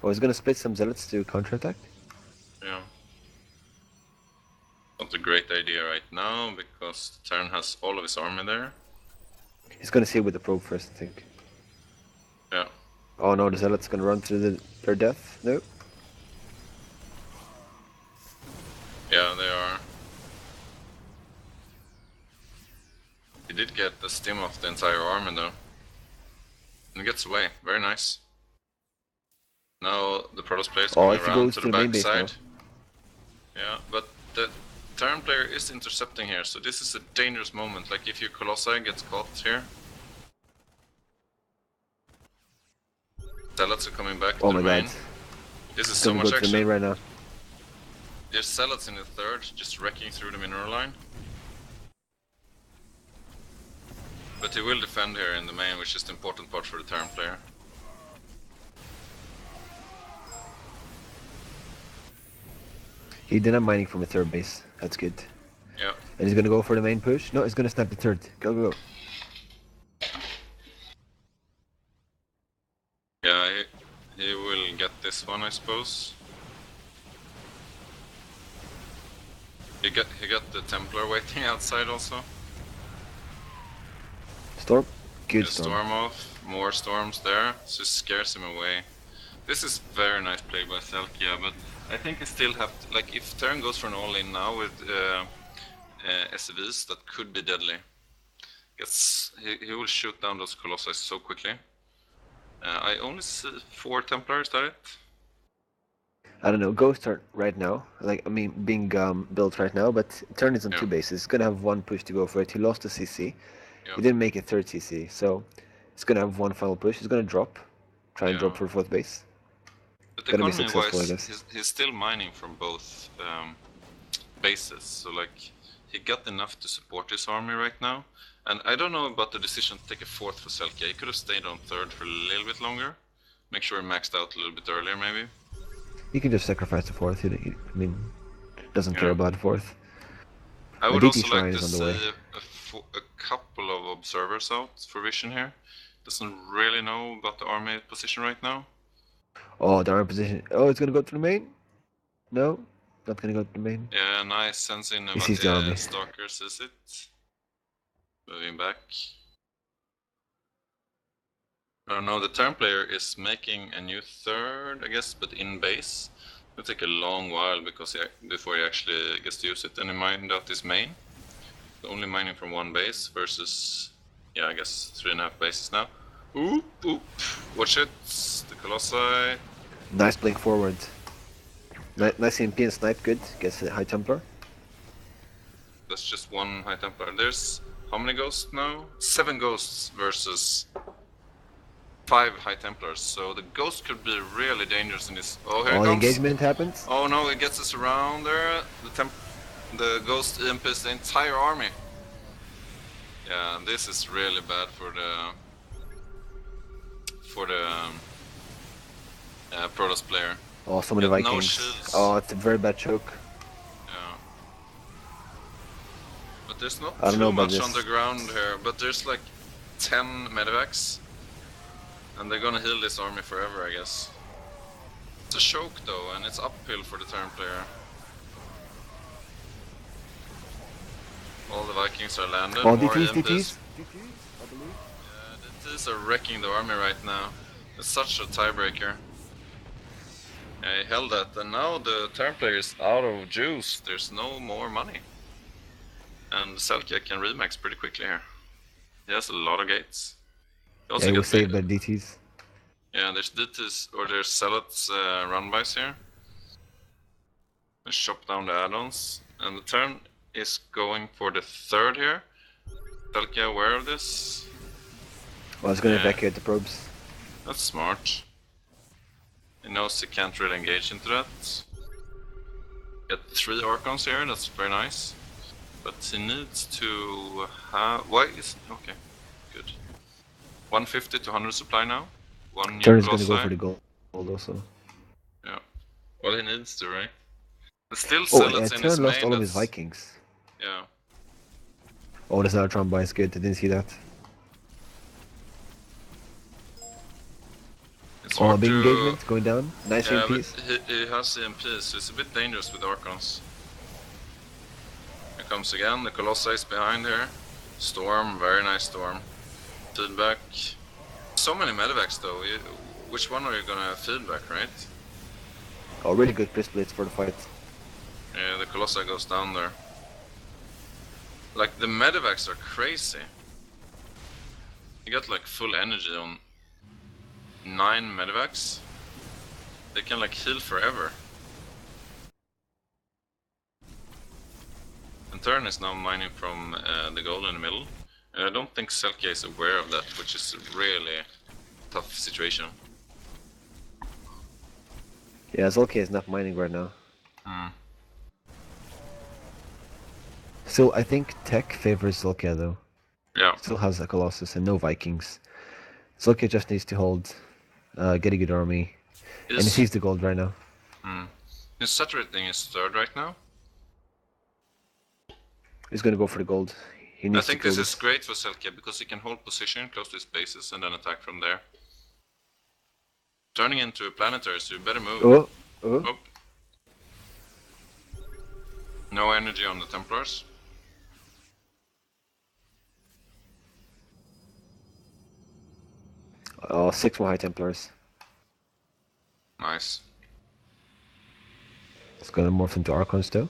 Speaker 2: Oh, he's gonna split some Zealots to counterattack?
Speaker 1: Yeah. Not a great idea right now, because the Terran has all of his army there.
Speaker 2: He's gonna see it with the probe first, I think.
Speaker 1: Yeah.
Speaker 2: Oh no, the Zealot's gonna run through their death? No.
Speaker 1: Yeah, they are. He did get the stim off the entire army though. And gets away, very nice. Now the Protoss player is coming around to the back side. Yeah, but the Terran player is intercepting here, so this is a dangerous moment. Like if your Colossi gets caught here. Zealots are coming back to the main. This is so much action.
Speaker 2: To the main right now.
Speaker 1: There's Zealots in the third, just wrecking through the mineral line. But he will defend here in the main, which is the important part for the Terran player.
Speaker 2: He did not mining from a third base. That's good.
Speaker 1: Yeah.
Speaker 2: And he's gonna go for the main push. No, he's gonna snap the third. Go, go, go.
Speaker 1: Yeah, he will get this one, I suppose. He got the Templar waiting outside also.
Speaker 2: Storm. Good
Speaker 1: Yeah,
Speaker 2: storm.
Speaker 1: storm off, more storms there, so it scares him away. This is very nice play by Selkia, but I think he still have to, like, if Terran goes for an all-in now with SCVs, that could be deadly. Yes, he will shoot down those Colossi so quickly. I only see 4 Templars, is that it?
Speaker 2: I don't know. Ghost turn right now. Like, I mean, being built right now, but turn is on
Speaker 1: Yeah.
Speaker 2: 2 bases. He's gonna have 1 push to go for it. He lost the CC.
Speaker 1: Yeah.
Speaker 2: He didn't make a third CC, so he's gonna have 1 final push. He's gonna drop. Try and drop for 4th base.
Speaker 1: But
Speaker 2: Gonna be successful, I guess.
Speaker 1: he's still mining from both bases, so like he got enough to support his army right now. And I don't know about the decision to take a 4th for Selkia. He could have stayed on 3rd for a little bit longer. Make sure he maxed out a little bit earlier, maybe.
Speaker 2: He can just sacrifice the 4th. I mean, doesn't care about the 4th.
Speaker 1: I would
Speaker 2: DT
Speaker 1: also
Speaker 2: Shrine
Speaker 1: like to
Speaker 2: is on the
Speaker 1: see
Speaker 2: way.
Speaker 1: a couple of observers out for vision here. Doesn't really know about the army position right now.
Speaker 2: Oh, the arm position. Oh, it's gonna go to the main? No, not gonna go to the main.
Speaker 1: Yeah, nice sensing
Speaker 2: He sees the army.
Speaker 1: Stalker sees it. Moving back. I don't know, the turn player is making a new 3rd, I guess, but in base. It'll take a long while because before he actually gets to use it, and he mined out his main. Only mining from 1 base versus, yeah, I guess 3.5 bases now. Oop, oop. Watch it. The Colossi.
Speaker 2: Nice blink forward. Nice EMP and snipe, good. Gets a high Templar.
Speaker 1: That's just 1 high Templar. There's how many ghosts now? 7 ghosts versus 5 high Templars. So the ghost could be really dangerous in this. Oh, here it comes.
Speaker 2: The engagement happens.
Speaker 1: Oh no, it gets us around there. The ghost EMPs the entire army. Yeah, this is really bad for the Protoss player.
Speaker 2: Oh, so many Vikings.
Speaker 1: No shields.
Speaker 2: Oh, it's a very bad choke.
Speaker 1: Yeah. But there's not
Speaker 2: I don't know
Speaker 1: too
Speaker 2: about
Speaker 1: much
Speaker 2: this.
Speaker 1: on the ground here, but there's like 10 medevacs. And they're gonna heal this army forever, I guess. It's a choke though, and it's uphill for the turn player. All the Vikings are landed.
Speaker 2: Oh,
Speaker 1: more
Speaker 2: DTs,
Speaker 1: EMPs.
Speaker 2: DTs.
Speaker 1: Yeah, DTs are wrecking the army right now. It's such a tiebreaker. Yeah, he held that, and now the turn player is out of juice. There's no more money. And Selkia can remax pretty quickly here. He has a lot of gates. He also
Speaker 2: Yeah, he was
Speaker 1: gets
Speaker 2: saved by DTs.
Speaker 1: Yeah, there's DTs, or there's Zealots run-bys here. Let's chop down the add-ons. And the turn is going for the 3rd here. Selkia aware of this.
Speaker 2: Well, he's gonna
Speaker 1: Yeah.
Speaker 2: evacuate the probes.
Speaker 1: That's smart. He knows he can't really engage into that. Get 3 Archons here, that's very nice. But he needs to have... Why is... Okay, good. 150 to 100 supply now. 1 new
Speaker 2: Turn is gonna go
Speaker 1: Colossi.
Speaker 2: for the gold also.
Speaker 1: Yeah. Well, he needs to, right? But still
Speaker 2: Oh, yeah,
Speaker 1: Zealots in his
Speaker 2: Turn lost
Speaker 1: main,
Speaker 2: all of his
Speaker 1: that's-
Speaker 2: Vikings.
Speaker 1: Yeah.
Speaker 2: Oh, the Zaratron buy is good. I didn't see that.
Speaker 1: It's
Speaker 2: Oh,
Speaker 1: hard
Speaker 2: big
Speaker 1: to...
Speaker 2: engagement going down. Nice
Speaker 1: Yeah,
Speaker 2: EMPs.
Speaker 1: but he has EMPs, so it's a bit dangerous with Archons. Here comes again, the Colossi is behind here. Storm, very nice storm. Feedback. So many medevacs though. Which one are you gonna feedback, right?
Speaker 2: Oh, really good Blitz for the fight.
Speaker 1: Yeah, the Colossi goes down there. Like, the medevacs are crazy. You got like full energy on 9 medevacs. They can like heal forever. And Turn is now mining from the gold in the middle. And I don't think Selkia is aware of that, which is a really tough situation.
Speaker 2: Yeah, Zolke is not mining right now.
Speaker 1: Hmm.
Speaker 2: So I think tech favors Zolke though.
Speaker 1: Yeah.
Speaker 2: Still has a Colossus and no Vikings. Zolke just needs to hold, get a good army. And he sees the gold right now.
Speaker 1: Hmm. He's saturating his third right now.
Speaker 2: He's gonna go for the gold. He
Speaker 1: I
Speaker 2: needs to
Speaker 1: think
Speaker 2: kill
Speaker 1: this
Speaker 2: this.
Speaker 1: is great for Selke because he can hold position close to his bases and then attack from there. Turning into a planetary, so you better move.
Speaker 2: Oh.
Speaker 1: Oh. No energy on the Templars.
Speaker 2: Oh, 6 more High Templars.
Speaker 1: Nice.
Speaker 2: It's gonna morph into Archons though.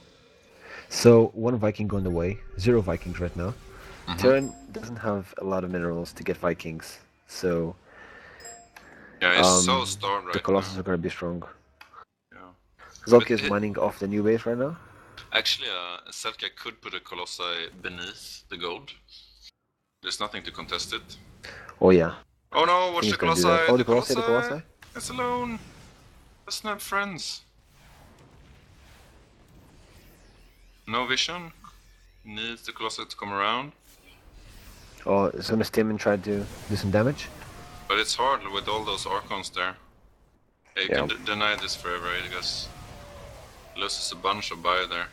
Speaker 2: So 1 Viking going away. 0 Vikings right now. Terran doesn't have a lot of minerals to get Vikings, so
Speaker 1: Yeah, he's so starved
Speaker 2: the
Speaker 1: right
Speaker 2: Colossus
Speaker 1: now.
Speaker 2: are gonna be strong.
Speaker 1: Yeah.
Speaker 2: Zolki is mining off the new base right now.
Speaker 1: Actually, Selke could put a Colossi beneath the gold. There's nothing to contest it.
Speaker 2: Oh yeah.
Speaker 1: Oh no,
Speaker 2: I
Speaker 1: watch
Speaker 2: think
Speaker 1: the
Speaker 2: he's gonna do
Speaker 1: Colossi!
Speaker 2: that. Oh,
Speaker 1: The
Speaker 2: the Colossi,
Speaker 1: Colossi!
Speaker 2: the Colossi.
Speaker 1: It's alone! Let's not friends. No vision. Needs the Colossi to come around.
Speaker 2: Oh, it's gonna stim and try to do some damage.
Speaker 1: But it's hard with all those Archons there. Yeah, you
Speaker 2: Yeah.
Speaker 1: can deny this forever because loses a bunch of bio there.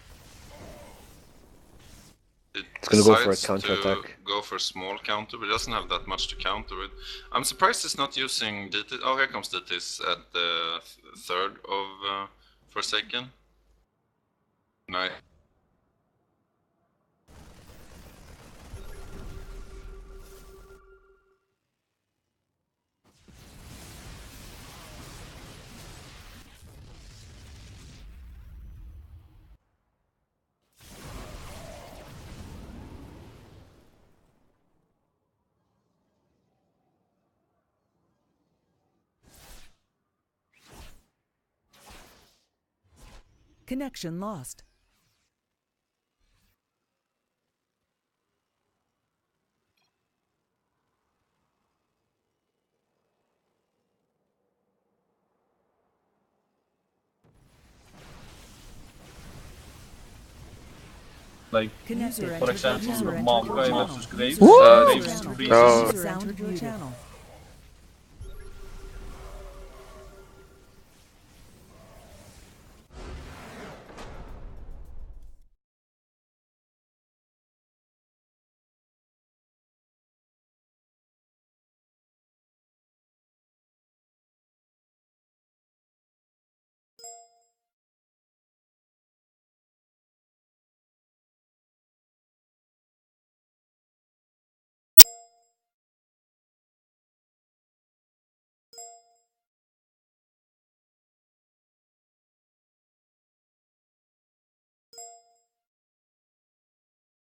Speaker 1: It
Speaker 2: It's gonna go for a
Speaker 1: decides
Speaker 2: counter
Speaker 1: to
Speaker 2: attack.
Speaker 1: go for a small counter, but it doesn't have that much to counter with. I'm surprised it's not using DT. Oh, here comes DTs at the third of Forsaken. Nice.
Speaker 3: Connection lost.
Speaker 4: Like,
Speaker 3: User
Speaker 4: for
Speaker 3: entered
Speaker 4: example,
Speaker 3: your
Speaker 4: Maokai
Speaker 3: channel.
Speaker 4: versus Graves.
Speaker 3: User
Speaker 4: Graves
Speaker 3: channel.
Speaker 4: is
Speaker 2: Oh.
Speaker 3: User entered your channel.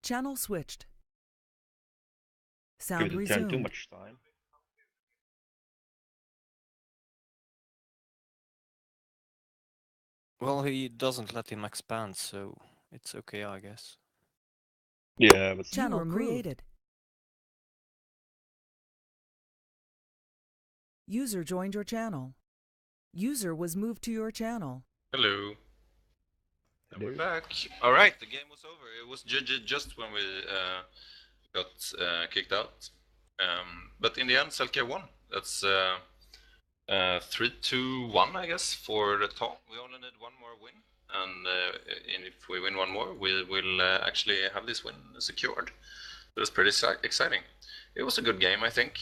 Speaker 3: Channel switched. Sound
Speaker 5: Give the turn too
Speaker 3: resumed.
Speaker 5: much time.
Speaker 6: Well, he doesn't let him expand, so it's okay, I guess.
Speaker 5: Yeah, but
Speaker 3: Channel created. User joined your channel. User was moved to your channel.
Speaker 1: Hello. And we're back. All right, the game was over. It was GG just when we got kicked out. But in the end, Selke won. That's 3-2-1, I guess, for the TAW. We only need one more win, and if we win one more, we will actually have this win secured. So it's pretty exciting. It was a good game, I think.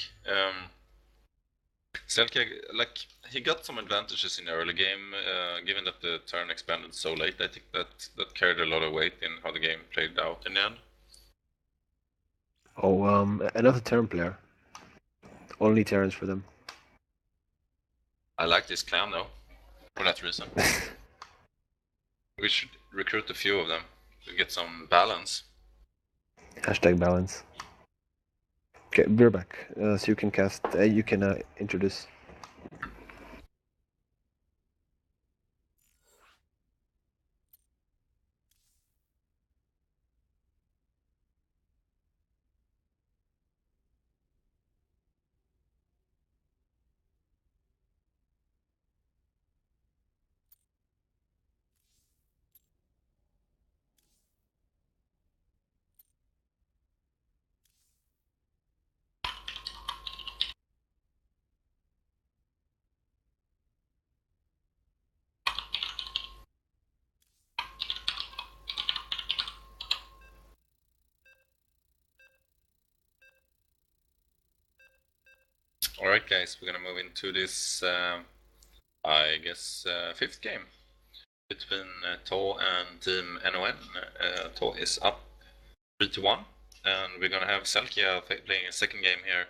Speaker 1: Selke, like, he got some advantages in the early game, given that the turn expanded so late. I think that carried a lot of weight in how the game played out in the end.
Speaker 2: Oh, another Terran player. Only Terrans for them.
Speaker 1: I like this clan though, for that reason. We should recruit a few of them to get some balance.
Speaker 2: Hashtag balance. Okay, we're back. So you can cast. You can introduce.
Speaker 1: Alright guys, we're gonna move into this, I guess, fifth game between TAW and Team NoN. TAW is up 3-1, and we're gonna have Selkia playing a second game here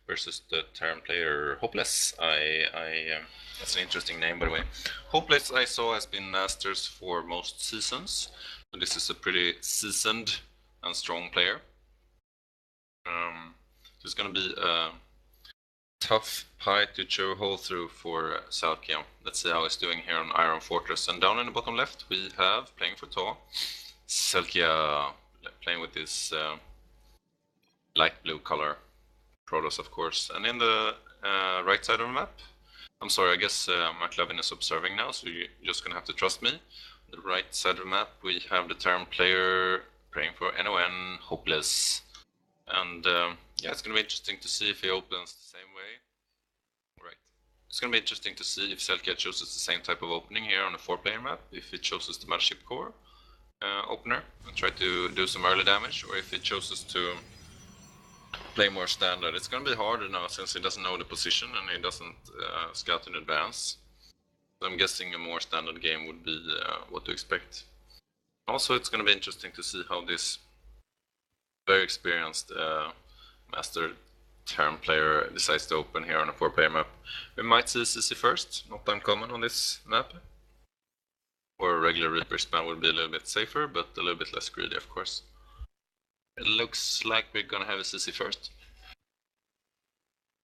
Speaker 1: versus the Terran player Hopeless. That's an interesting name, by the way. Hopeless, I saw, has been Masters for most seasons, so this is a pretty seasoned and strong player. So it's gonna be a tough pie to chew a hole through for Selkia. Let's see how he's doing here on Iron Fortress. And down in the bottom left, we have, playing for TAW, Selkia playing with this light blue color. Protoss, of course. And in the right side of the map, I'm sorry, I guess McLovin is observing now, so you're just gonna have to trust me. The right side of the map, we have the Terran player praying for NoN, Hopeless. And yeah, it's gonna be interesting to see if he opens the same way. Right. It's gonna be interesting to see if Selkia chooses the same type of opening here on a 4-player map, if it chooses the Mothership Core opener and try to do some early damage, or if it chooses to play more standard. It's gonna be harder now since he doesn't know the position and he doesn't scout in advance. So I'm guessing a more standard game would be what to expect. Also, it's gonna be interesting to see how this very experienced Master Terran player decides to open here on a 4-player map. We might see CC first, not uncommon on this map. Or a regular Reaper spam would be a little bit safer, but a little bit less greedy, of course. It looks like we're gonna have a CC first.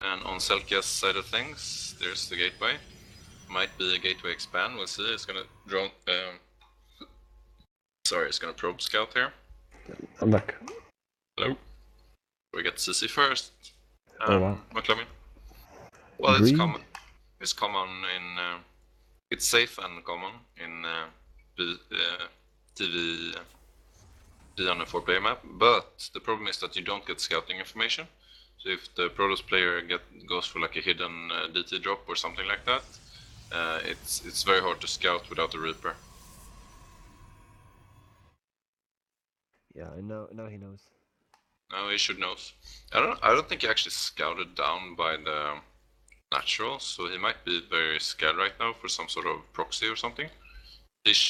Speaker 1: And on Selkia's side of things, there's the gateway. Might be a gateway expand, we'll see. It's gonna drone. Sorry, it's gonna probe scout here.
Speaker 2: I'm back.
Speaker 1: Hello. We get CC first.
Speaker 2: Oh wow.
Speaker 1: McLovin. Well,
Speaker 2: Agreed.
Speaker 1: it's common. It's common in. It's safe and common in TV on a 4-player map, but the problem is that you don't get scouting information. So if the Protoss player goes for like a hidden DT drop or something like that, it's very hard to scout without a Reaper.
Speaker 2: Yeah, I know. Now he knows.
Speaker 1: No, he should know. I don't think he actually scouted down by the natural, so he might be very scared right now for some sort of proxy or something.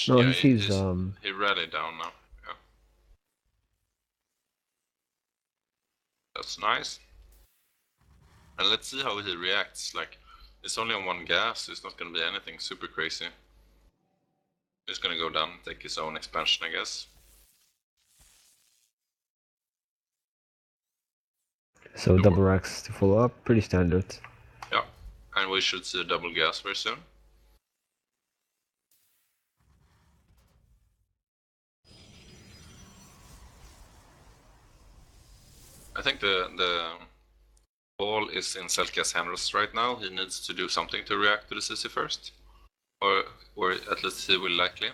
Speaker 2: No,
Speaker 1: yeah,
Speaker 2: he sees.
Speaker 1: he rallied down now. Yeah. That's nice. And let's see how he reacts. Like, it's only on one gas, so it's not gonna be anything super crazy. He's gonna go down and take his own expansion, I guess.
Speaker 2: So double racks to follow up, pretty standard.
Speaker 1: Yeah, and we should see a double gas very soon. I think the ball is in Selkia's hands right now. He needs to do something to react to the CC first. Or at least he will likely.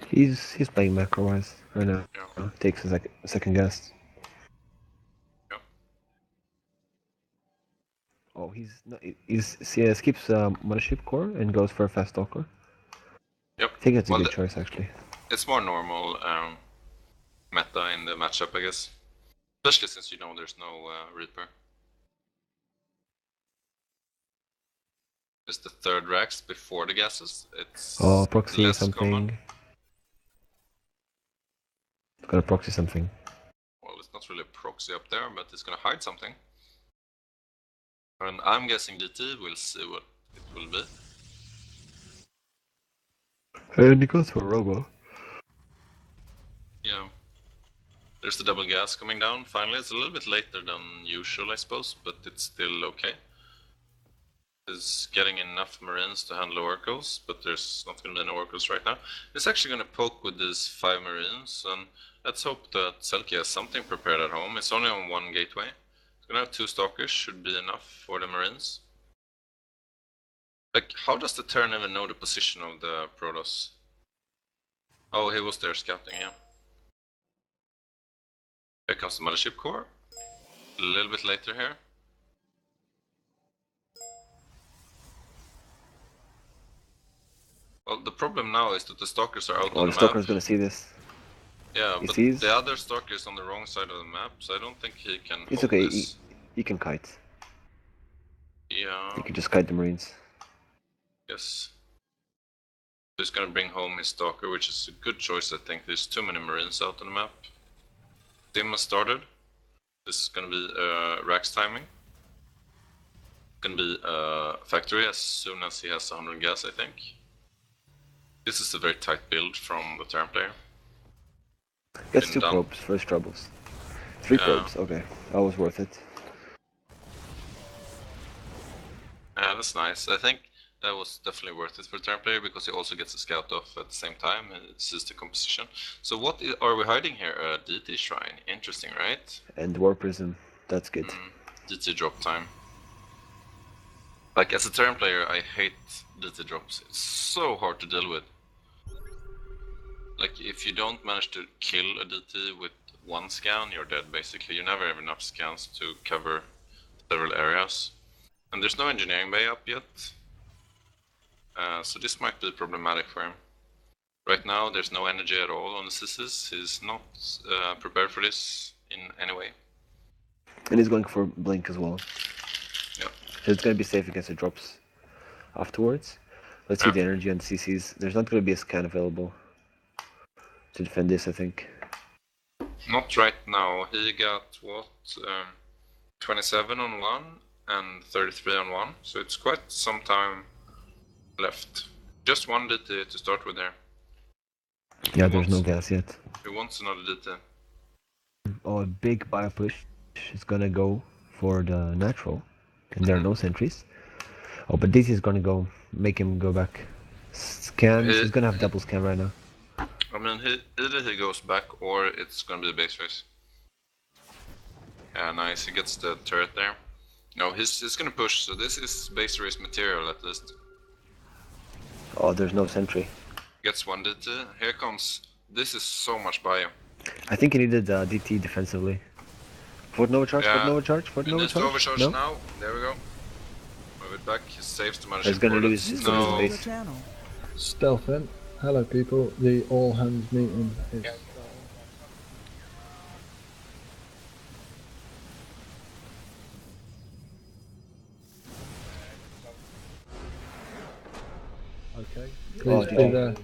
Speaker 2: He's playing macro-wise right now.
Speaker 1: Yeah.
Speaker 2: Takes a second guess.
Speaker 1: Yeah.
Speaker 2: Oh, he skips Mothership Core and goes for a fast stalker.
Speaker 1: Yep.
Speaker 2: I think it's a good choice actually.
Speaker 1: It's more normal meta in the matchup, I guess. Especially since you know there's no Reaper. It's the third racks before the gases. It's
Speaker 2: proxy
Speaker 1: less
Speaker 2: something.
Speaker 1: common.
Speaker 2: It's gonna proxy something.
Speaker 1: Well, it's not really a proxy up there, but it's gonna hide something. And I'm guessing DT, we'll see what it will be.
Speaker 2: And he goes for Robo.
Speaker 1: Yeah. There's the double gas coming down. Finally, it's a little bit later than usual, I suppose, but it's still okay. Is getting enough Marines to handle Oracles, but there's not going to be any Oracles right now. It's actually going to poke with these 5 Marines, and let's hope that Selkia has something prepared at home. It's only on 1 gateway. It's going to have 2 Stalkers, should be enough for the Marines. Like, how does the Terran even know the position of the Protoss? Oh, he was there scouting, yeah. Here comes the Mothership Core. A little bit later here. Well, the problem now is that the Stalkers are out on the map.
Speaker 2: The Stalker's gonna see this.
Speaker 1: Yeah,
Speaker 2: He
Speaker 1: but
Speaker 2: sees.
Speaker 1: the other stalker is on the wrong side of the map, so I don't think he can
Speaker 2: It's
Speaker 1: hold
Speaker 2: okay.
Speaker 1: this.
Speaker 2: He can kite.
Speaker 1: Yeah,
Speaker 2: He can just kite the Marines.
Speaker 1: yes. He's gonna bring home his stalker, which is a good choice, I think. There's too many Marines out on the map. Sim has started. This is gonna be Rax timing. Gonna be factory as soon as he has 100 gas, I think. This is a very tight build from the Terran player.
Speaker 2: Gets
Speaker 1: Been
Speaker 2: 2
Speaker 1: done.
Speaker 2: probes, first troubles. 3
Speaker 1: Yeah.
Speaker 2: probes, okay. That was worth it.
Speaker 1: Yeah, that's nice. I think that was definitely worth it for the Terran player because he also gets a scout off at the same time and it sees the composition. So what are we hiding here? A DT shrine. Interesting, right?
Speaker 2: And War Prism, that's good.
Speaker 1: DT drop time. Like, as a Terran player, I hate DT drops. It's so hard to deal with. Like, if you don't manage to kill a DT with one scan, you're dead, basically. You never have enough scans to cover several areas. And there's no engineering bay up yet. So this might be problematic for him. Right now, there's no energy at all on the CCs. He's not prepared for this in any way.
Speaker 2: And he's going for Blink as well.
Speaker 1: Yeah.
Speaker 2: So it's going to be safe against the drops afterwards. Let's see the energy on the CCs. There's not going to be a scan available to defend this, I think.
Speaker 1: Not right now. He got, what, 27 on one and 33 on one. So it's quite some time left. Just one DT to start with there.
Speaker 2: Yeah, there's no gas yet.
Speaker 1: He wants another DT.
Speaker 2: Oh, a big bio push is gonna go for the natural, and there are no sentries. Oh, but this is gonna go, make him go back. Scans, he's gonna have double scan right now.
Speaker 1: I mean, either he goes back or it's gonna be the base race. Yeah, nice, he gets the turret there. No, he's gonna push, so this is base race material at least.
Speaker 2: Oh, there's no sentry.
Speaker 1: Gets one DT, here comes, this is so much bio.
Speaker 2: I think he needed DT defensively. Fort Nova charge,
Speaker 1: Yeah,
Speaker 2: Fort Nova charge, Fort
Speaker 1: he
Speaker 2: Nova
Speaker 1: needs to
Speaker 2: charge.
Speaker 1: overcharge
Speaker 2: No?
Speaker 1: now, there we go. Move it back, he saves the
Speaker 2: He's gonna
Speaker 1: management.
Speaker 2: lose his
Speaker 3: User joined
Speaker 2: base.
Speaker 3: your channel.
Speaker 4: Stealth in. Hello people, the all hands meeting is okay. Please be there.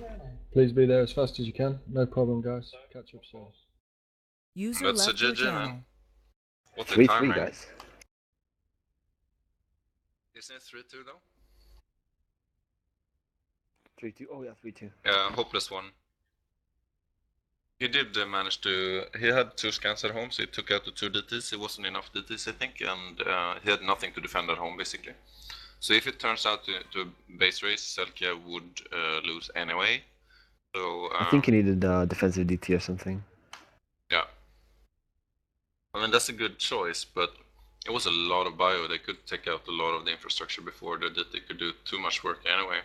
Speaker 4: Please be there as fast as you can. No problem guys. Catch up soon.
Speaker 3: User
Speaker 1: That's a
Speaker 3: left your
Speaker 1: GG, man.
Speaker 3: channel.
Speaker 1: What a
Speaker 2: 3-3,
Speaker 1: timer.
Speaker 2: guys.
Speaker 1: Isn't it 3-2 though?
Speaker 2: 3-2, oh yeah, 3-2.
Speaker 1: Yeah, hopeless one. He did manage to. He had 2 scans at home, so he took out the 2 DTs. It wasn't enough DTs, I think, and he had nothing to defend at home, basically. So if it turns out to a base race, Selkia would lose anyway. So
Speaker 2: I think he needed defensive DT or something.
Speaker 1: yeah. I mean, that's a good choice, but it was a lot of bio. They could take out a lot of the infrastructure before the DT could do too much work anyway.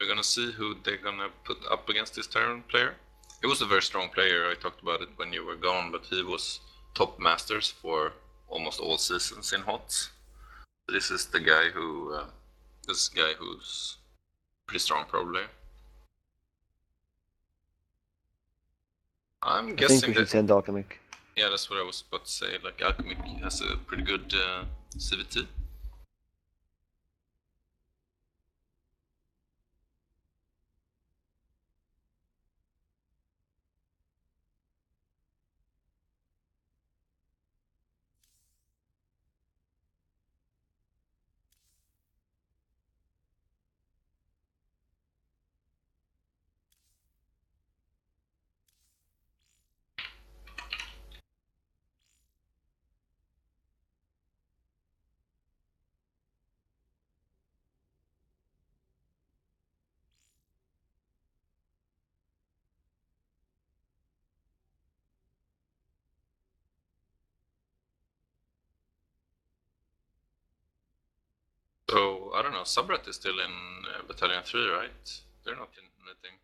Speaker 1: We're gonna see who they're gonna put up against this Terran player. It was a very strong player, I talked about it when you were gone, but he was top masters for almost all seasons in HOTS. This is the guy who, this guy who's pretty strong probably. I'm
Speaker 2: I
Speaker 1: guessing
Speaker 2: think we should
Speaker 1: that,
Speaker 2: send Alchemic.
Speaker 1: yeah, that's what I was about to say, like Alchemic has a pretty good CVT. So, I don't know, Sabrat is still in Battalion 3, right? They're not in anything.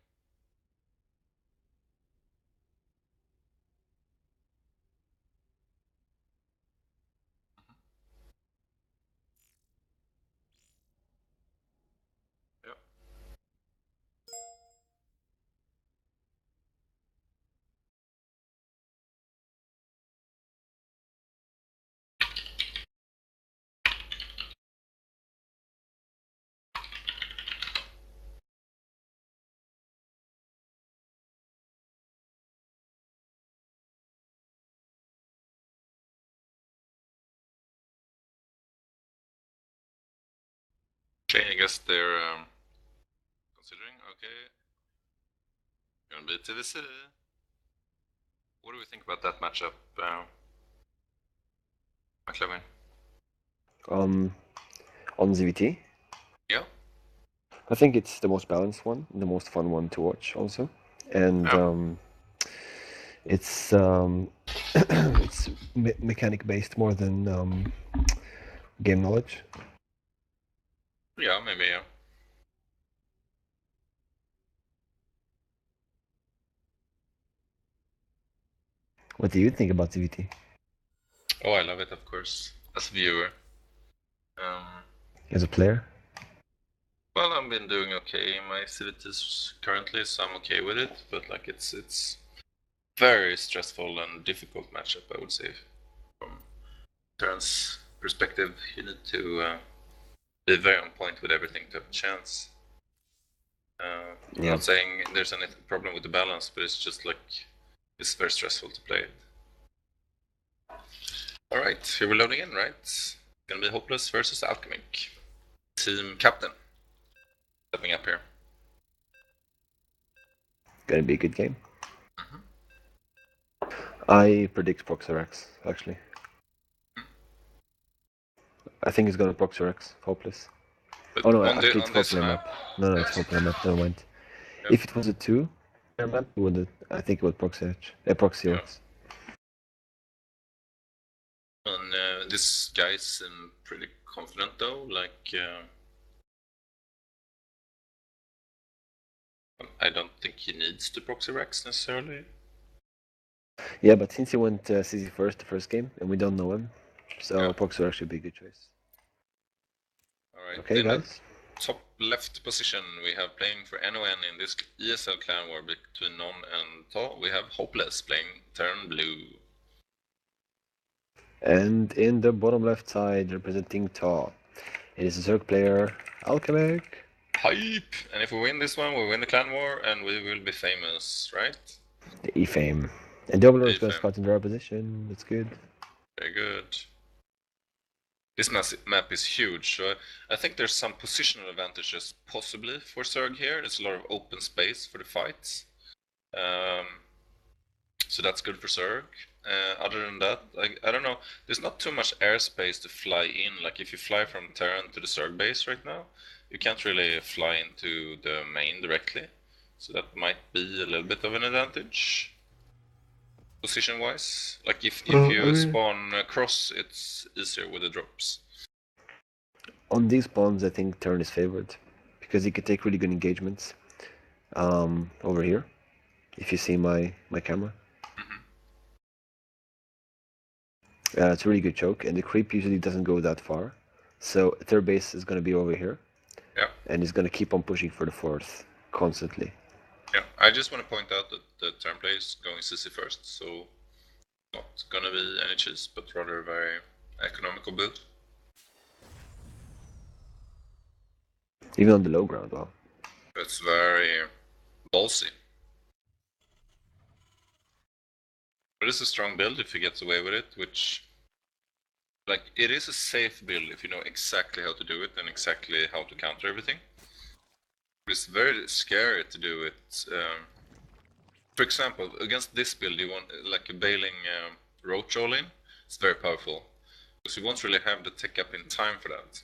Speaker 1: Yeah. Okay, I guess they're considering. Okay, gonna be TVC. What do we think about that matchup, McLovin?
Speaker 2: On ZVT,
Speaker 1: Yeah.
Speaker 2: I think it's the most balanced one, the most fun one to watch, also, and it's it's mechanic based more than game knowledge.
Speaker 1: Yeah, maybe. Yeah.
Speaker 2: What do you think about ZVT?
Speaker 1: Oh, I love it, of course, as a viewer.
Speaker 2: As a player?
Speaker 1: Well, I've been doing okay in my activities currently, so I'm okay with it. But like, it's very stressful and difficult matchup, I would say. From Terran's perspective, you need to be very on point with everything to have a chance. I'm not saying there's any problem with the balance, but it's just like it's very stressful to play it. All right, here we're loading in, right? It's gonna be Hopeless versus Alchemic. Team captain stepping up here.
Speaker 2: Gonna be a good game. I predict Proxyrex, actually. I think it's gonna Proxyrex, Hopeless.
Speaker 1: But
Speaker 2: oh no,
Speaker 1: on
Speaker 2: actually it's
Speaker 1: this
Speaker 2: Popular map. No, it's Popular map, never mind.
Speaker 1: Yep.
Speaker 2: If it was a 2-player map, I think it would Proxyrex.
Speaker 1: And this guy seems pretty confident though, like I don't think he needs to proxy Rex necessarily.
Speaker 2: Yeah, but since he went CZ first the first game, and we don't know him, so Proxyrex should be a good choice.
Speaker 1: Alright,
Speaker 2: okay, guys.
Speaker 1: Top left position, we have playing for NoN in this ESL clan war between NoN and TAW. We have Hopeless playing turn blue.
Speaker 2: And in the bottom left side, representing TAW, it is a Zerg player, Alchemic.
Speaker 1: Hype! And if we win this one, we win the clan war, and we will be famous, right?
Speaker 2: The E-Fame. And the Overlord is going to scout in the right position. That's good.
Speaker 1: Very good. This map is huge, so I think there's some positional advantages possibly for Zerg here. There's a lot of open space for the fights. So that's good for Zerg. Other than that, I don't know, there's not too much airspace to fly in. Like if you fly from Terran to the Zerg base right now, you can't really fly into the main directly. So that might be a little bit of an advantage. Position-wise, like if you spawn across, it's easier with the drops.
Speaker 2: On these spawns, I think Terran is favored because he can take really good engagements. Over here, if you see my camera, it's a really good choke, and the creep usually doesn't go that far. So third base is going to be over here, and he's going to keep on pushing for the fourth constantly.
Speaker 1: Yeah, I just want to point out that the turn play is going CC first, so not gonna be any cheese, but rather a very economical build.
Speaker 2: Even on the low ground, wow.
Speaker 1: It's very ballsy. But it's a strong build if he gets away with it, which, like, it is a safe build if you know exactly how to do it and exactly how to counter everything. It's very scary to do it. For example, against this build, you want like a bailing roach all in. It's very powerful because you won't really have the tech up in time for that.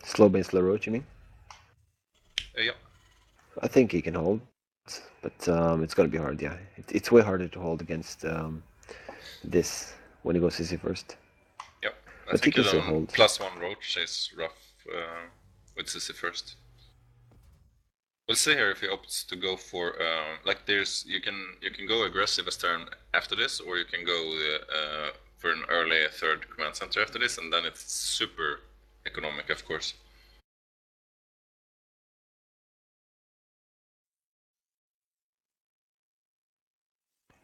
Speaker 2: Slow base, slow roach, you mean?
Speaker 1: Yeah.
Speaker 2: I think he can hold, but it's gonna be hard. Yeah, it's way harder to hold against this when he goes CC first.
Speaker 1: Yep.
Speaker 2: I think he can still hold.
Speaker 1: +1 roach is rough with CC first. We'll see here if he opts to go for like you can go aggressive as turn after this, or you can go for an early third command center after this, and then it's super economic, of course.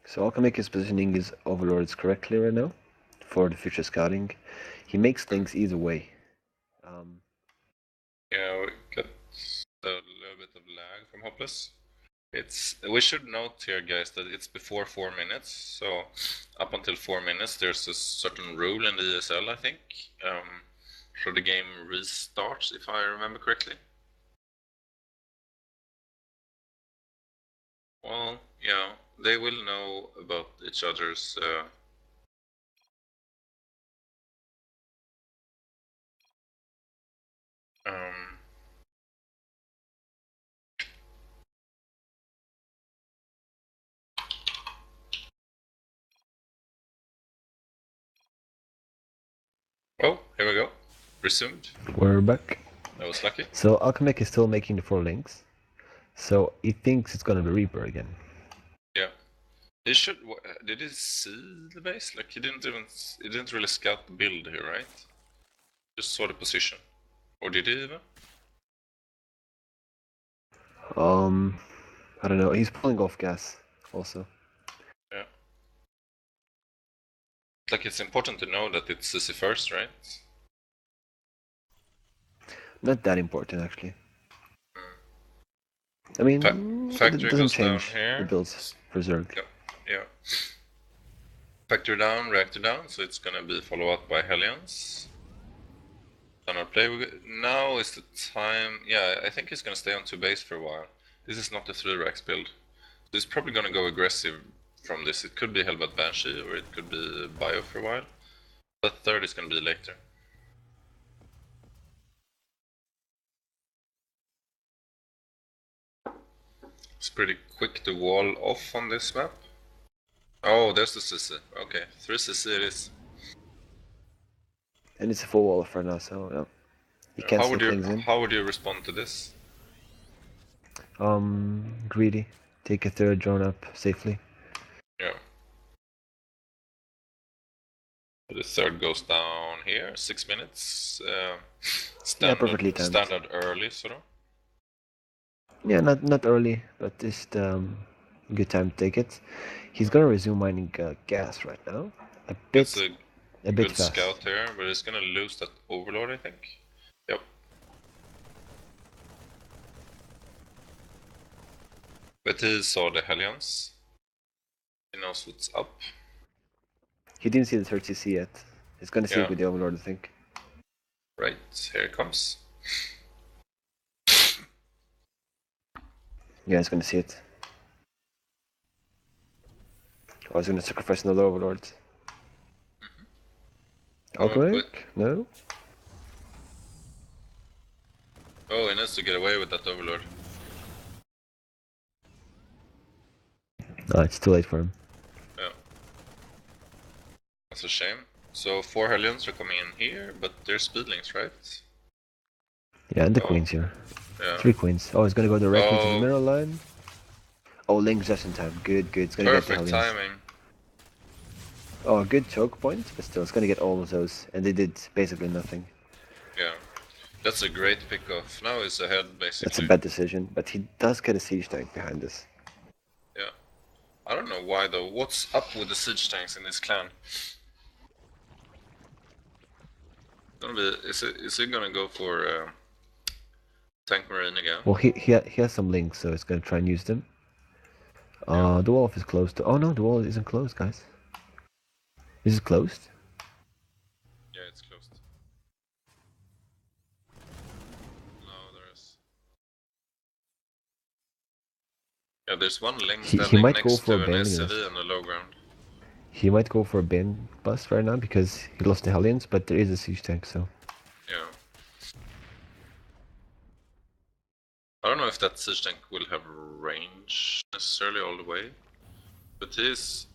Speaker 2: So Alchemic is positioning his overlords correctly right now for the future scouting. He makes things either way.
Speaker 1: Yeah, we got a little bit of lag from Hopeless. We should note here, guys, that it's before 4 minutes. So up until 4 minutes, there's a certain rule in the ESL, I think. So the game restarts, if I remember correctly. Well, yeah, they will know about each other's Oh, here we go. Resumed.
Speaker 2: We're back.
Speaker 1: That was lucky.
Speaker 2: So Alchemic is still making the 4 links. So he thinks it's gonna be Reaper again.
Speaker 1: Yeah. He should. Did he see the base? Like he didn't really scout the build here, right? Just saw the position. Or did he even?
Speaker 2: I don't know. He's pulling off gas also.
Speaker 1: Yeah. Like it's important to know that it's CC first, right?
Speaker 2: Not that important actually. I mean,
Speaker 1: Factory
Speaker 2: it doesn't
Speaker 1: goes down
Speaker 2: change
Speaker 1: here.
Speaker 2: the builds for Zerg.
Speaker 1: Yeah. Factory down, reactor down, so it's gonna be followed up by Hellions. Now is the time. Yeah, I think he's gonna stay on 2 base for a while. This is not the 3 racks build. So he's probably gonna go aggressive from this. It could be Hellbat Banshee or it could be Bio for a while. But 3rd is gonna be later. It's pretty quick to wall off on this map. Oh, there's the CC. Okay, 3 CC it is.
Speaker 2: And it's a full wall for now, so yeah. You can't slip things in.
Speaker 1: How would you respond to this?
Speaker 2: Greedy. Take a 3rd drone up safely.
Speaker 1: Yeah. The 3rd goes down here, 6 minutes.
Speaker 2: Perfectly timed.
Speaker 1: Standard early, sort of.
Speaker 2: Yeah, not early, but just good time to take it. He's gonna resume mining gas right now. A bit
Speaker 1: Good
Speaker 2: fast.
Speaker 1: scout here, but he's gonna lose that overlord, I think. Yep. But he saw the Hellions. He knows what's up.
Speaker 2: He didn't see the 3rd CC yet. He's gonna see it with the overlord, I think.
Speaker 1: Right, here it comes.
Speaker 2: Yeah, he's gonna see it. Oh, he's gonna sacrifice another overlord. Alchemic? No?
Speaker 1: Oh, he needs to get away with that overlord.
Speaker 2: Oh, it's too late for him.
Speaker 1: Yeah. That's a shame. So 4 Hellions are coming in here, but they're speedlings, right?
Speaker 2: Yeah, and the queens here.
Speaker 1: Yeah.
Speaker 2: 3 queens. Oh, he's gonna go directly to the middle line. Oh, Link just in time. Good. It's gonna get the Hellions.
Speaker 1: Perfect timing.
Speaker 2: Oh, good choke point, but still, it's gonna get all of those, and they did basically nothing.
Speaker 1: Yeah. That's a great pick-off. Now he's ahead, basically.
Speaker 2: That's a bad decision, but he does get a siege tank behind this.
Speaker 1: Yeah. I don't know why though. What's up with the siege tanks in this clan? Is it gonna go for tank marine again?
Speaker 2: Well, he has some links, so he's gonna try and use them. The wall is closed. Oh no, the wall isn't closed, guys. Is it closed?
Speaker 1: Yeah, it's closed. No, there is. Yeah, there's one link standing
Speaker 2: might
Speaker 1: next
Speaker 2: go for
Speaker 1: to
Speaker 2: a
Speaker 1: an
Speaker 2: Bane
Speaker 1: SCV on the low ground.
Speaker 2: He might go for a Bane bust right now because he lost the Hellions, but there is a siege tank, so.
Speaker 1: Yeah. I don't know if that siege tank will have range necessarily all the way. But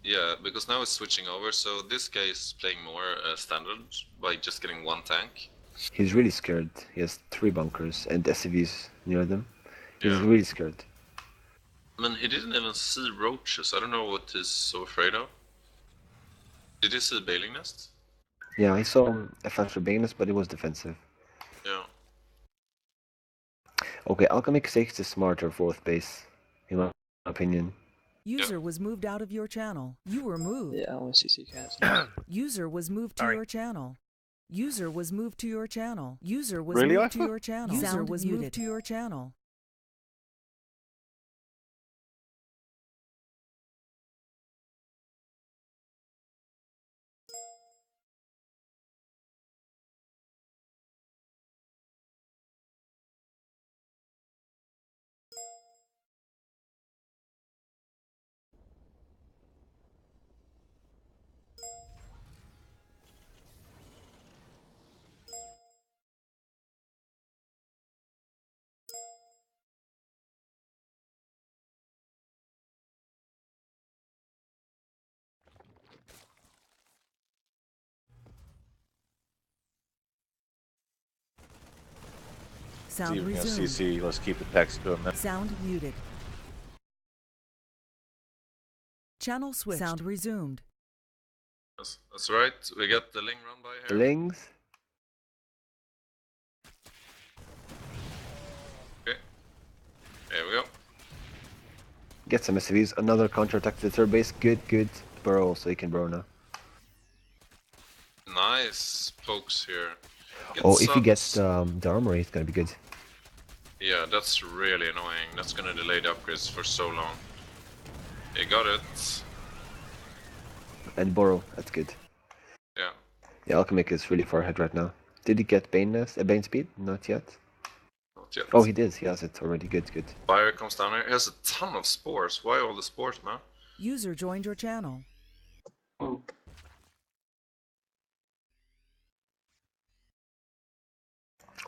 Speaker 1: yeah, because now it's switching over, so this guy is playing more standard by just getting 1 tank.
Speaker 2: He's really scared. He has 3 bunkers and SCVs near them. He's really scared.
Speaker 1: I mean, he didn't even see roaches. I don't know what he's so afraid of. Did he see Bailing Nest?
Speaker 2: Yeah, I saw a flash for Banus, but it was defensive.
Speaker 1: Yeah.
Speaker 2: Okay, Alchemic 6 is smarter 4th base, in my opinion.
Speaker 3: User was moved out of your channel. You were moved.
Speaker 7: Yeah, I want to see cats.
Speaker 3: User was moved to your channel. User was moved to your channel. User was
Speaker 5: Really,
Speaker 3: moved to
Speaker 5: Ivan?
Speaker 3: your channel. User
Speaker 8: Sound
Speaker 3: was
Speaker 8: muted.
Speaker 3: moved to your channel. Sound
Speaker 7: leaving a
Speaker 3: resumed.
Speaker 7: CC. Let's keep it text to him.
Speaker 3: Sound muted. Channel switched. Sound resumed.
Speaker 1: That's right. We got the Ling run by
Speaker 2: The
Speaker 1: here.
Speaker 2: Lings.
Speaker 1: Okay. There we go.
Speaker 2: Get some SCVs. Another counter attack to the third base. Good, good. Burrow, so he can burrow now.
Speaker 1: Nice pokes here.
Speaker 2: Oh, if he gets
Speaker 1: subs.
Speaker 2: the armory, it's gonna be good.
Speaker 1: Yeah, that's really annoying. That's gonna delay the upgrades for so long. He got it.
Speaker 2: And Burrow, that's good.
Speaker 1: Yeah.
Speaker 2: Yeah, Alchemic is really far ahead right now. Did he get Bane speed? Not yet.
Speaker 1: Not yet.
Speaker 2: Oh, he did. He has it already. Good, good.
Speaker 1: Fire comes down here. He has a ton of spores. Why all the spores, man?
Speaker 3: User joined your channel.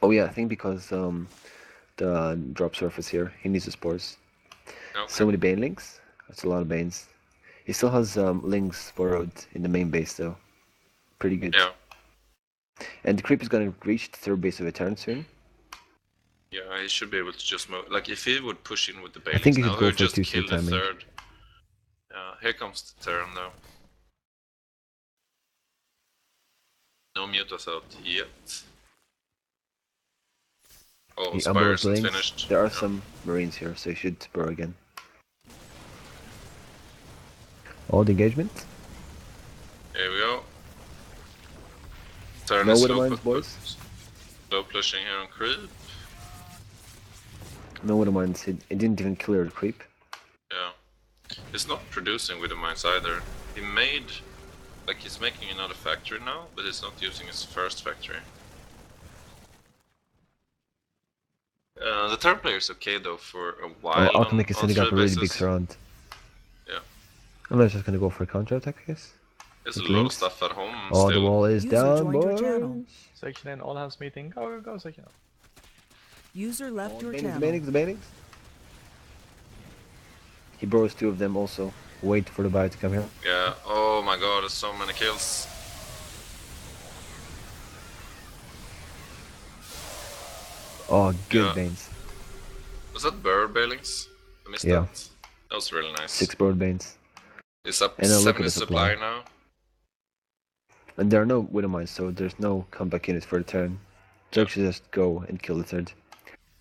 Speaker 2: Oh yeah, I think because the drop surface here, he needs the spores.
Speaker 1: Okay.
Speaker 2: So many Bane links. That's a lot of Banes. He still has links borrowed in the main base though. Pretty good.
Speaker 1: Yeah.
Speaker 2: And the creep is gonna reach the third base of a turn soon.
Speaker 1: Yeah, he should be able to just move. Like, if he would push in with the
Speaker 2: I think
Speaker 1: Bailings
Speaker 2: he
Speaker 1: now,
Speaker 2: could
Speaker 1: he
Speaker 2: go
Speaker 1: would
Speaker 2: for
Speaker 1: just
Speaker 2: 2-2
Speaker 1: kill the
Speaker 2: timing.
Speaker 1: third. Yeah, here comes the turn though. No mute us out yet. Oh,
Speaker 2: The
Speaker 1: Spire
Speaker 2: Umber
Speaker 1: isn't
Speaker 2: Blings.
Speaker 1: finished.
Speaker 2: There are
Speaker 1: Yeah.
Speaker 2: some Marines here, so he should burrow again. All the engagement.
Speaker 1: Here we go. Turn
Speaker 2: No
Speaker 1: is
Speaker 2: Widow
Speaker 1: slow,
Speaker 2: Mines, boys.
Speaker 1: slow pushing here on creep.
Speaker 2: No Widow Mines. It didn't even clear the creep.
Speaker 1: Yeah. He's not producing with the mines either. He made... Like, he's making another factory now, but he's not using his first factory. The third player is okay though for a while.
Speaker 2: Oh, Alchemic is setting up a really big surround.
Speaker 1: Yeah.
Speaker 2: Unless just gonna go for a counter attack, I guess.
Speaker 1: There's a
Speaker 2: With
Speaker 1: lot of
Speaker 2: links.
Speaker 1: stuff at home
Speaker 2: Oh,
Speaker 1: still.
Speaker 2: the wall is
Speaker 3: User
Speaker 2: down,
Speaker 3: joined your channel.
Speaker 2: boys.
Speaker 5: Section in, all hands meeting. Go, go, go, section in.
Speaker 3: User left your
Speaker 2: The
Speaker 3: channel.
Speaker 2: Banings. He borrows two of them also. Wait for the buy to come here.
Speaker 1: Yeah, oh my god, there's so many kills.
Speaker 2: Oh, good
Speaker 1: Yeah.
Speaker 2: Banes.
Speaker 1: Was that bird bailings? I missed
Speaker 2: Yeah.
Speaker 1: that. That was really nice.
Speaker 2: 6 bird Banes.
Speaker 1: It's up
Speaker 2: And then look at
Speaker 1: 70
Speaker 2: the
Speaker 1: supply
Speaker 2: supply.
Speaker 1: now.
Speaker 2: And there are no Widow Mines, so there's no comeback unit for the turn. So
Speaker 1: Yeah.
Speaker 2: should just go and kill the third.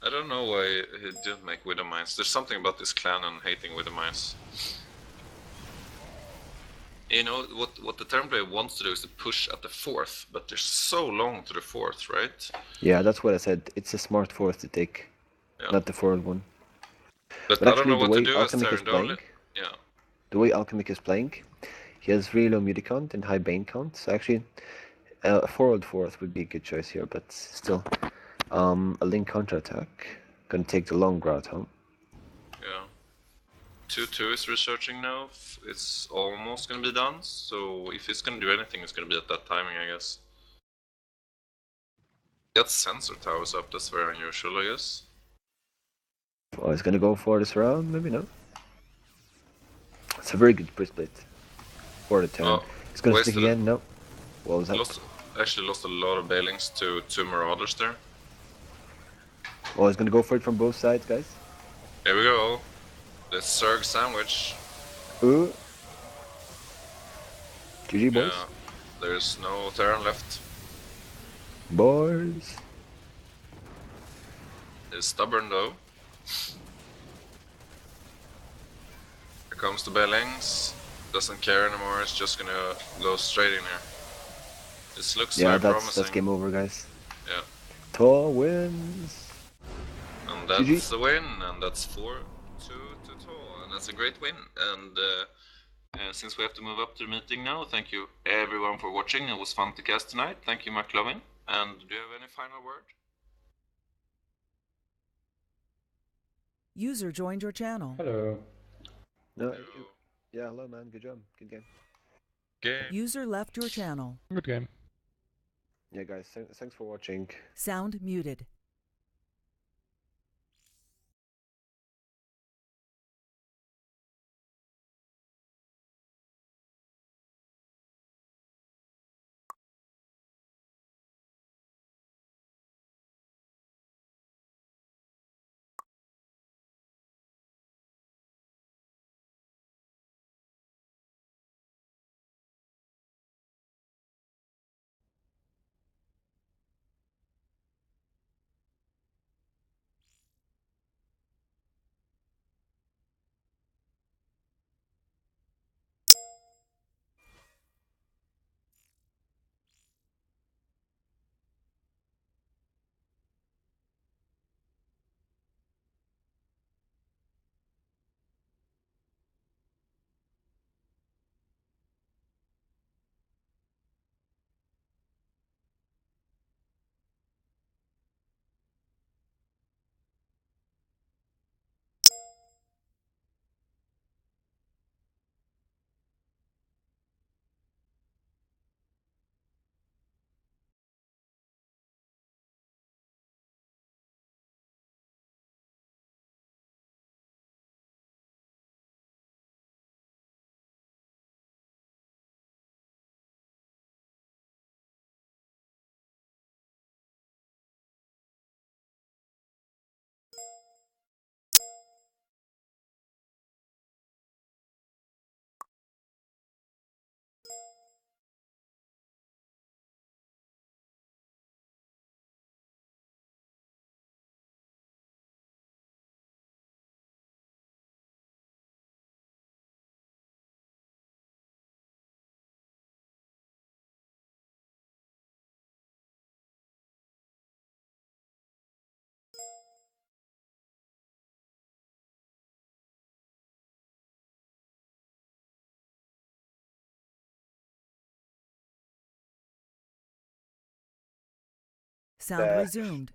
Speaker 1: I don't know why he didn't make Widow Mines. There's something about this clan and hating Widow Mines. You know, what the turn player wants to do is to push at the fourth, but they're so long to the fourth, right?
Speaker 2: Yeah, that's what I said. It's a smart fourth to take,
Speaker 1: Yeah.
Speaker 2: not the forward one.
Speaker 1: But
Speaker 2: But
Speaker 1: I don't
Speaker 2: actually,
Speaker 1: know
Speaker 2: the
Speaker 1: what to
Speaker 2: way
Speaker 1: do as
Speaker 2: Alchemic is
Speaker 1: turn. The only...
Speaker 2: playing,
Speaker 1: Yeah.
Speaker 2: the way Alchemic is playing, he has really low muti count and high bane count. So actually, a forward fourth would be a good choice here. But still, a link counter attack gonna take the long route home.
Speaker 1: Yeah. 2-2 is researching now. It's almost gonna be done. So if it's gonna do anything, it's gonna be at that timing, I guess. Got sensor towers up. That's very unusual, I guess.
Speaker 2: Oh, he's gonna go for this round? Maybe no. It's a very good bridge split for the turn.
Speaker 1: Oh,
Speaker 2: He's gonna stick
Speaker 1: wasted it.
Speaker 2: again. No. What was that?
Speaker 1: Actually lost a lot of bailings to two marauders there.
Speaker 2: Oh, he's gonna go for it from both sides, guys.
Speaker 1: Here we go. The Zerg sandwich.
Speaker 2: Ooh. GG, boys.
Speaker 1: Yeah. There's no Terran left.
Speaker 2: Boys.
Speaker 1: He's stubborn though. Here comes the bailings. Doesn't care anymore. It's just gonna go straight in here. This looks
Speaker 2: Yeah,
Speaker 1: very
Speaker 2: that's
Speaker 1: promising.
Speaker 2: game over, guys.
Speaker 1: Yeah.
Speaker 2: TAW wins.
Speaker 1: And that's
Speaker 2: GG.
Speaker 1: the win, and that's 4-2 to TAW, and that's a great win. And since we have to move up to the meeting now, thank you everyone for watching. It was fun to cast tonight. Thank you, McLovin. And do you have any final word?
Speaker 3: User joined your channel.
Speaker 8: Hello.
Speaker 2: No, yeah, hello, man. Good job. Good game.
Speaker 1: Game.
Speaker 3: User left your channel.
Speaker 5: Good game.
Speaker 2: Yeah, guys, thanks for watching.
Speaker 3: Sound muted. Sound resumed.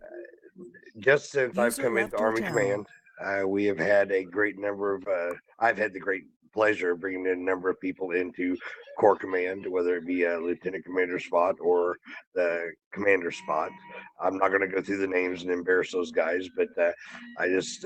Speaker 8: Just since I've
Speaker 3: User
Speaker 8: come
Speaker 3: left
Speaker 8: into
Speaker 3: your
Speaker 8: Army
Speaker 3: channel.
Speaker 8: Command, we have had a great number of. I've had the great pleasure of bringing in a number of people into Corps Command, whether it be a Lieutenant Commander spot or the Commander spot. I'm not going to go through the names and embarrass those guys, but I just